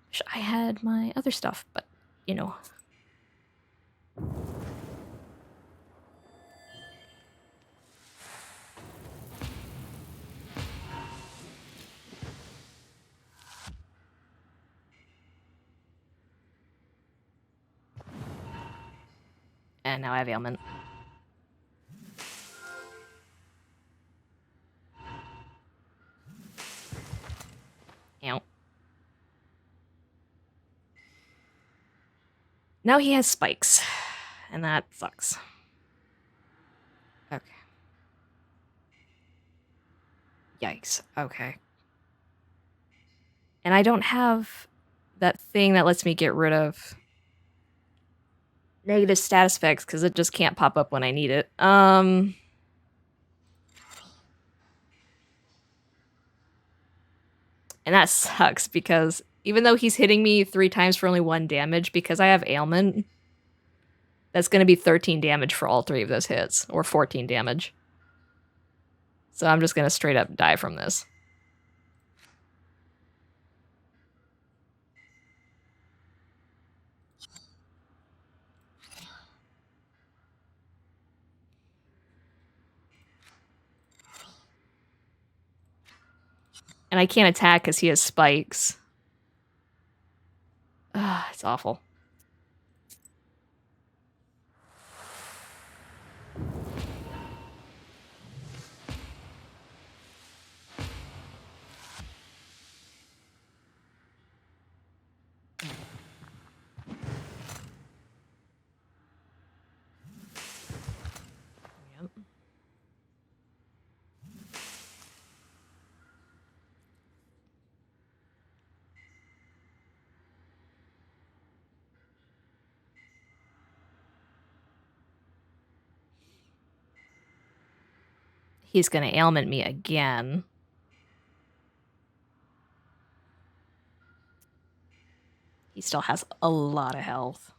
Wish I had my other stuff, but, you know. And now I have ailment. Ow. Now he has spikes. And that sucks. Okay. Yikes. Okay. And I don't have that thing that lets me get rid of negative status effects because it just can't pop up when I need it. And that sucks because even though he's hitting me 3 times for only 1 damage, because I have ailment, that's going to be 13 damage for all 3 of those hits, or 14 damage. So I'm just going to straight up die from this. And I can't attack because he has spikes. It's awful. Yep. He's going to ailment me again. He still has a lot of health.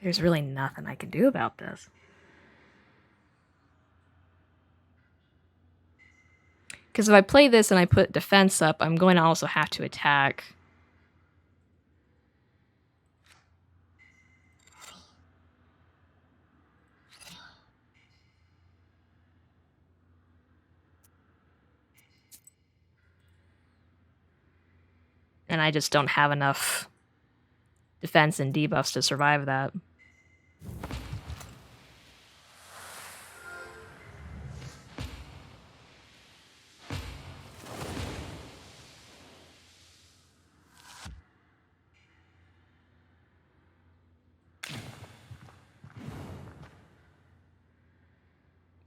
There's really nothing I can do about this. Because if I play this and I put defense up, I'm going to also have to attack. And I just don't have enough defense and debuffs to survive that.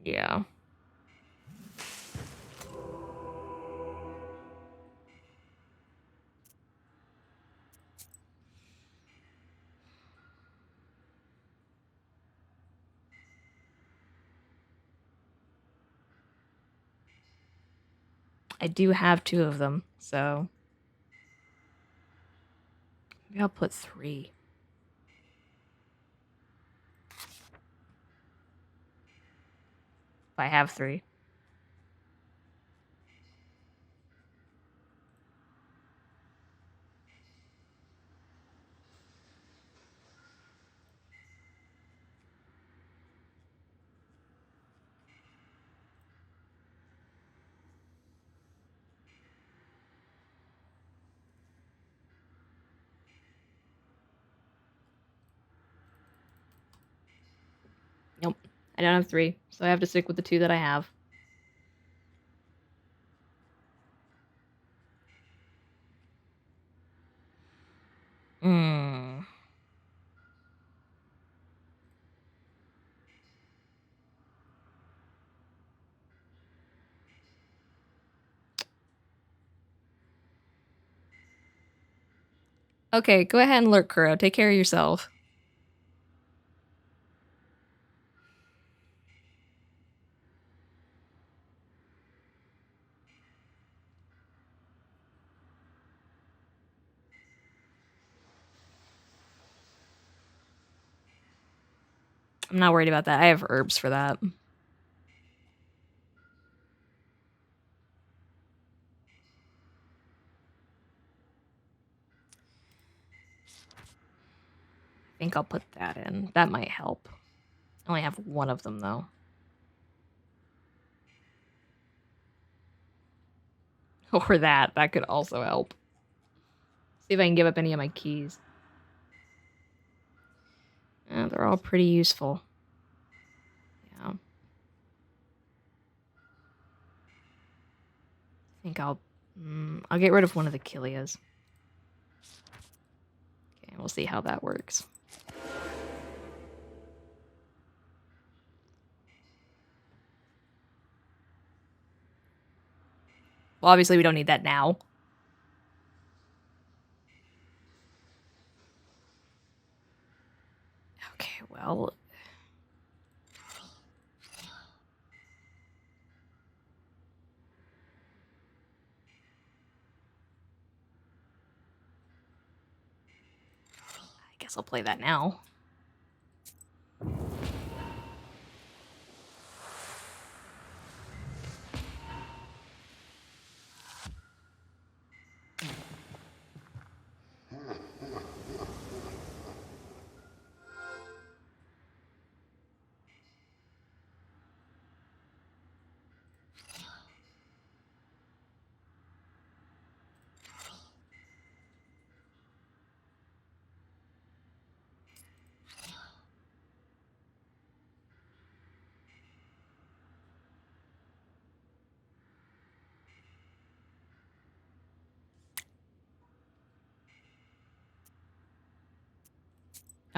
Yeah. I do have 2 of them, so maybe I'll put 3. If I have 3. Nope. I don't have 3, so I have to stick with the 2 that I have. Hmm. Okay, go ahead and lurk, Kuro. Take care of yourself. I'm not worried about that. I have herbs for that. I think I'll put that in. That might help. I only have 1 of them, though. Or that. That could also help. See if I can give up any of my keys. They're all pretty useful. Yeah. I think I'll get rid of one of the Kilias. Okay, we'll see how that works. Well, obviously we don't need that now. Okay, well... I guess I'll play that now.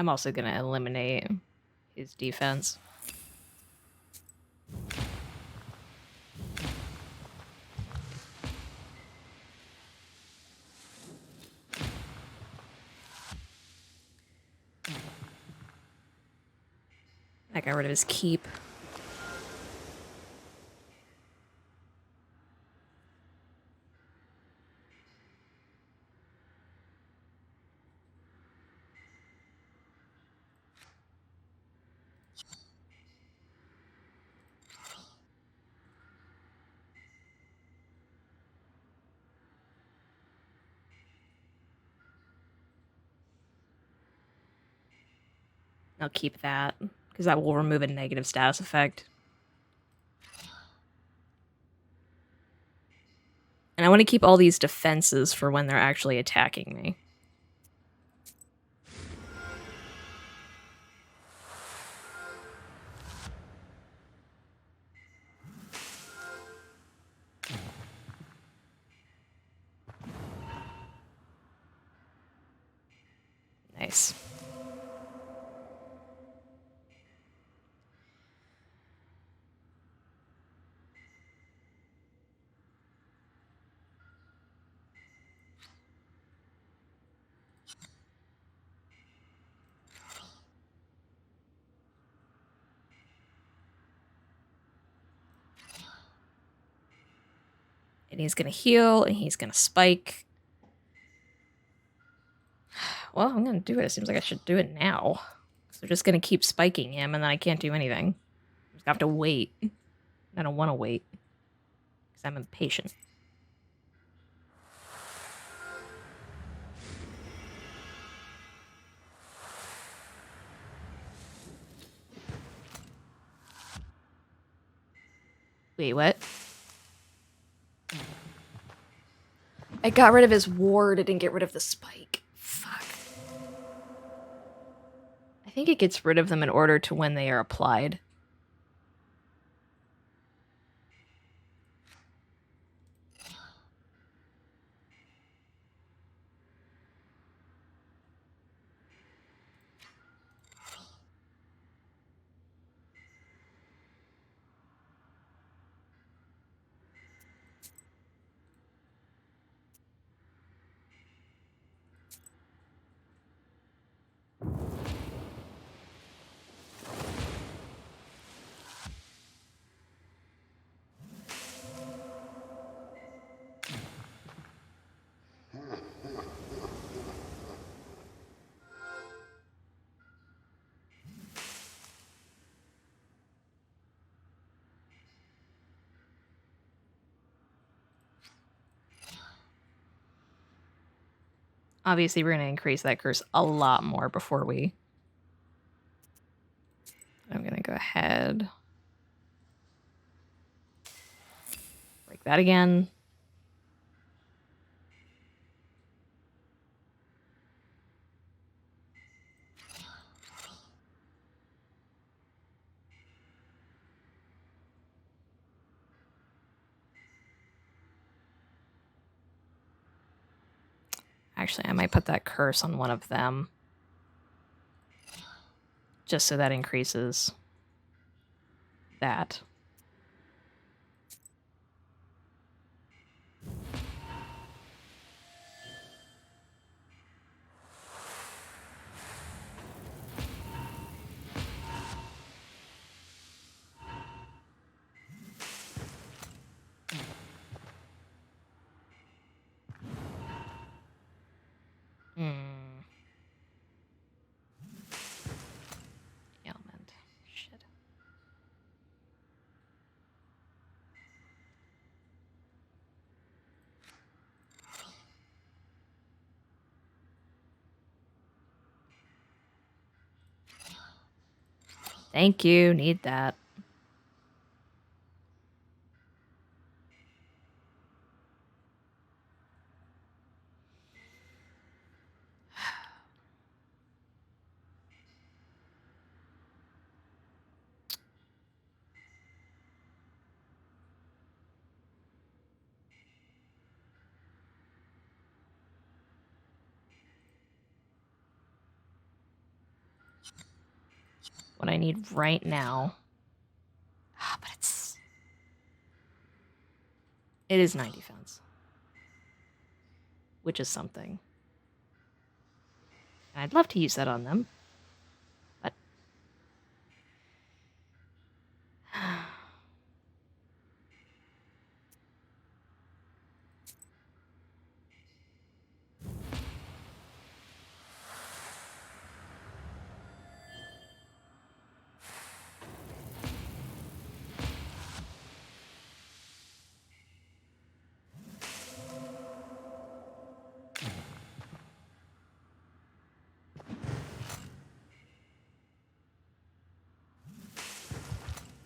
I'm also gonna eliminate his defense. I got rid of his keep. I'll keep that, because that will remove a negative status effect. And I want to keep all these defenses for when they're actually attacking me. Nice. I And he's going to heal, and he's going to spike. Well, I'm going to do it. It seems like I should do it now. So they're just going to keep spiking him, and then I can't do anything. I just have to wait. I don't want to wait. Because I'm impatient. Wait, what? I got rid of his ward. I didn't get rid of the spike. Fuck. I think it gets rid of them in order to when they are applied. Obviously, we're going to increase that curse a lot more before we... I'm going to go ahead. Break that again. Actually, I might put that curse on one of them. Just so that increases that. Ailment. Shit. Thank you. Need that. What I need right now. But it is 9 defense. Which is something. And I'd love to use that on them. But...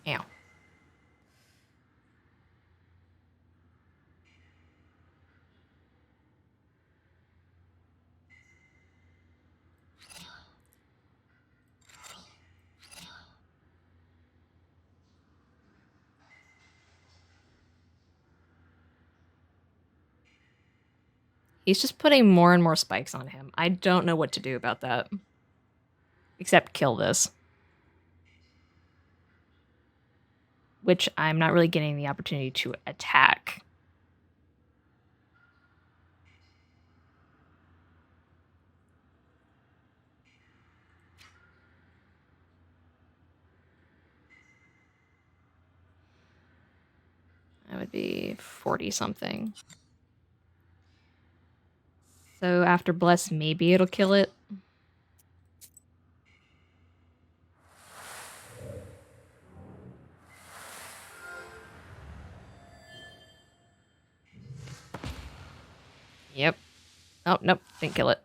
Ow. He's just putting more and more spikes on him. I don't know what to do about that. Except kill this. Which I'm not really getting the opportunity to attack. I would be 40 something. So after Bless, maybe it'll kill it. Yep. Oh, nope. Didn't kill it.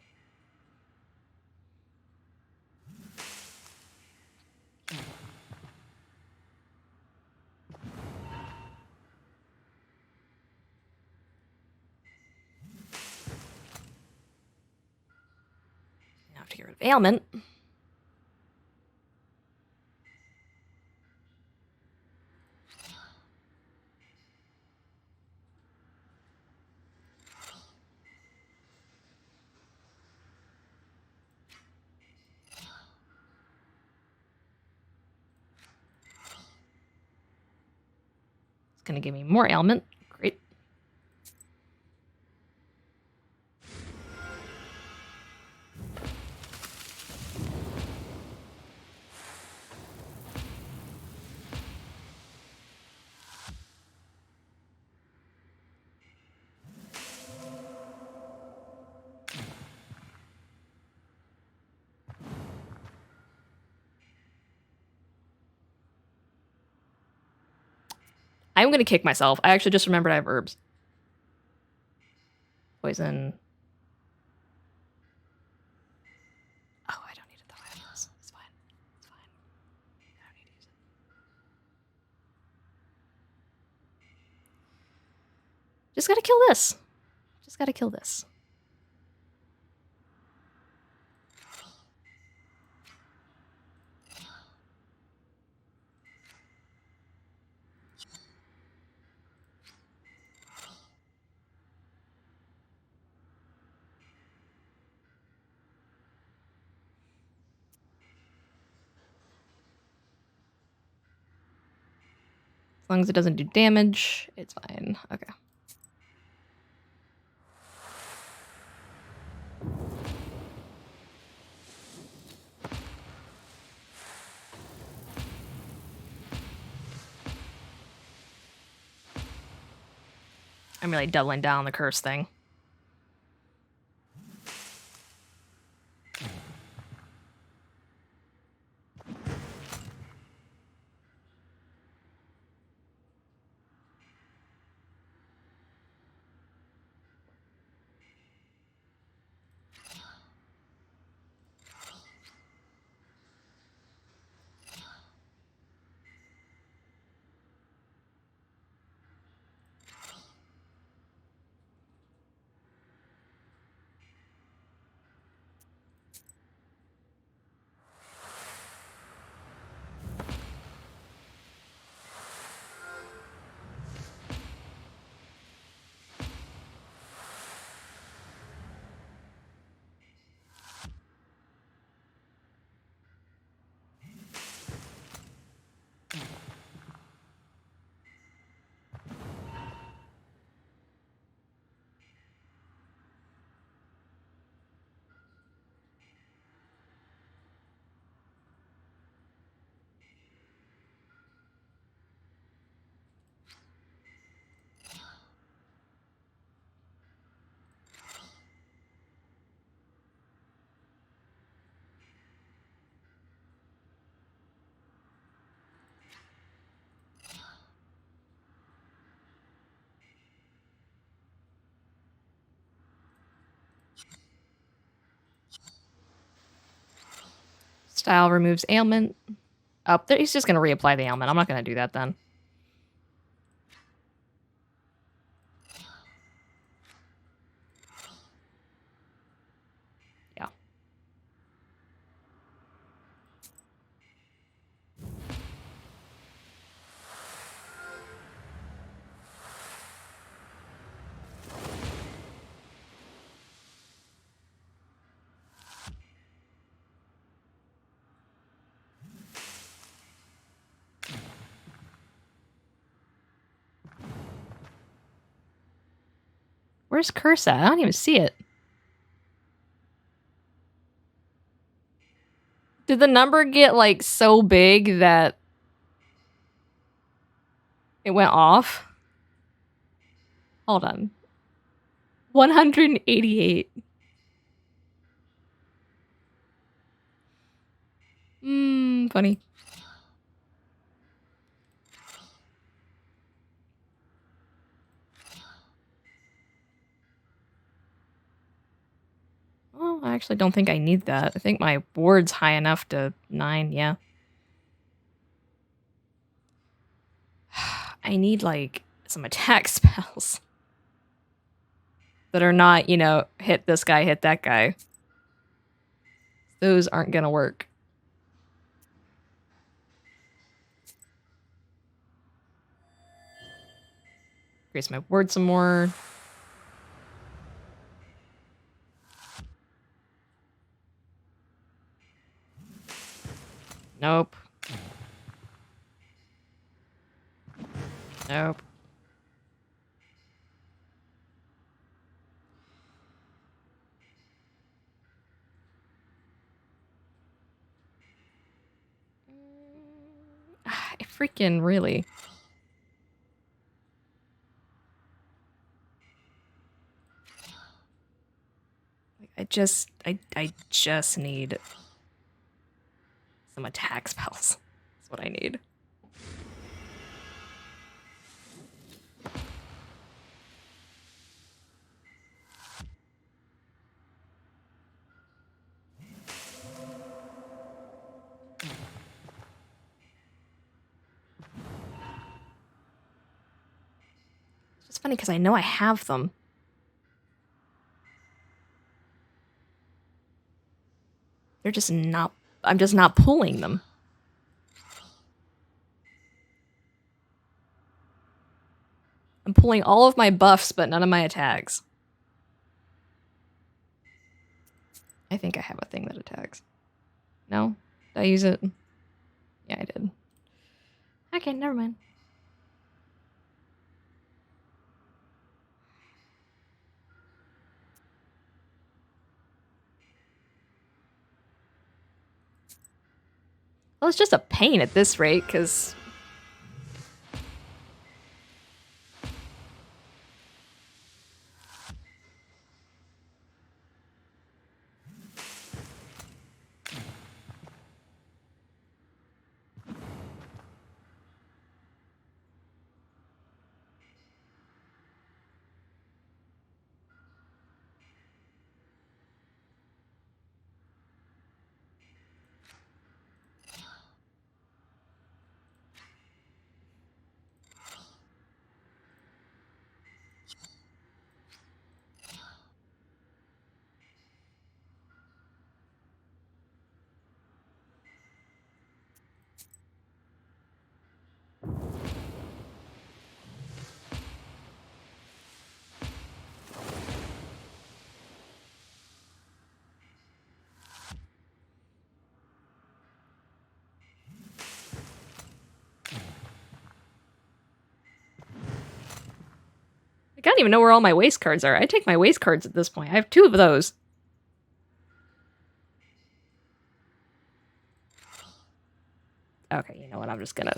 Now I have to get rid of ailment. It's gonna give me more ailment. Great. I'm gonna kick myself. I actually just remembered I have herbs. Poison. Oh, I don't need it though. I have this. It's fine. It's fine. I don't need to use it. Just gotta kill this. Just gotta kill this. As long as it doesn't do damage, it's fine. Okay. I'm really doubling down on the curse thing. Style removes ailment. Oh, he's just going to reapply the ailment. I'm not going to do that then. Yeah. Where's curse at? I don't even see it. Did the number get, like, so big that it went off? Hold on. 188. Funny. Well, I actually don't think I need that. I think my ward's high enough to 9, yeah. I need, like, some attack spells. That are not, you know, hit this guy, hit that guy. Those aren't gonna work. Increase my ward some more. Nope. Nope. I freaking really. I just need some attack spells. That's what I need. It's funny because I know I have them. They're just not, I'm just not pulling them. I'm pulling all of my buffs, but none of my attacks. I think I have a thing that attacks. No? Did I use it? Yeah, I did. Okay, never mind. Well, it's just a pain at this rate, because... I don't even know where all my waste cards are. I take my waste cards at this point. I have 2 of those. Okay, you know what? I'm just gonna...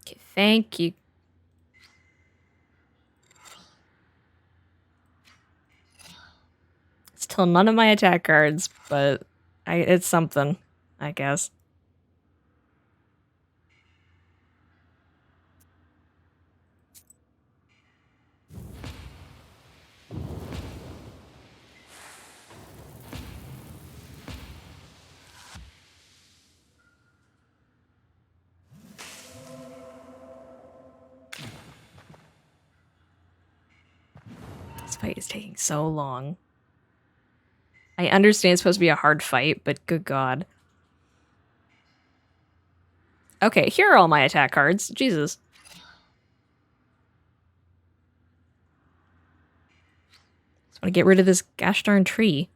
Okay, thank you. Still none of my attack cards, but it's something, I guess. fight is taking so long. I understand it's supposed to be a hard fight, but good god. Okay, here are all my attack cards. Jesus. Just want to get rid of this gosh darn tree.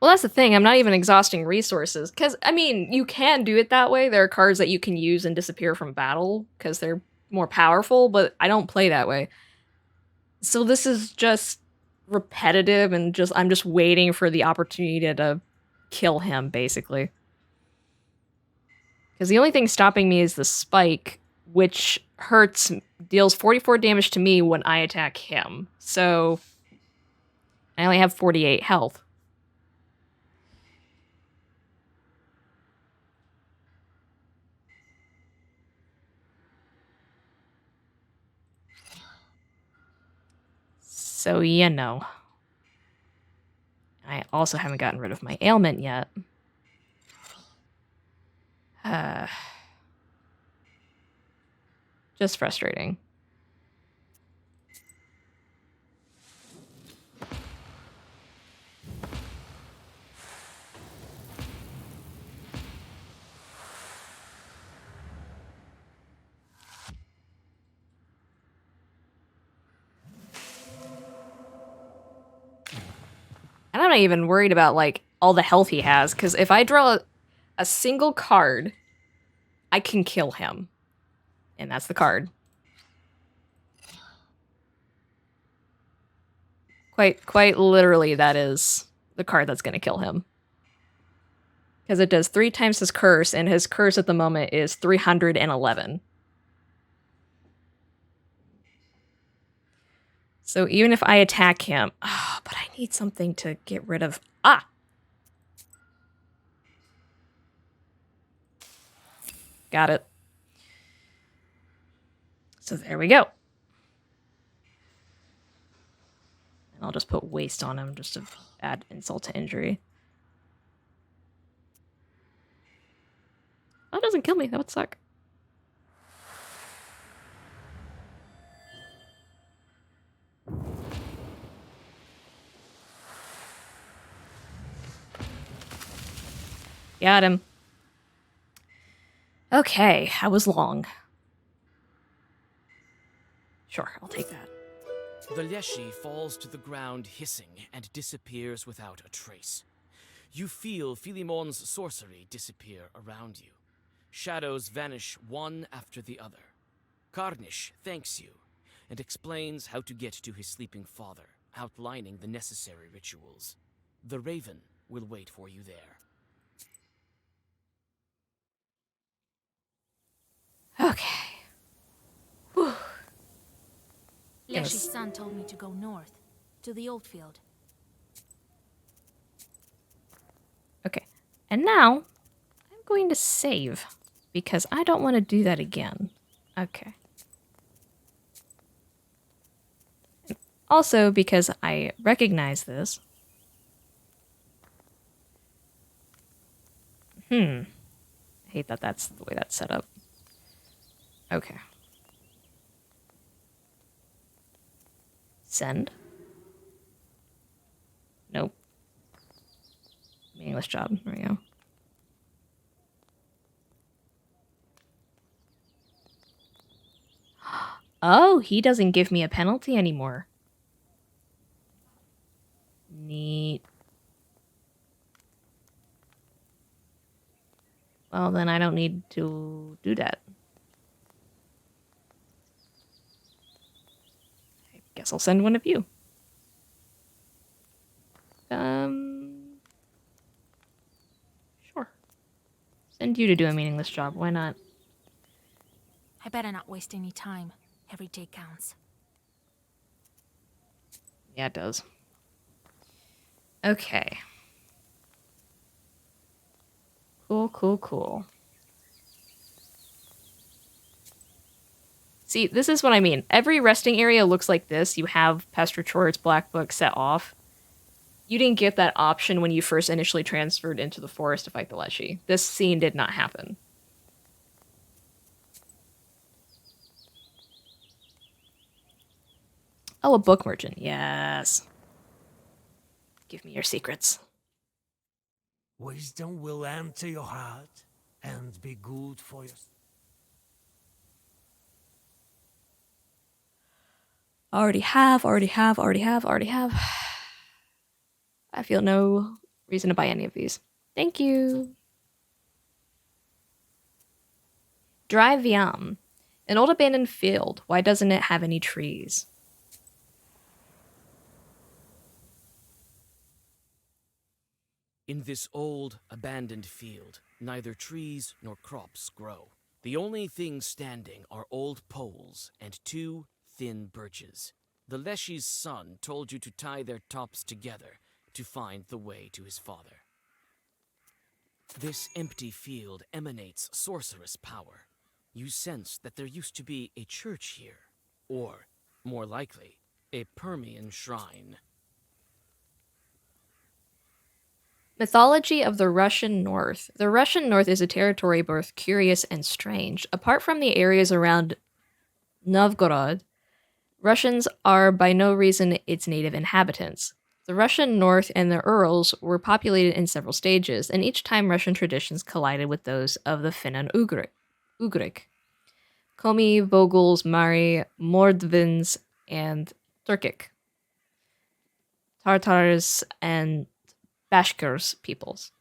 Well, that's the thing. I'm not even exhausting resources. Because, I mean, you can do it that way. There are cards that you can use and disappear from battle because they're more powerful, but I don't play that way. So this is just repetitive and I'm just waiting for the opportunity to kill him, basically. Because the only thing stopping me is the spike, which deals 44 damage to me when I attack him. So I only have 48 health. So, you know. I also haven't gotten rid of my ailment yet. Just frustrating. And I'm not even worried about, like, all the health he has, because if I draw a single card, I can kill him. And that's the card. Quite literally, that is the card that's going to kill him. Because it does 3 times his curse, and his curse at the moment is 311. So even if I attack him... Oh, but I need something to get rid of... Ah! Got it. So there we go. And I'll just put waste on him just to add insult to injury. Oh, it doesn't kill me. That would suck. Got him. Okay, that was long. Sure, I'll take that. The leshy falls to the ground hissing and disappears without a trace. You feel Philimon's sorcery disappear around you. Shadows vanish one after the other. Karnish thanks you and explains how to get to his sleeping father, outlining the necessary rituals. The raven will wait for you there. Okay. Whew. Leshy's son told me to go north, to the old field. Okay. And now, I'm going to save, because I don't want to do that again. Okay. Also, because I recognize this. I hate that that's the way that's set up. Okay. Send. Nope. Meaningless job. There we go. Oh, he doesn't give me a penalty anymore. Neat. Well, then I don't need to do that. I guess I'll send one of you. Send you to do a meaningless job. Why not? I better not waste any time. Every day counts. Yeah, it does. Okay. Cool, cool, cool. See, this is what I mean. Every resting area looks like this. You have Pastor Chort's Black Book set off. You didn't get that option when you first initially transferred into the forest to fight the Leshy. This scene did not happen. Oh, a book merchant. Yes. Give me your secrets. Wisdom will enter your heart and be good for you. Already have. I feel no reason to buy any of these. Thank you. Dry Viam. An old abandoned field. Why doesn't it have any trees? In this old, abandoned field, neither trees nor crops grow. The only things standing are old poles and 2 thin birches. The Leshy's son told you to tie their tops together to find the way to his father. This empty field emanates sorcerous power. You sense that there used to be a church here, or, more likely, a Permian shrine. Mythology of the Russian North. The Russian North is a territory both curious and strange. Apart from the areas around Novgorod, Russians are by no reason its native inhabitants. The Russian North and the Urals were populated in several stages, and each time Russian traditions collided with those of the Finno-Ugric, Komi, Vogels, Mari, Mordvins, and Turkic, Tartars, and Bashkirs peoples.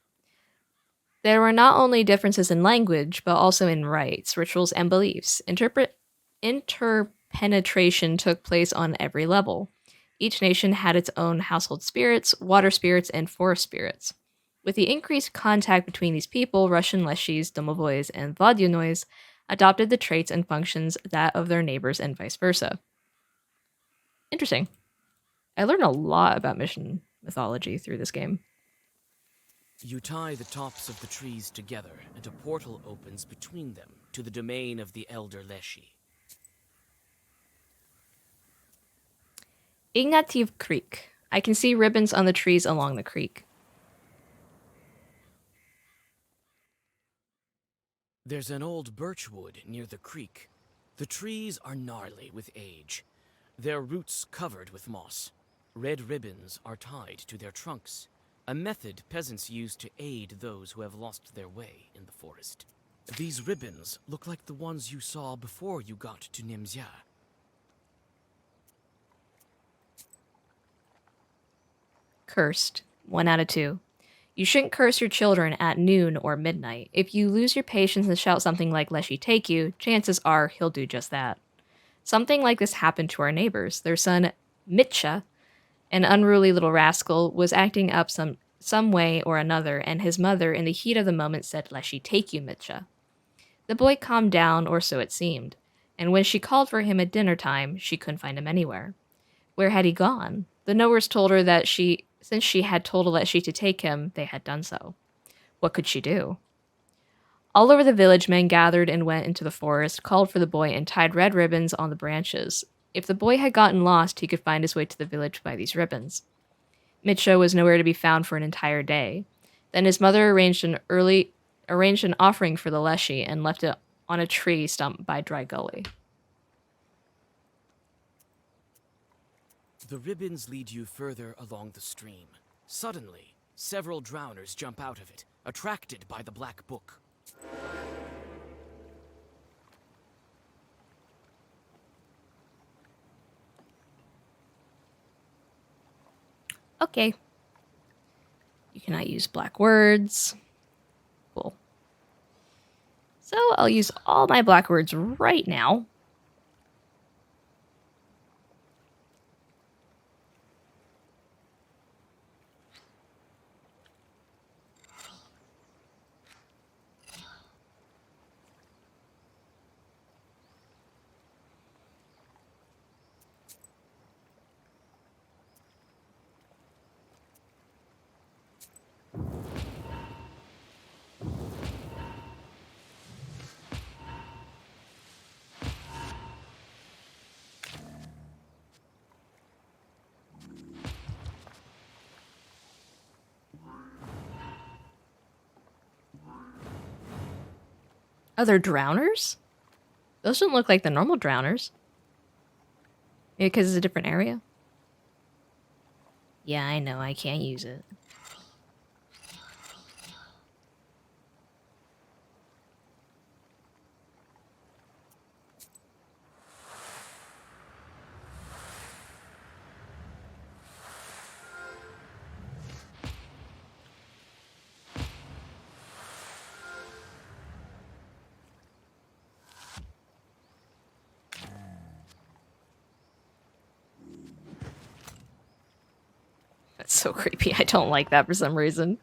There were not only differences in language, but also in rites, rituals, and beliefs. Interpenetration took place on every level. Each nation had its own household spirits, water spirits, and forest spirits. With the increased contact between these people, Russian Leshis, Domovoys, and Vladyanois adopted the traits and functions that of their neighbors and vice versa. Interesting. I learned a lot about mission mythology through this game. You tie the tops of the trees together, and a portal opens between them to the domain of the Elder Leshy. Ignativ Creek. I can see ribbons on the trees along the creek. There's an old birch wood near the creek. The trees are gnarly with age, their roots covered with moss. Red ribbons are tied to their trunks, a method peasants use to aid those who have lost their way in the forest. These ribbons look like the ones you saw before you got to Nimzya. Cursed. 1 out of 2. You shouldn't curse your children at noon or midnight. If you lose your patience and shout something like "Leshy take you," chances are he'll do just that. Something like this happened to our neighbors. Their son, Mitcha, an unruly little rascal, was acting up some way or another, and his mother, in the heat of the moment, said, "Leshy take you, Mitcha." The boy calmed down, or so it seemed, and when she called for him at dinner time, she couldn't find him anywhere. Where had he gone? The knowers told her that since she had told Leshy to take him, they had done so. What could she do? All over the village, men gathered and went into the forest, called for the boy, and tied red ribbons on the branches. If the boy had gotten lost, he could find his way to the village by these ribbons. Mitcho was nowhere to be found for an entire day. Then his mother arranged an offering for the Leshy and left it on a tree stump by Dry Gully. The ribbons lead you further along the stream. Suddenly, several drowners jump out of it, attracted by the Black Book. Okay. You cannot use black words. Cool. So I'll use all my black words right now. Oh, they're drowners? Those don't look like the normal drowners. Maybe because it's a different area? Yeah, I know. I can't use it. That's so creepy. I don't like that for some reason.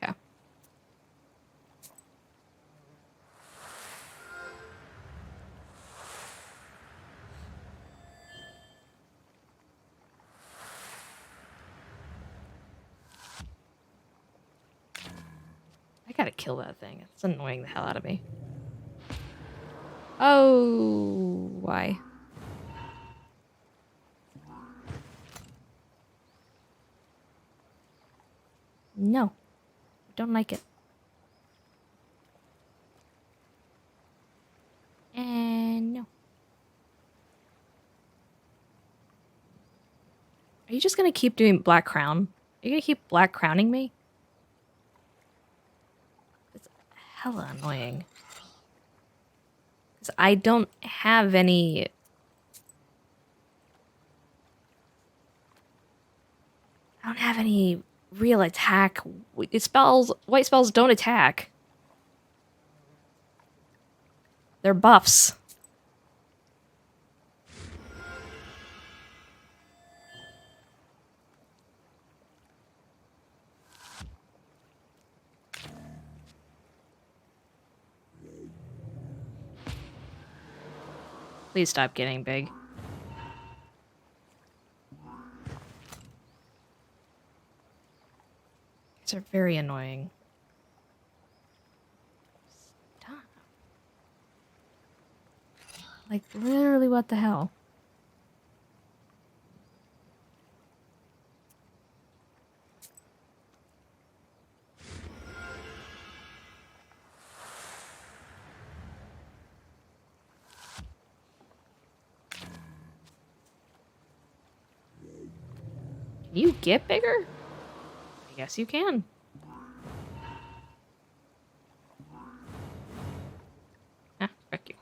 Okay. I gotta kill that thing. It's annoying the hell out of me. Oh, why? No. Don't like it. And no. Are you just gonna keep doing Black Crown? Are you gonna keep Black Crowning me? It's hella annoying. Because I don't have any... I don't have any real attack. It spells... White spells don't attack. They're buffs. Please stop getting big. These are very annoying. Stop. Like, literally, what the hell? Can you get bigger? I guess you can. Ah, frick you.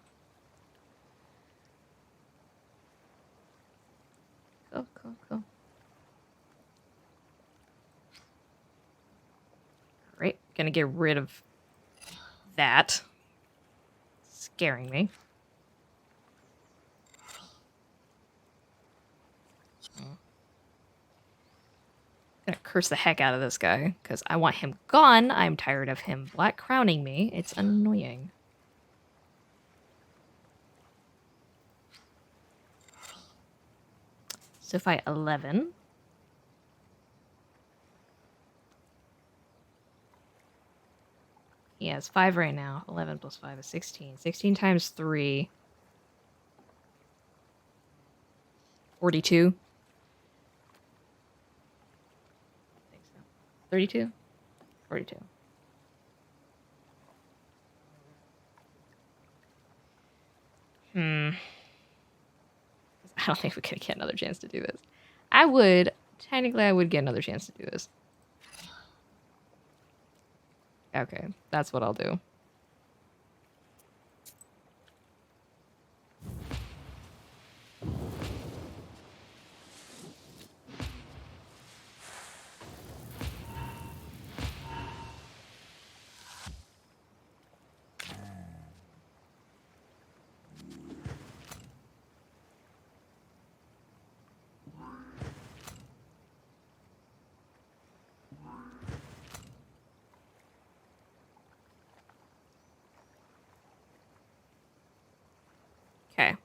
Cool, cool, cool. Great. Gonna get rid of that. Scaring me. Gonna curse the heck out of this guy, because I want him gone. I'm tired of him black crowning me. It's annoying. So if I 11. He has 5 right now. 11 plus 5 is 16. 16 times 3. 42. I think so. 32? 42. I don't think we're gonna get another chance to do this. Technically I would get another chance to do this. Okay, that's what I'll do. Okay.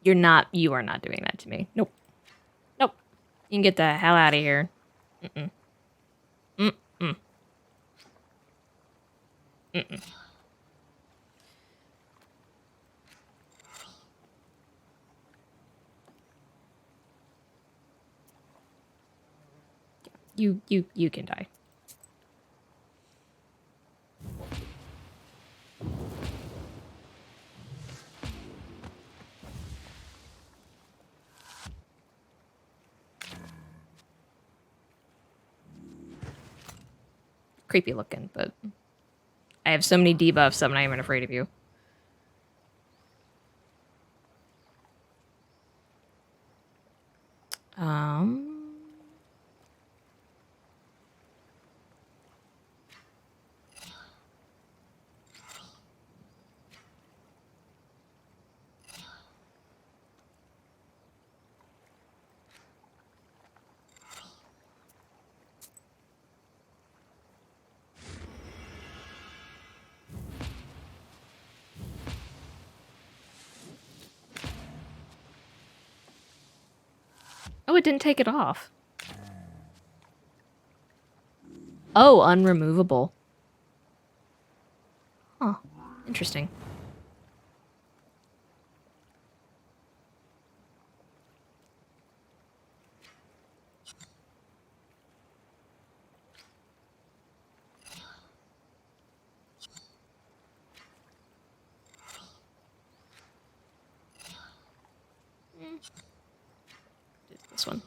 You are not doing that to me. Nope. Nope. You can get the hell out of here. Mm-mm. Mm-mm. Mm-mm. You can die. Creepy looking, but I have so many debuffs, I'm not even afraid of you. Um... Oh, it didn't take it off. Oh, unremovable. Huh. Interesting. This one.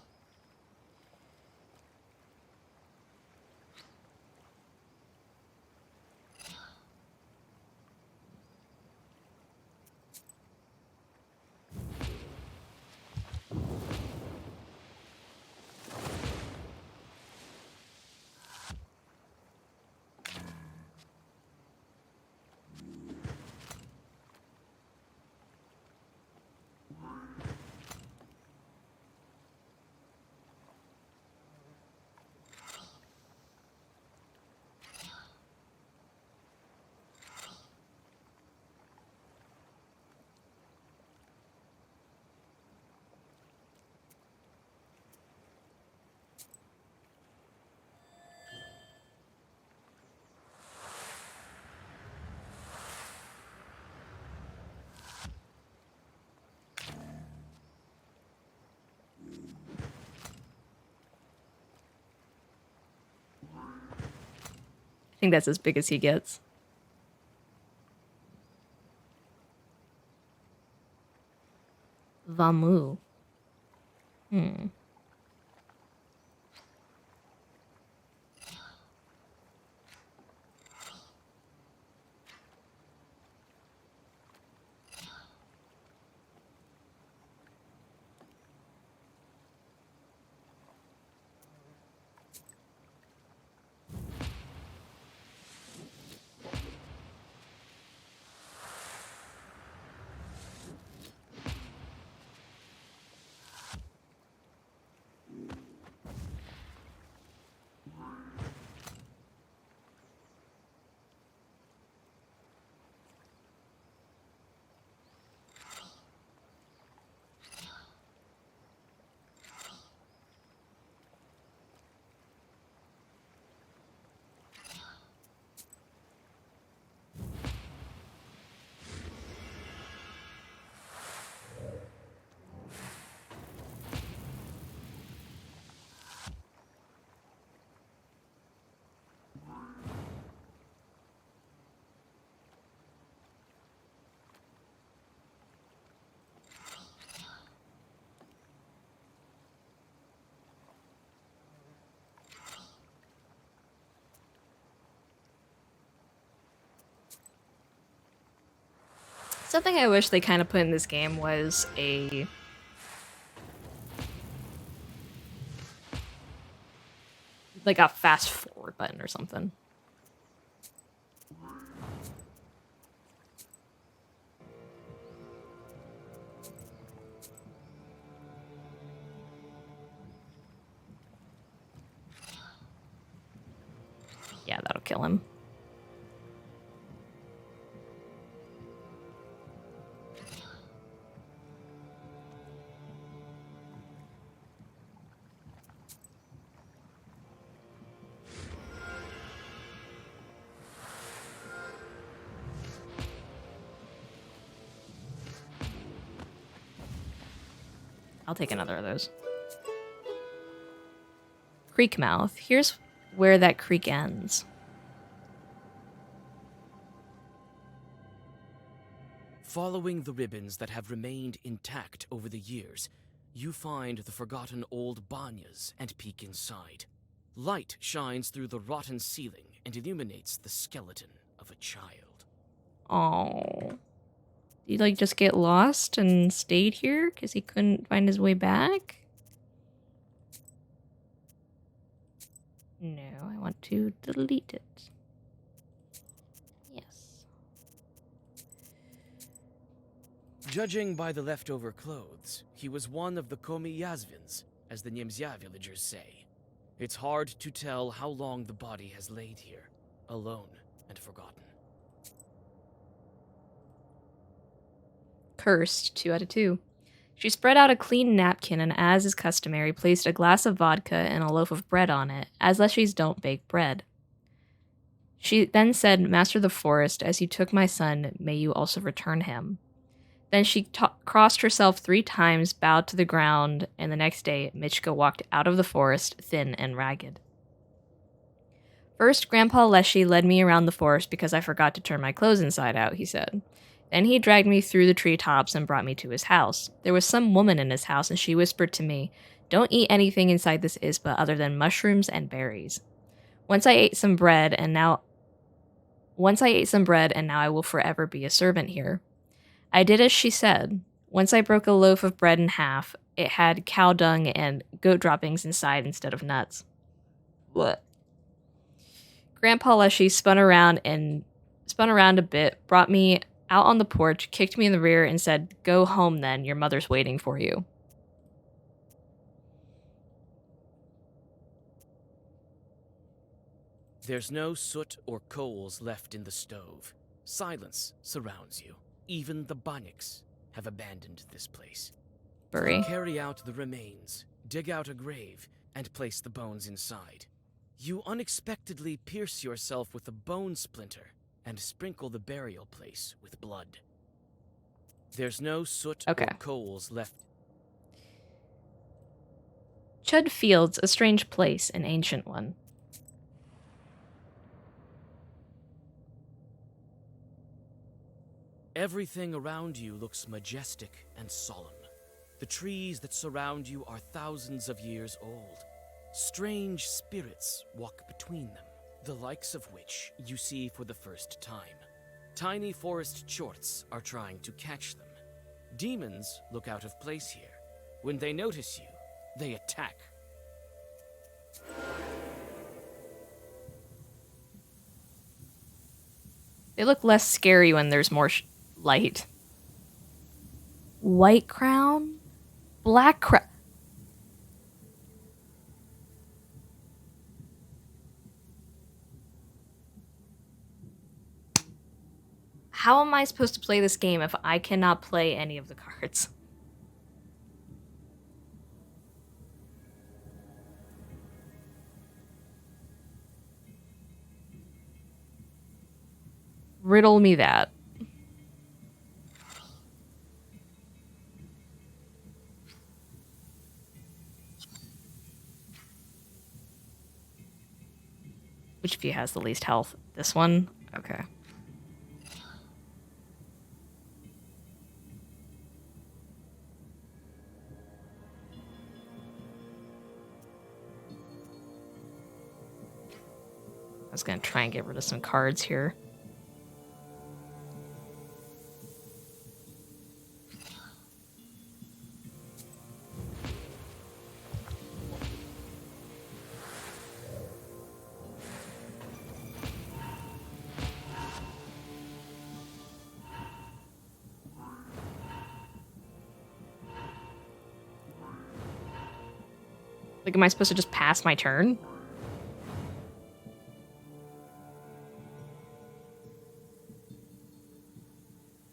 I think that's as big as he gets. Vamu. Hmm. Something I wish they kind of put in this game was a... like a fast forward button or something. Yeah, that'll kill him. I'll take another of those. Creek mouth. Here's where that creek ends. Following the ribbons that have remained intact over the years, you find the forgotten old banyas and peek inside. Light shines through the rotten ceiling and illuminates the skeleton of a child. Oh. Did he, just get lost and stayed here because he couldn't find his way back? No, I want to delete it. Yes. Judging by the leftover clothes, he was one of the Komi Yazvins, as the Niemzya villagers say. It's hard to tell how long the body has laid here, alone and forgotten. Cursed, 2 out of 2. She spread out a clean napkin and, as is customary, placed a glass of vodka and a loaf of bread on it, as leshies don't bake bread. She then said, Master of the Forest, as you took my son, may you also return him. Then she crossed herself 3 times, bowed to the ground, and the next day, Michka walked out of the forest, thin and ragged. First, Grandpa Leshy led me around the forest because I forgot to turn my clothes inside out, he said. Then he dragged me through the treetops and brought me to his house. There was some woman in his house, and she whispered to me, don't eat anything inside this isba other than mushrooms and berries. Once I ate some bread, and now I will forever be a servant here. I did as she said. Once I broke a loaf of bread in half. It had cow dung and goat droppings inside instead of nuts. What? Grandpa Leshy spun around a bit, brought me out on the porch, kicked me in the rear, and said, go home then, your mother's waiting for you. There's no soot or coals left in the stove. Silence surrounds you. Even the Banyaks have abandoned this place. Bury. Carry out the remains, dig out a grave, and place the bones inside. You unexpectedly pierce yourself with a bone splinter and sprinkle the burial place with blood. There's no soot or coals left. Chud Fields, a strange place, an ancient one. Everything around you looks majestic and solemn. The trees that surround you are thousands of years old. Strange spirits walk between them, the likes of which you see for the first time. Tiny forest chorts are trying to catch them. Demons look out of place here. When they notice you, they attack. They look less scary when there's more light. White crown? Black crown? How am I supposed to play this game if I cannot play any of the cards? Riddle me that. Which view has the least health? This one? Okay. I was gonna try and get rid of some cards here. Like, am I supposed to just pass my turn?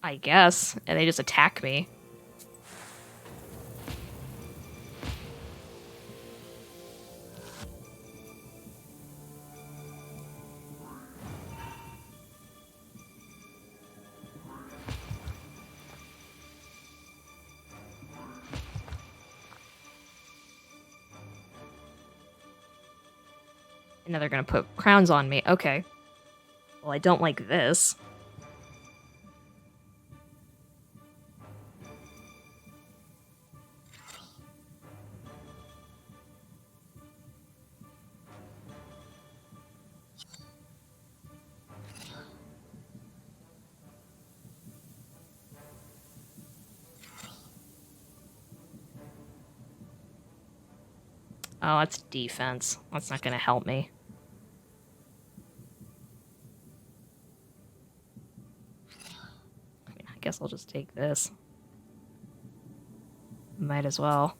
I guess. And they just attack me. And now they're gonna put crowns on me. Okay. Well, I don't like this. Oh, that's defense. That's not gonna help me. I guess I'll just take this. Might as well.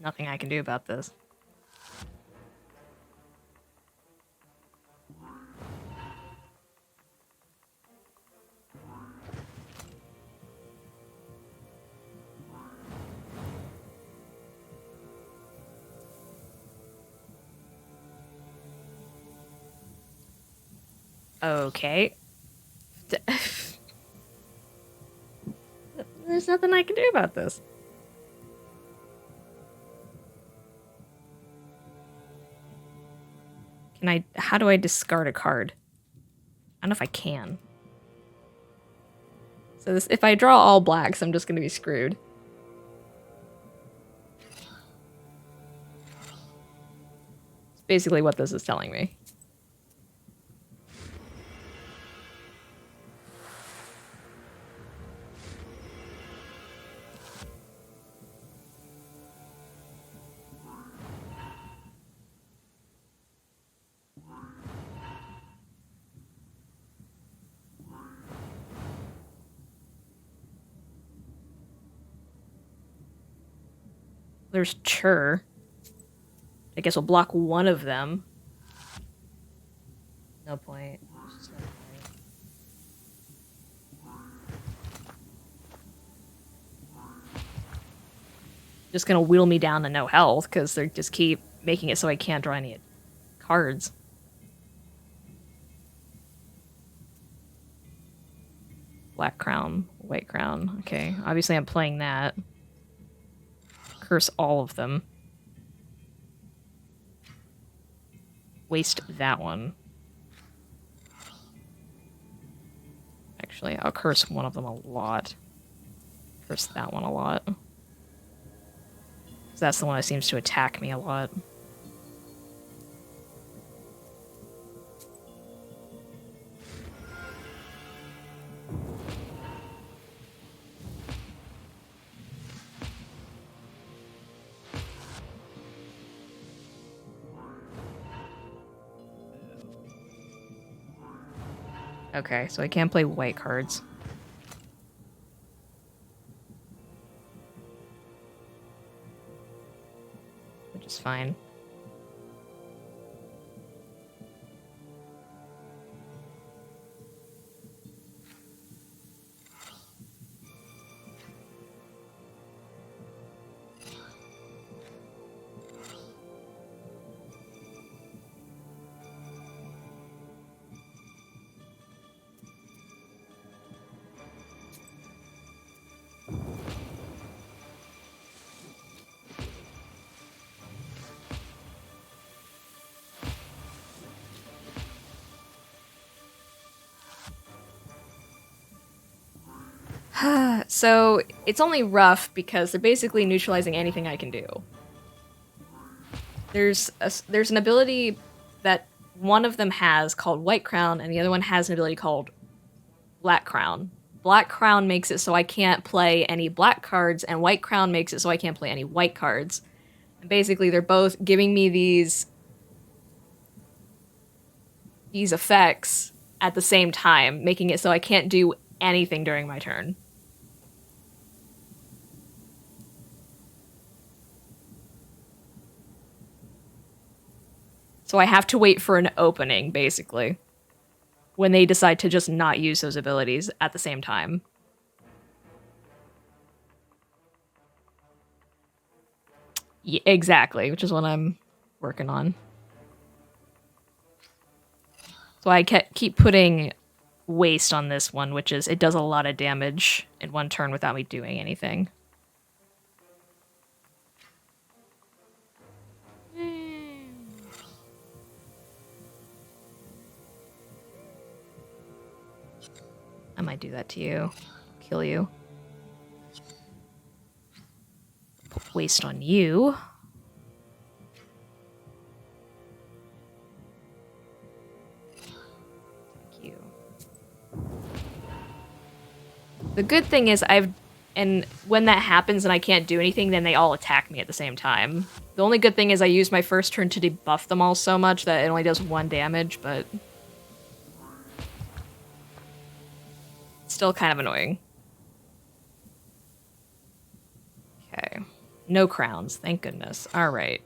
Nothing I can do about this. Okay. There's nothing I can do about this. How do I discard a card? I don't know if I can. So if I draw all blacks, I'm just gonna be screwed. It's basically what this is telling me. There's Chur. I guess we'll block one of them. No point. There's just no point. Just gonna wheel me down to no health because they just keep making it so I can't draw any cards. Black crown, white crown. Okay, obviously I'm playing that. Curse all of them. Waste that one. Actually, I'll curse one of them a lot. Curse that one a lot. 'Cause that's the one that seems to attack me a lot. Okay, so I can't play white cards. Which is fine. So it's only rough because they're basically neutralizing anything I can do. There's an ability that one of them has called White Crown, and the other one has an ability called Black Crown. Black Crown makes it so I can't play any black cards, and White Crown makes it so I can't play any white cards. And basically, they're both giving me these effects at the same time, making it so I can't do anything during my turn. So I have to wait for an opening, basically, when they decide to just not use those abilities at the same time. Exactly, which is what I'm working on. So I keep putting waste on this one, which is it does a lot of damage in one turn without me doing anything. I might do that to you. Kill you. Put waste on you. Thank you. The good thing is and when that happens and I can't do anything, then they all attack me at the same time. The only good thing is I use my first turn to debuff them all so much that it only does 1 damage, but still kind of annoying. Okay. No crowns, thank goodness. Alright.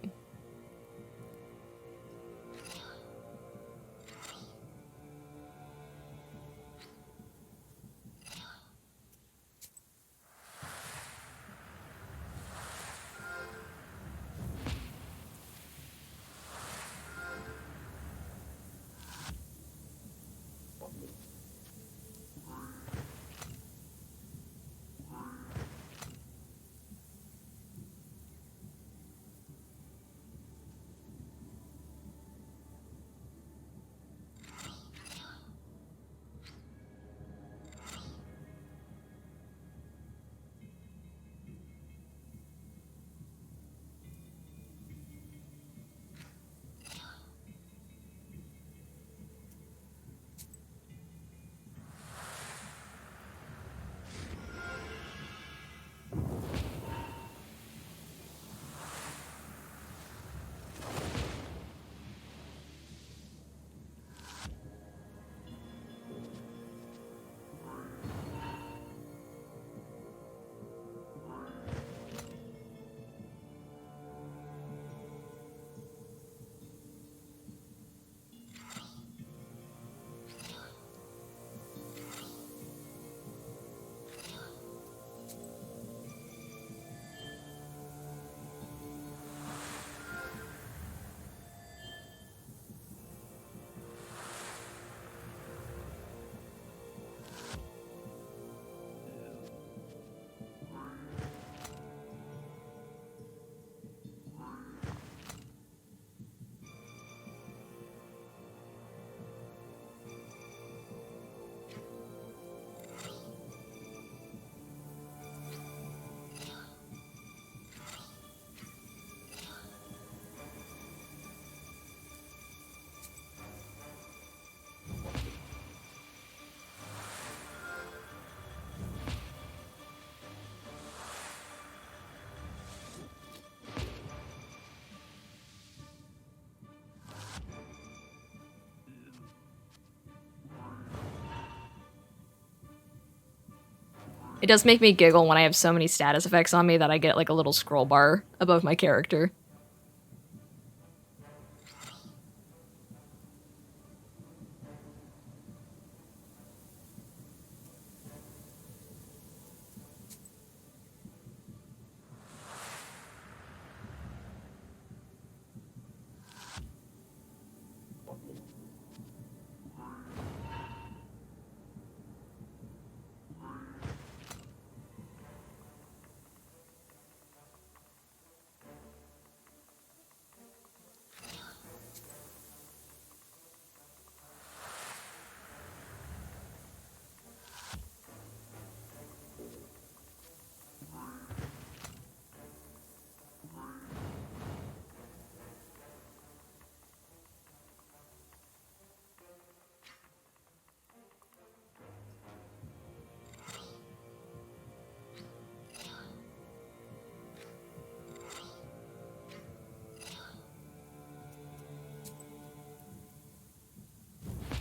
It does make me giggle when I have so many status effects on me that I get like a little scroll bar above my character.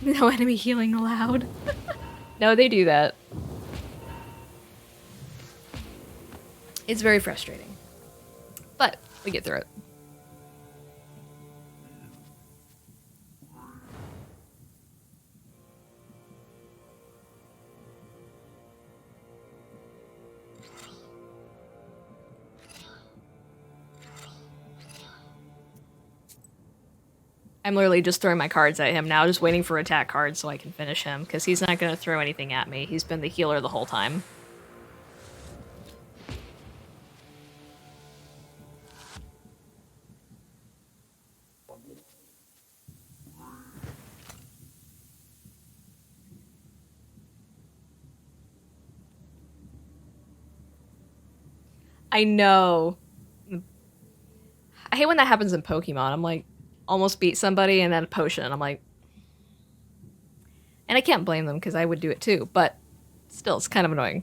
No enemy healing allowed. No, they do that. It's very frustrating. But we get through it. I'm literally just throwing my cards at him now, just waiting for attack cards so I can finish him, because he's not going to throw anything at me. He's been the healer the whole time. I know. I hate when that happens in Pokemon. I'm like, almost beat somebody and then a potion. I'm like... And I can't blame them, because I would do it too, but still, it's kind of annoying.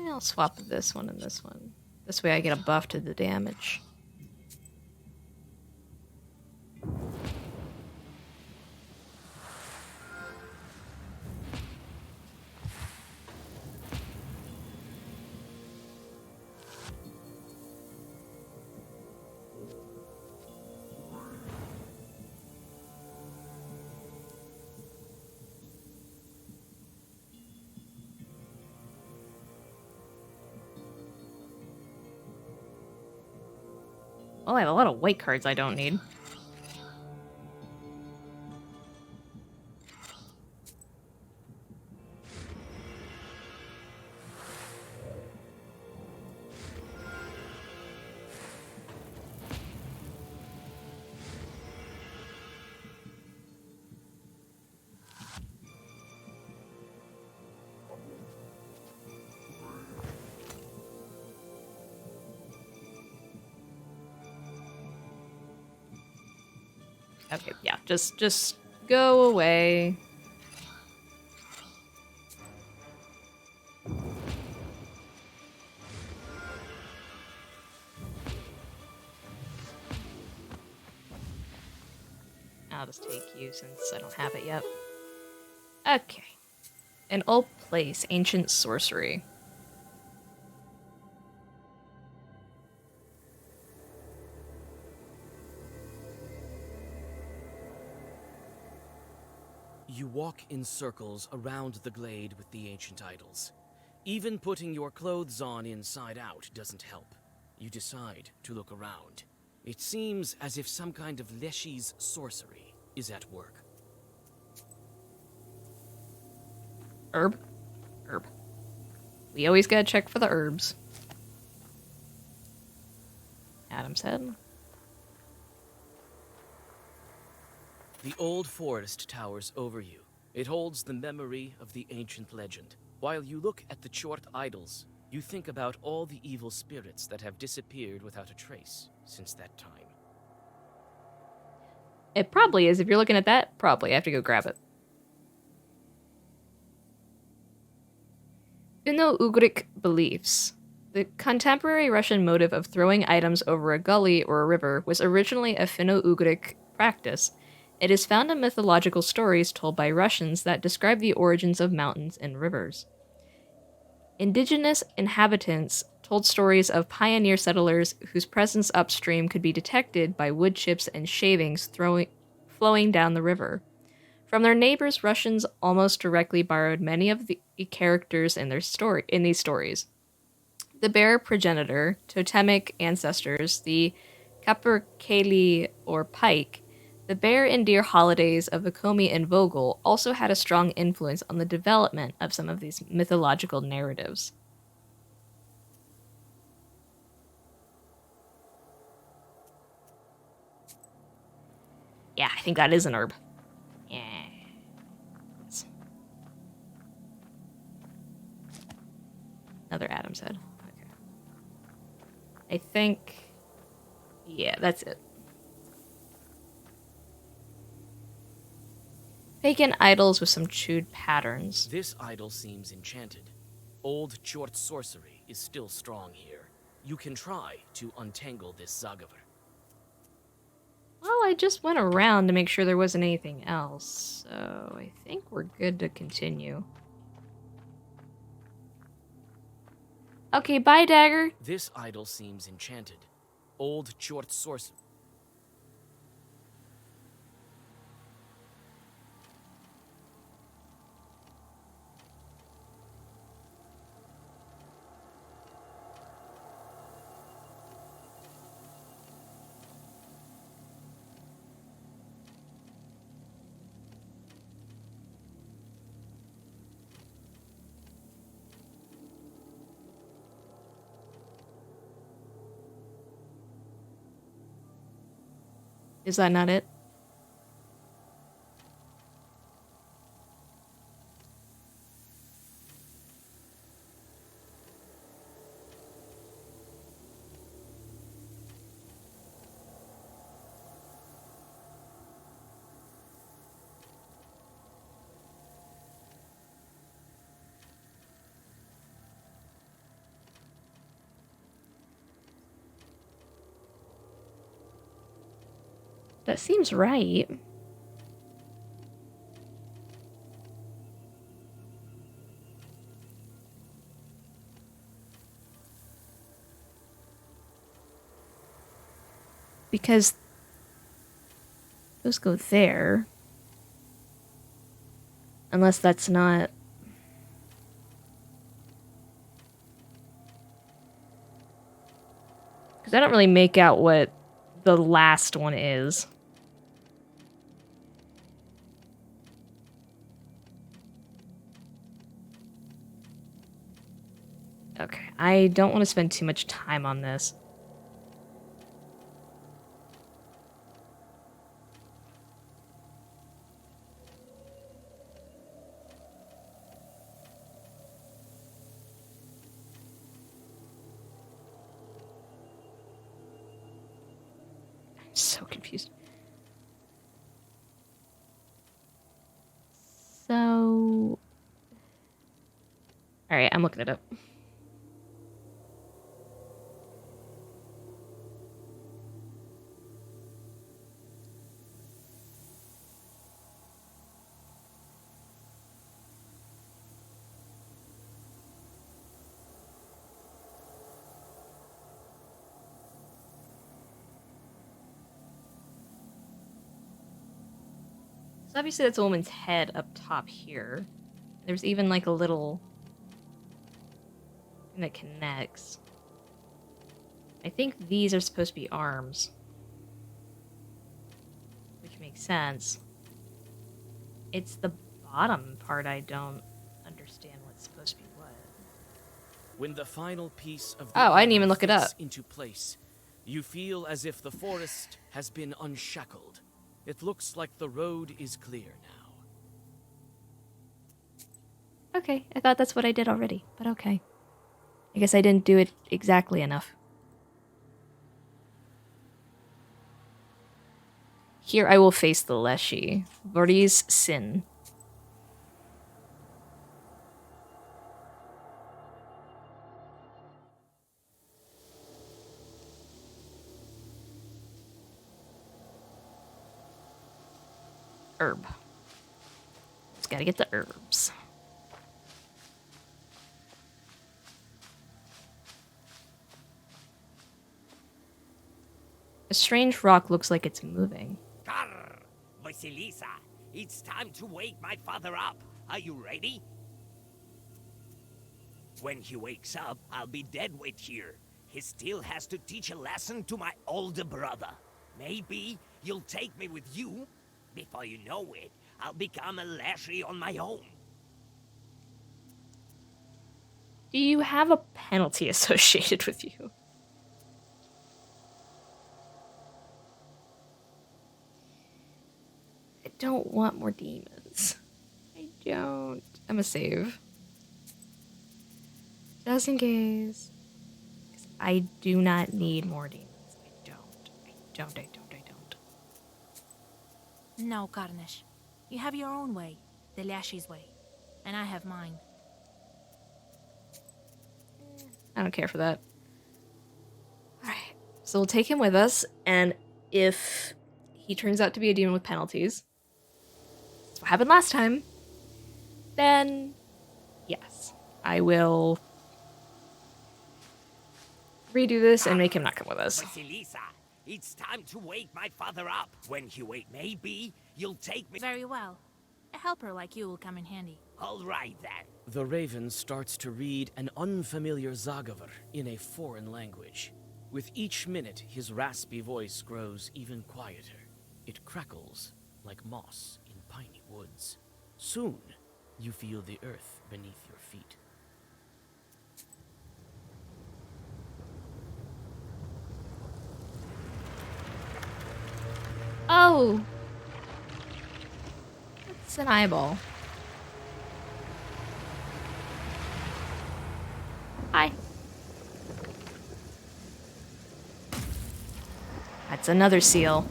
I'll swap this one and this one. This way I get a buff to the damage. Oh, I have a lot of white cards I don't need. Okay, yeah, just go away. I'll just take you since I don't have it yet. Okay. An old place, ancient sorcery. You walk in circles around the glade with the ancient idols. Even putting your clothes on inside out doesn't help. You decide to look around. It seems as if some kind of leshy's sorcery is at work. Herb? Herb. We always gotta check for the herbs. Adam said. The old forest towers over you. It holds the memory of the ancient legend. While you look at the Chort idols, you think about all the evil spirits that have disappeared without a trace since that time. It probably is. If you're looking at that, probably. I have to go grab it. Finno-Ugric beliefs. The contemporary Russian motive of throwing items over a gully or a river was originally a Finno-Ugric practice. It is found in mythological stories told by Russians that describe the origins of mountains and rivers. Indigenous inhabitants told stories of pioneer settlers whose presence upstream could be detected by wood chips and shavings flowing down the river. From their neighbors, Russians almost directly borrowed many of the characters in these stories. The bear progenitor, totemic ancestors, the capercaillie or pike, the bear and deer holidays of Vikomi and Vogel also had a strong influence on the development of some of these mythological narratives. Yeah, I think that is an herb. Yeah. Another Adam's head. Okay. I think... Yeah, that's it. Vacant idols with some chewed patterns. This idol seems enchanted. Old Chort sorcery is still strong here. You can try to untangle this Zagaver. Well, I just went around to make sure there wasn't anything else, so I think we're good to continue. Okay, bye, Dagger. This idol seems enchanted. old short source. Is that not it? That seems right. Because those go there. Unless that's not... Because I don't really make out what the last one is. Okay, I don't want to spend too much time on this. I'm so confused. So... Alright, I'm looking it up. So obviously that's a woman's head up top here. There's even like a little thing that connects. I think these are supposed to be arms. Which makes sense. It's the bottom part I don't understand what's supposed to be what. When the final piece of the Oh, I didn't arm even look it fits up. into place, you feel as if the forest has been unshackled. It looks like the road is clear now. Okay, I thought that's what I did already, but okay. I guess I didn't do it exactly enough. Here I will face the leshy. Vordy's sin. Herb. Just gotta get the herbs. A strange rock looks like it's moving. Grr! Vasilisa, it's time to wake my father up. Are you ready? When he wakes up, I'll be dead weight here. He still has to teach a lesson to my older brother. Maybe you'll take me with you? Before you know it, I'll become a leshy on my own. Do you have a penalty associated with you? I don't want more demons. I don't. I'm a save. Just in case. 'Cause I do not need more demons. I don't. I don't. No, Karnish. You have your own way, the Lashy's way, and I have mine. I don't care for that. Alright. So we'll take him with us, and if he turns out to be a demon with penalties, that's what happened last time, then yes, I will redo this and make him not come with us. Vasilisa, it's time to wake my father up. When he wake, maybe you'll take me. Very well. A helper like you will come in handy. All right then. The raven starts to read an unfamiliar Zagavr in a foreign language. With each minute, his raspy voice grows even quieter. It crackles like moss in piney woods. Soon, you feel the earth beneath your feet. Oh! It's an eyeball. Hi. That's another seal.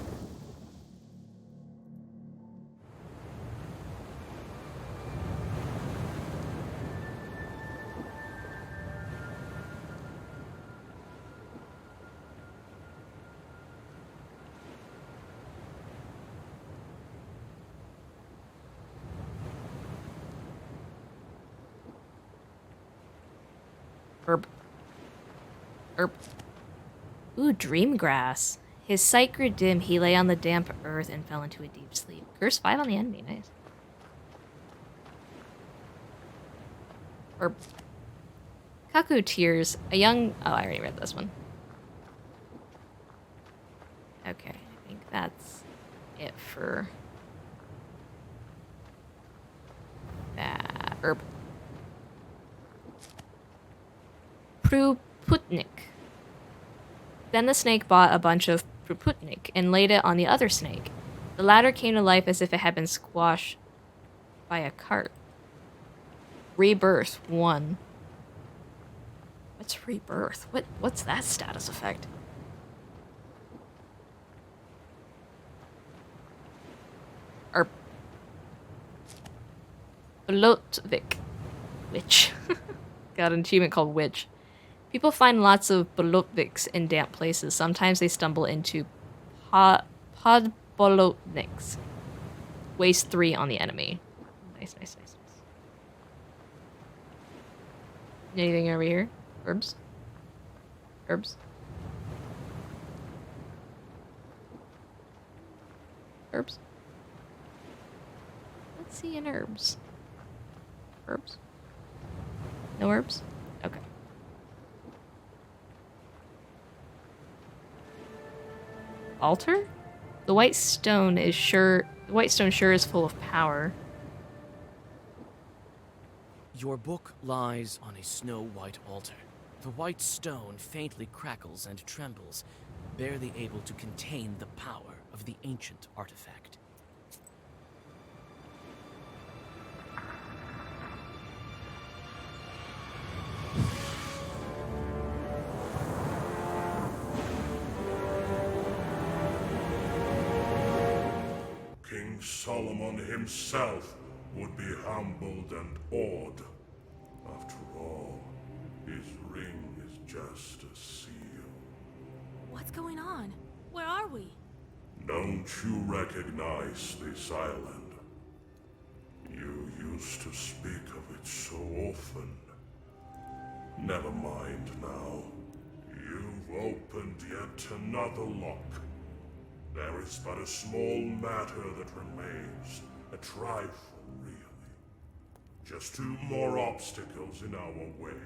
Herb. Herb. Ooh, dream grass. His sight grew dim, he lay on the damp earth and fell into a deep sleep. Curse 5 on the enemy, nice. Herb. Cuckoo tears. A young... Oh, I already read this one. Okay, I think that's it for... that. Herb. Pruputnik. Then the snake bought a bunch of Pruputnik and laid it on the other snake. The latter came to life as if it had been squashed by a cart. Rebirth 1. What's rebirth? What's that status effect? Or Blotvik. Witch. Got an achievement called Witch. People find lots of bolotniks in damp places. Sometimes they stumble into podbolotniks. Waste 3 on the enemy. Nice, nice, nice, nice. Anything over here? Herbs? Herbs? Herbs? Let's see in herbs. Herbs? No herbs? Okay. Altar? The white stone sure is full of power. Your book lies on a snow-white altar. The white stone faintly crackles and trembles, barely able to contain the power of the ancient artifact. King Solomon himself would be humbled and awed. After all, his ring is just a seal. What's going on? Where are we? Don't you recognize this island? You used to speak of it so often. Never mind now. You've opened yet another lock. There is but a small matter that remains. A trifle, really. Just 2 more obstacles in our way.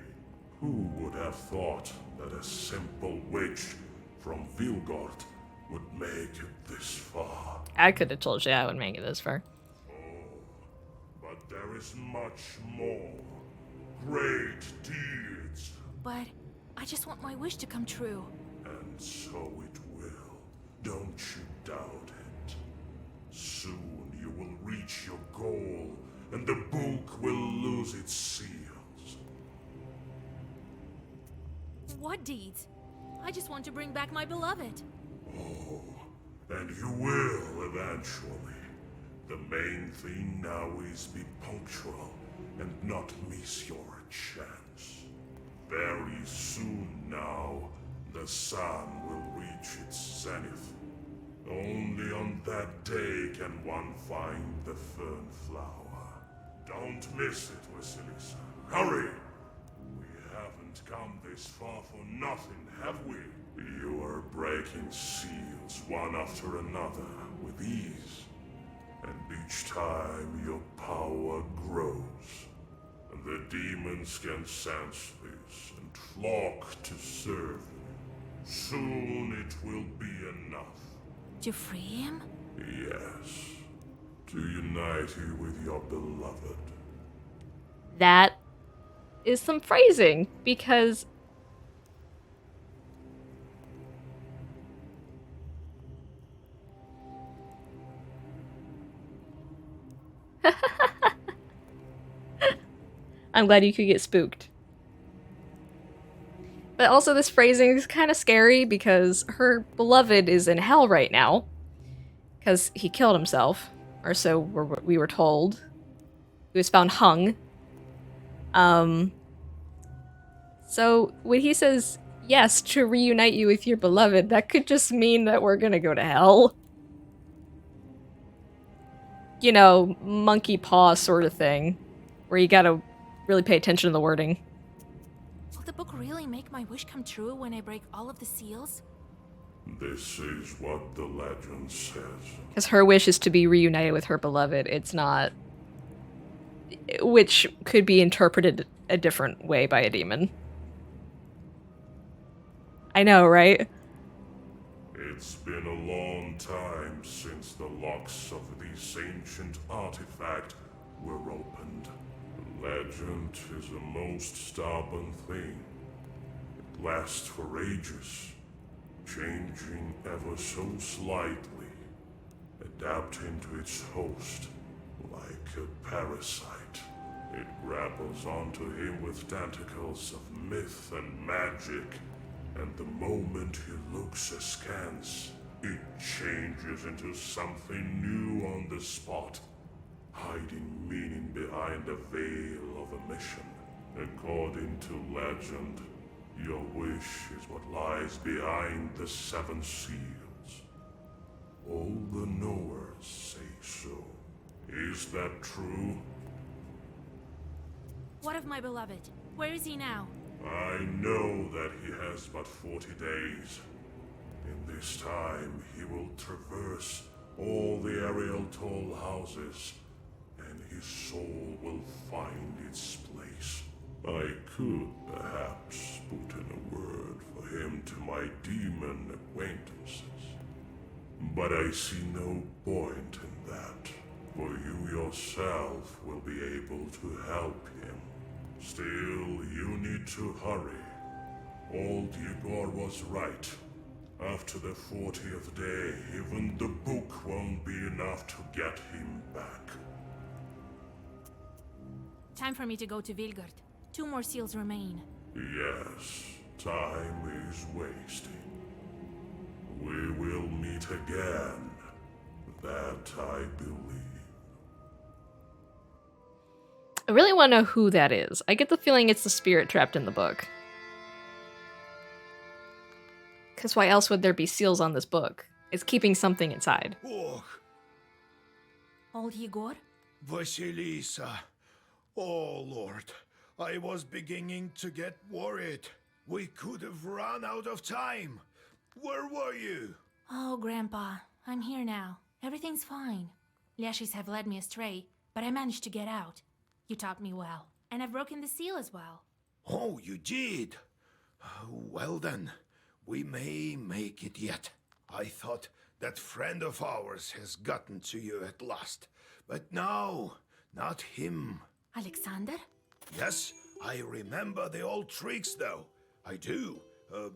Who would have thought that a simple witch from Vilgord would make it this far? I could have told you I would make it this far. Oh, but there is much more. Great deeds. But I just want my wish to come true. And so it will. Don't you doubt it. Soon you will reach your goal, and the book will lose its seals. What deeds? I just want to bring back my beloved. Oh, and you will eventually. The main thing now is be punctual and not miss your chance. Very soon now, the sun will reach its zenith. Only on that day can one find the fern flower. Don't miss it, Vasilisa. Hurry! We haven't haven't come this far for nothing, have we? You are breaking seals one after another with ease. And each time your power grows. The demons can sense this and flock to serve you. Soon it will be enough. To free him? Yes. To unite you with your beloved. That is some phrasing, because I'm glad you could get spooked. But also this phrasing is kind of scary because her beloved is in hell right now. Because he killed himself, or so we were told. He was found hung. So when he says, yes, to reunite you with your beloved, that could just mean that we're gonna go to hell. You know, monkey paw sort of thing. Where you gotta really pay attention to the wording. Will the book really make my wish come true when I break all of the seals? This is what the legend says. Because her wish is to be reunited with her beloved. It's not... Which could be interpreted a different way by a demon. I know, right? It's been a long time since the locks of this ancient artifact were opened. Legend is a most stubborn thing. It lasts for ages, changing ever so slightly, adapting to its host like a parasite. It grapples onto him with tentacles of myth and magic, and the moment he looks askance, it changes into something new on the spot, hiding meaning behind a veil of omission. According to legend, your wish is what lies behind the 7 seals. All the knowers say so. Is that true? What of my beloved? Where is he now? I know that he has but 40 days. In this time, he will traverse all the Ariel Toll houses, and his soul will find its place. I could perhaps put in a word for him to my demon acquaintances, but I see no point in that, for you yourself will be able to help him. Still, you need to hurry. Old Igor was right. After the 40th day, even the book won't be enough to get him back. Time for me to go to Vilgard. 2 more seals remain. Yes, time is wasting. We will meet again. That I believe. I really want to know who that is. I get the feeling it's the spirit trapped in the book. Because why else would there be seals on this book? It's keeping something inside. Oh, Old Igor? Vasilisa. Oh, Lord. I was beginning to get worried. We could have run out of time. Where were you? Oh, Grandpa. I'm here now. Everything's fine. Leshys have led me astray, but I managed to get out. You taught me well. And I've broken the seal as well. Oh, you did? Well then, we may make it yet. I thought that friend of ours has gotten to you at last. But no, not him. Alexander? Yes, I remember the old tricks though. I do.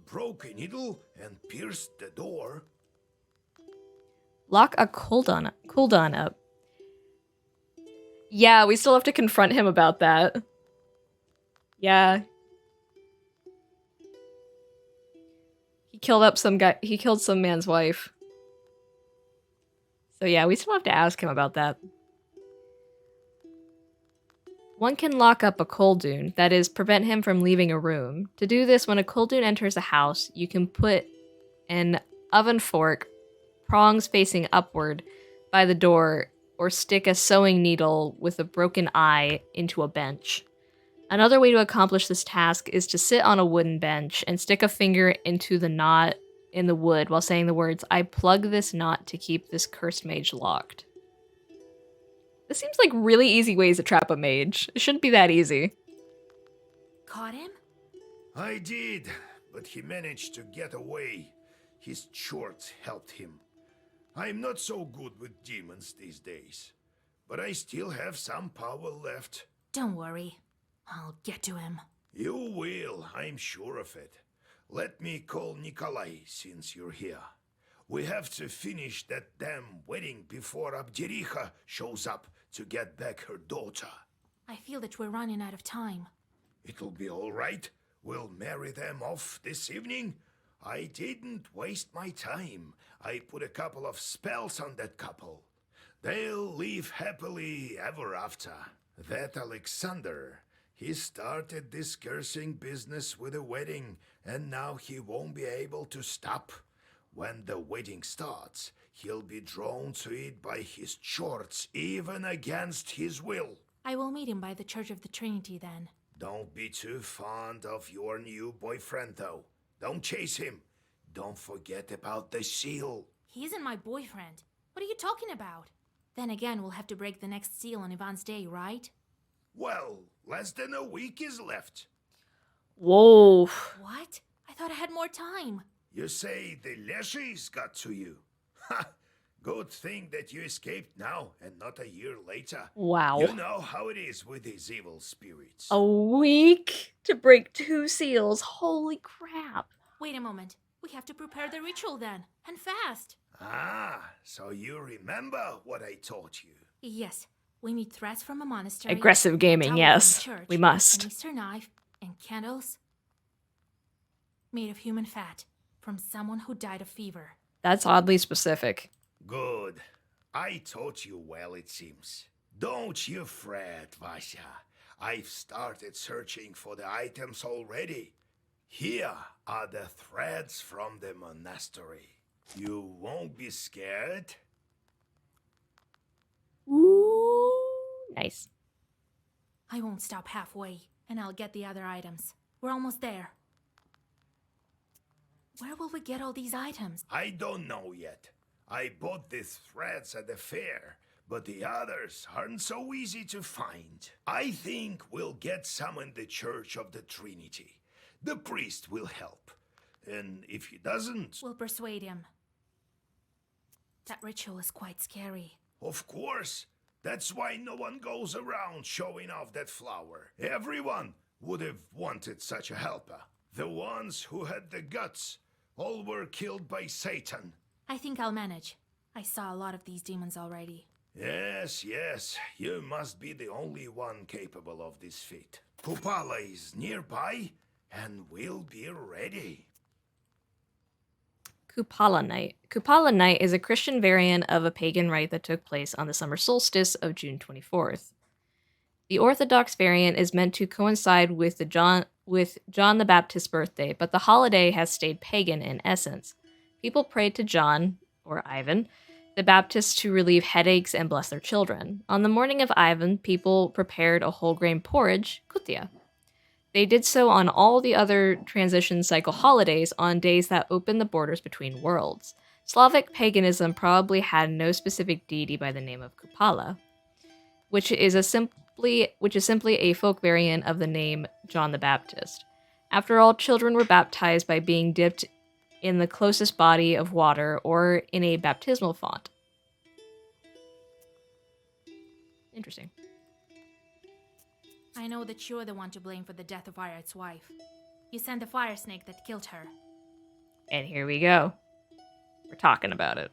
Broke a needle and pierced the door. Lock a cooldown up. Yeah, we still have to confront him about that. Yeah. He killed some man's wife. So yeah, we still have to ask him about that. One can lock up a Koldun, that is, prevent him from leaving a room. To do this, when a Koldun enters a house, you can put an oven fork, prongs facing upward, by the door, or stick a sewing needle with a broken eye into a bench. Another way to accomplish this task is to sit on a wooden bench and stick a finger into the knot in the wood while saying the words, "I plug this knot to keep this cursed mage locked." This seems like really easy ways to trap a mage. It shouldn't be that easy. Caught him? I did, but he managed to get away. His shorts helped him. I'm not so good with demons these days, but I still have some power left. Don't worry. I'll get to him. You will, I'm sure of it. Let me call Nikolai since you're here. We have to finish that damn wedding before Abdericha shows up to get back her daughter. I feel that we're running out of time. It'll be all right. We'll marry them off this evening. I didn't waste my time. I put a couple of spells on that couple. They'll live happily ever after. That Alexander, he started this cursing business with a wedding, and now he won't be able to stop. When the wedding starts, he'll be drawn to it by his shorts, even against his will. I will meet him by the Church of the Trinity then. Don't be too fond of your new boyfriend, though. Don't chase him. Don't forget about the seal. He isn't my boyfriend. What are you talking about? Then again, we'll have to break the next seal on Ivan's day, right? Well, less than a week is left. Whoa. What? I thought I had more time. You say the leshy's got to you? Ha! Good thing that you escaped now and not a year later. Wow. You know how it is with these evil spirits. A week to break 2 seals. Holy crap. Wait a moment. We have to prepare the ritual then, and fast. Ah, so you remember what I taught you. Yes, we need threads from a monastery. Aggressive gaming, towels yes. from the church, We must. an Easter knife, and candles made of human fat from someone who died of fever. That's oddly specific. Good. I taught you well, it seems. Don't you fret, Vasya. I've started searching for the items already. Here are the threads from the monastery. You won't be scared? Ooh, nice. I won't stop halfway, and I'll get the other items. We're almost there. Where will we get all these items? I don't know yet. I bought these threads at the fair, but the others aren't so easy to find. I think we'll get some in the Church of the Trinity. The priest will help. And if he doesn't... We'll persuade him. That ritual is quite scary. Of course. That's why no one goes around showing off that flower. Everyone would have wanted such a helper. The ones who had the guts all were killed by Satan. I think I'll manage. I saw a lot of these demons already. Yes, yes. You must be the only one capable of this feat. Kupala is nearby, and we'll be ready. Kupala Night. Kupala Night is a Christian variant of a pagan rite that took place on the summer solstice of June 24th. The Orthodox variant is meant to coincide with John the Baptist's birthday, but the holiday has stayed pagan in essence. People prayed to John, or Ivan, the Baptist to relieve headaches and bless their children. On the morning of Ivan, people prepared a whole grain porridge, kutia. They did so on all the other transition cycle holidays on days that opened the borders between worlds. Slavic paganism probably had no specific deity by the name of Kupala, which is simply a folk variant of the name John the Baptist. After all, children were baptized by being dipped in the closest body of water or in a baptismal font. Interesting. I know that you're the one to blame for the death of Ayart's wife. You sent the fire snake that killed her. And here we go. We're talking about it.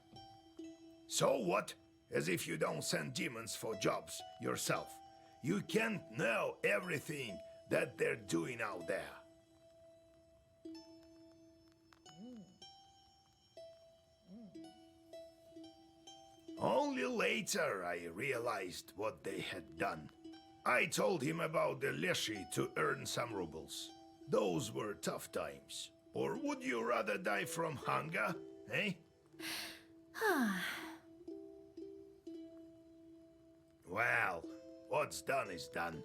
So what? As if you don't send demons for jobs yourself. You can't know everything that they're doing out there. Only later I realized what they had done. I told him about the leshy to earn some rubles. Those were tough times. Or would you rather die from hunger, eh? Well, what's done is done.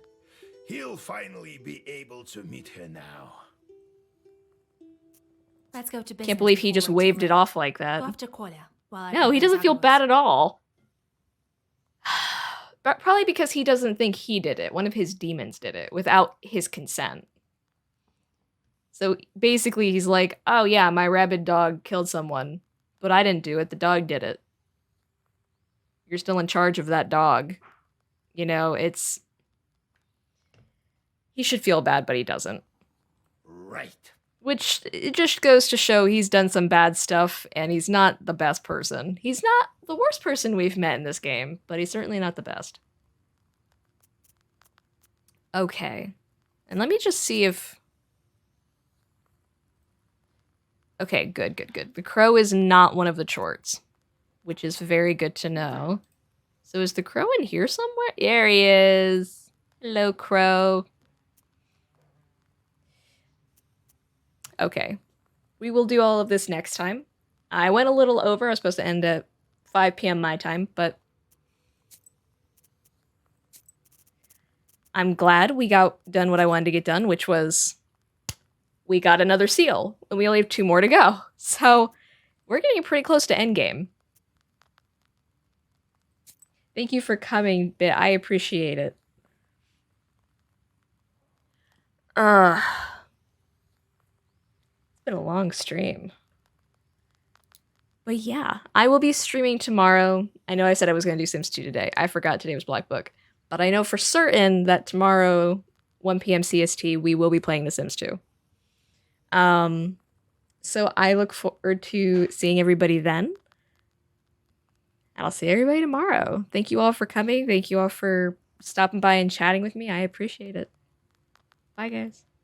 He'll finally be able to meet her now. Let's go to business. Can't believe he before just we're too waved it late. off like that. Go after Kola while I No, he prepare doesn't feel Zaros. bad at all. But probably because he doesn't think he did it. One of his demons did it without his consent. So basically he's like, oh yeah, my rabid dog killed someone, but I didn't do it, the dog did it. You're still in charge of that dog. You know, it's... He should feel bad, but he doesn't. Right. Which, it just goes to show he's done some bad stuff, and he's not the best person. He's not the worst person we've met in this game, but he's certainly not the best. Okay. And let me just see if... Okay, good, good, good. The crow is not one of the chorts, which is very good to know. So is the crow in here somewhere? There he is. Hello, crow. Okay. We will do all of this next time. I went a little over. I was supposed to end at 5 p.m. my time, but I'm glad we got done what I wanted to get done, which was we got another seal, and we only have 2 more to go. So we're getting pretty close to endgame. Thank you for coming, Bit. I appreciate it. It's been a long stream. But yeah, I will be streaming tomorrow. I know I said I was going to do Sims 2 today. I forgot today was Black Book. But I know for certain that tomorrow, 1 p.m. CST, we will be playing The Sims 2. So I look forward to seeing everybody then. And I'll see everybody tomorrow. Thank you all for coming. Thank you all for stopping by and chatting with me. I appreciate it. Bye, guys.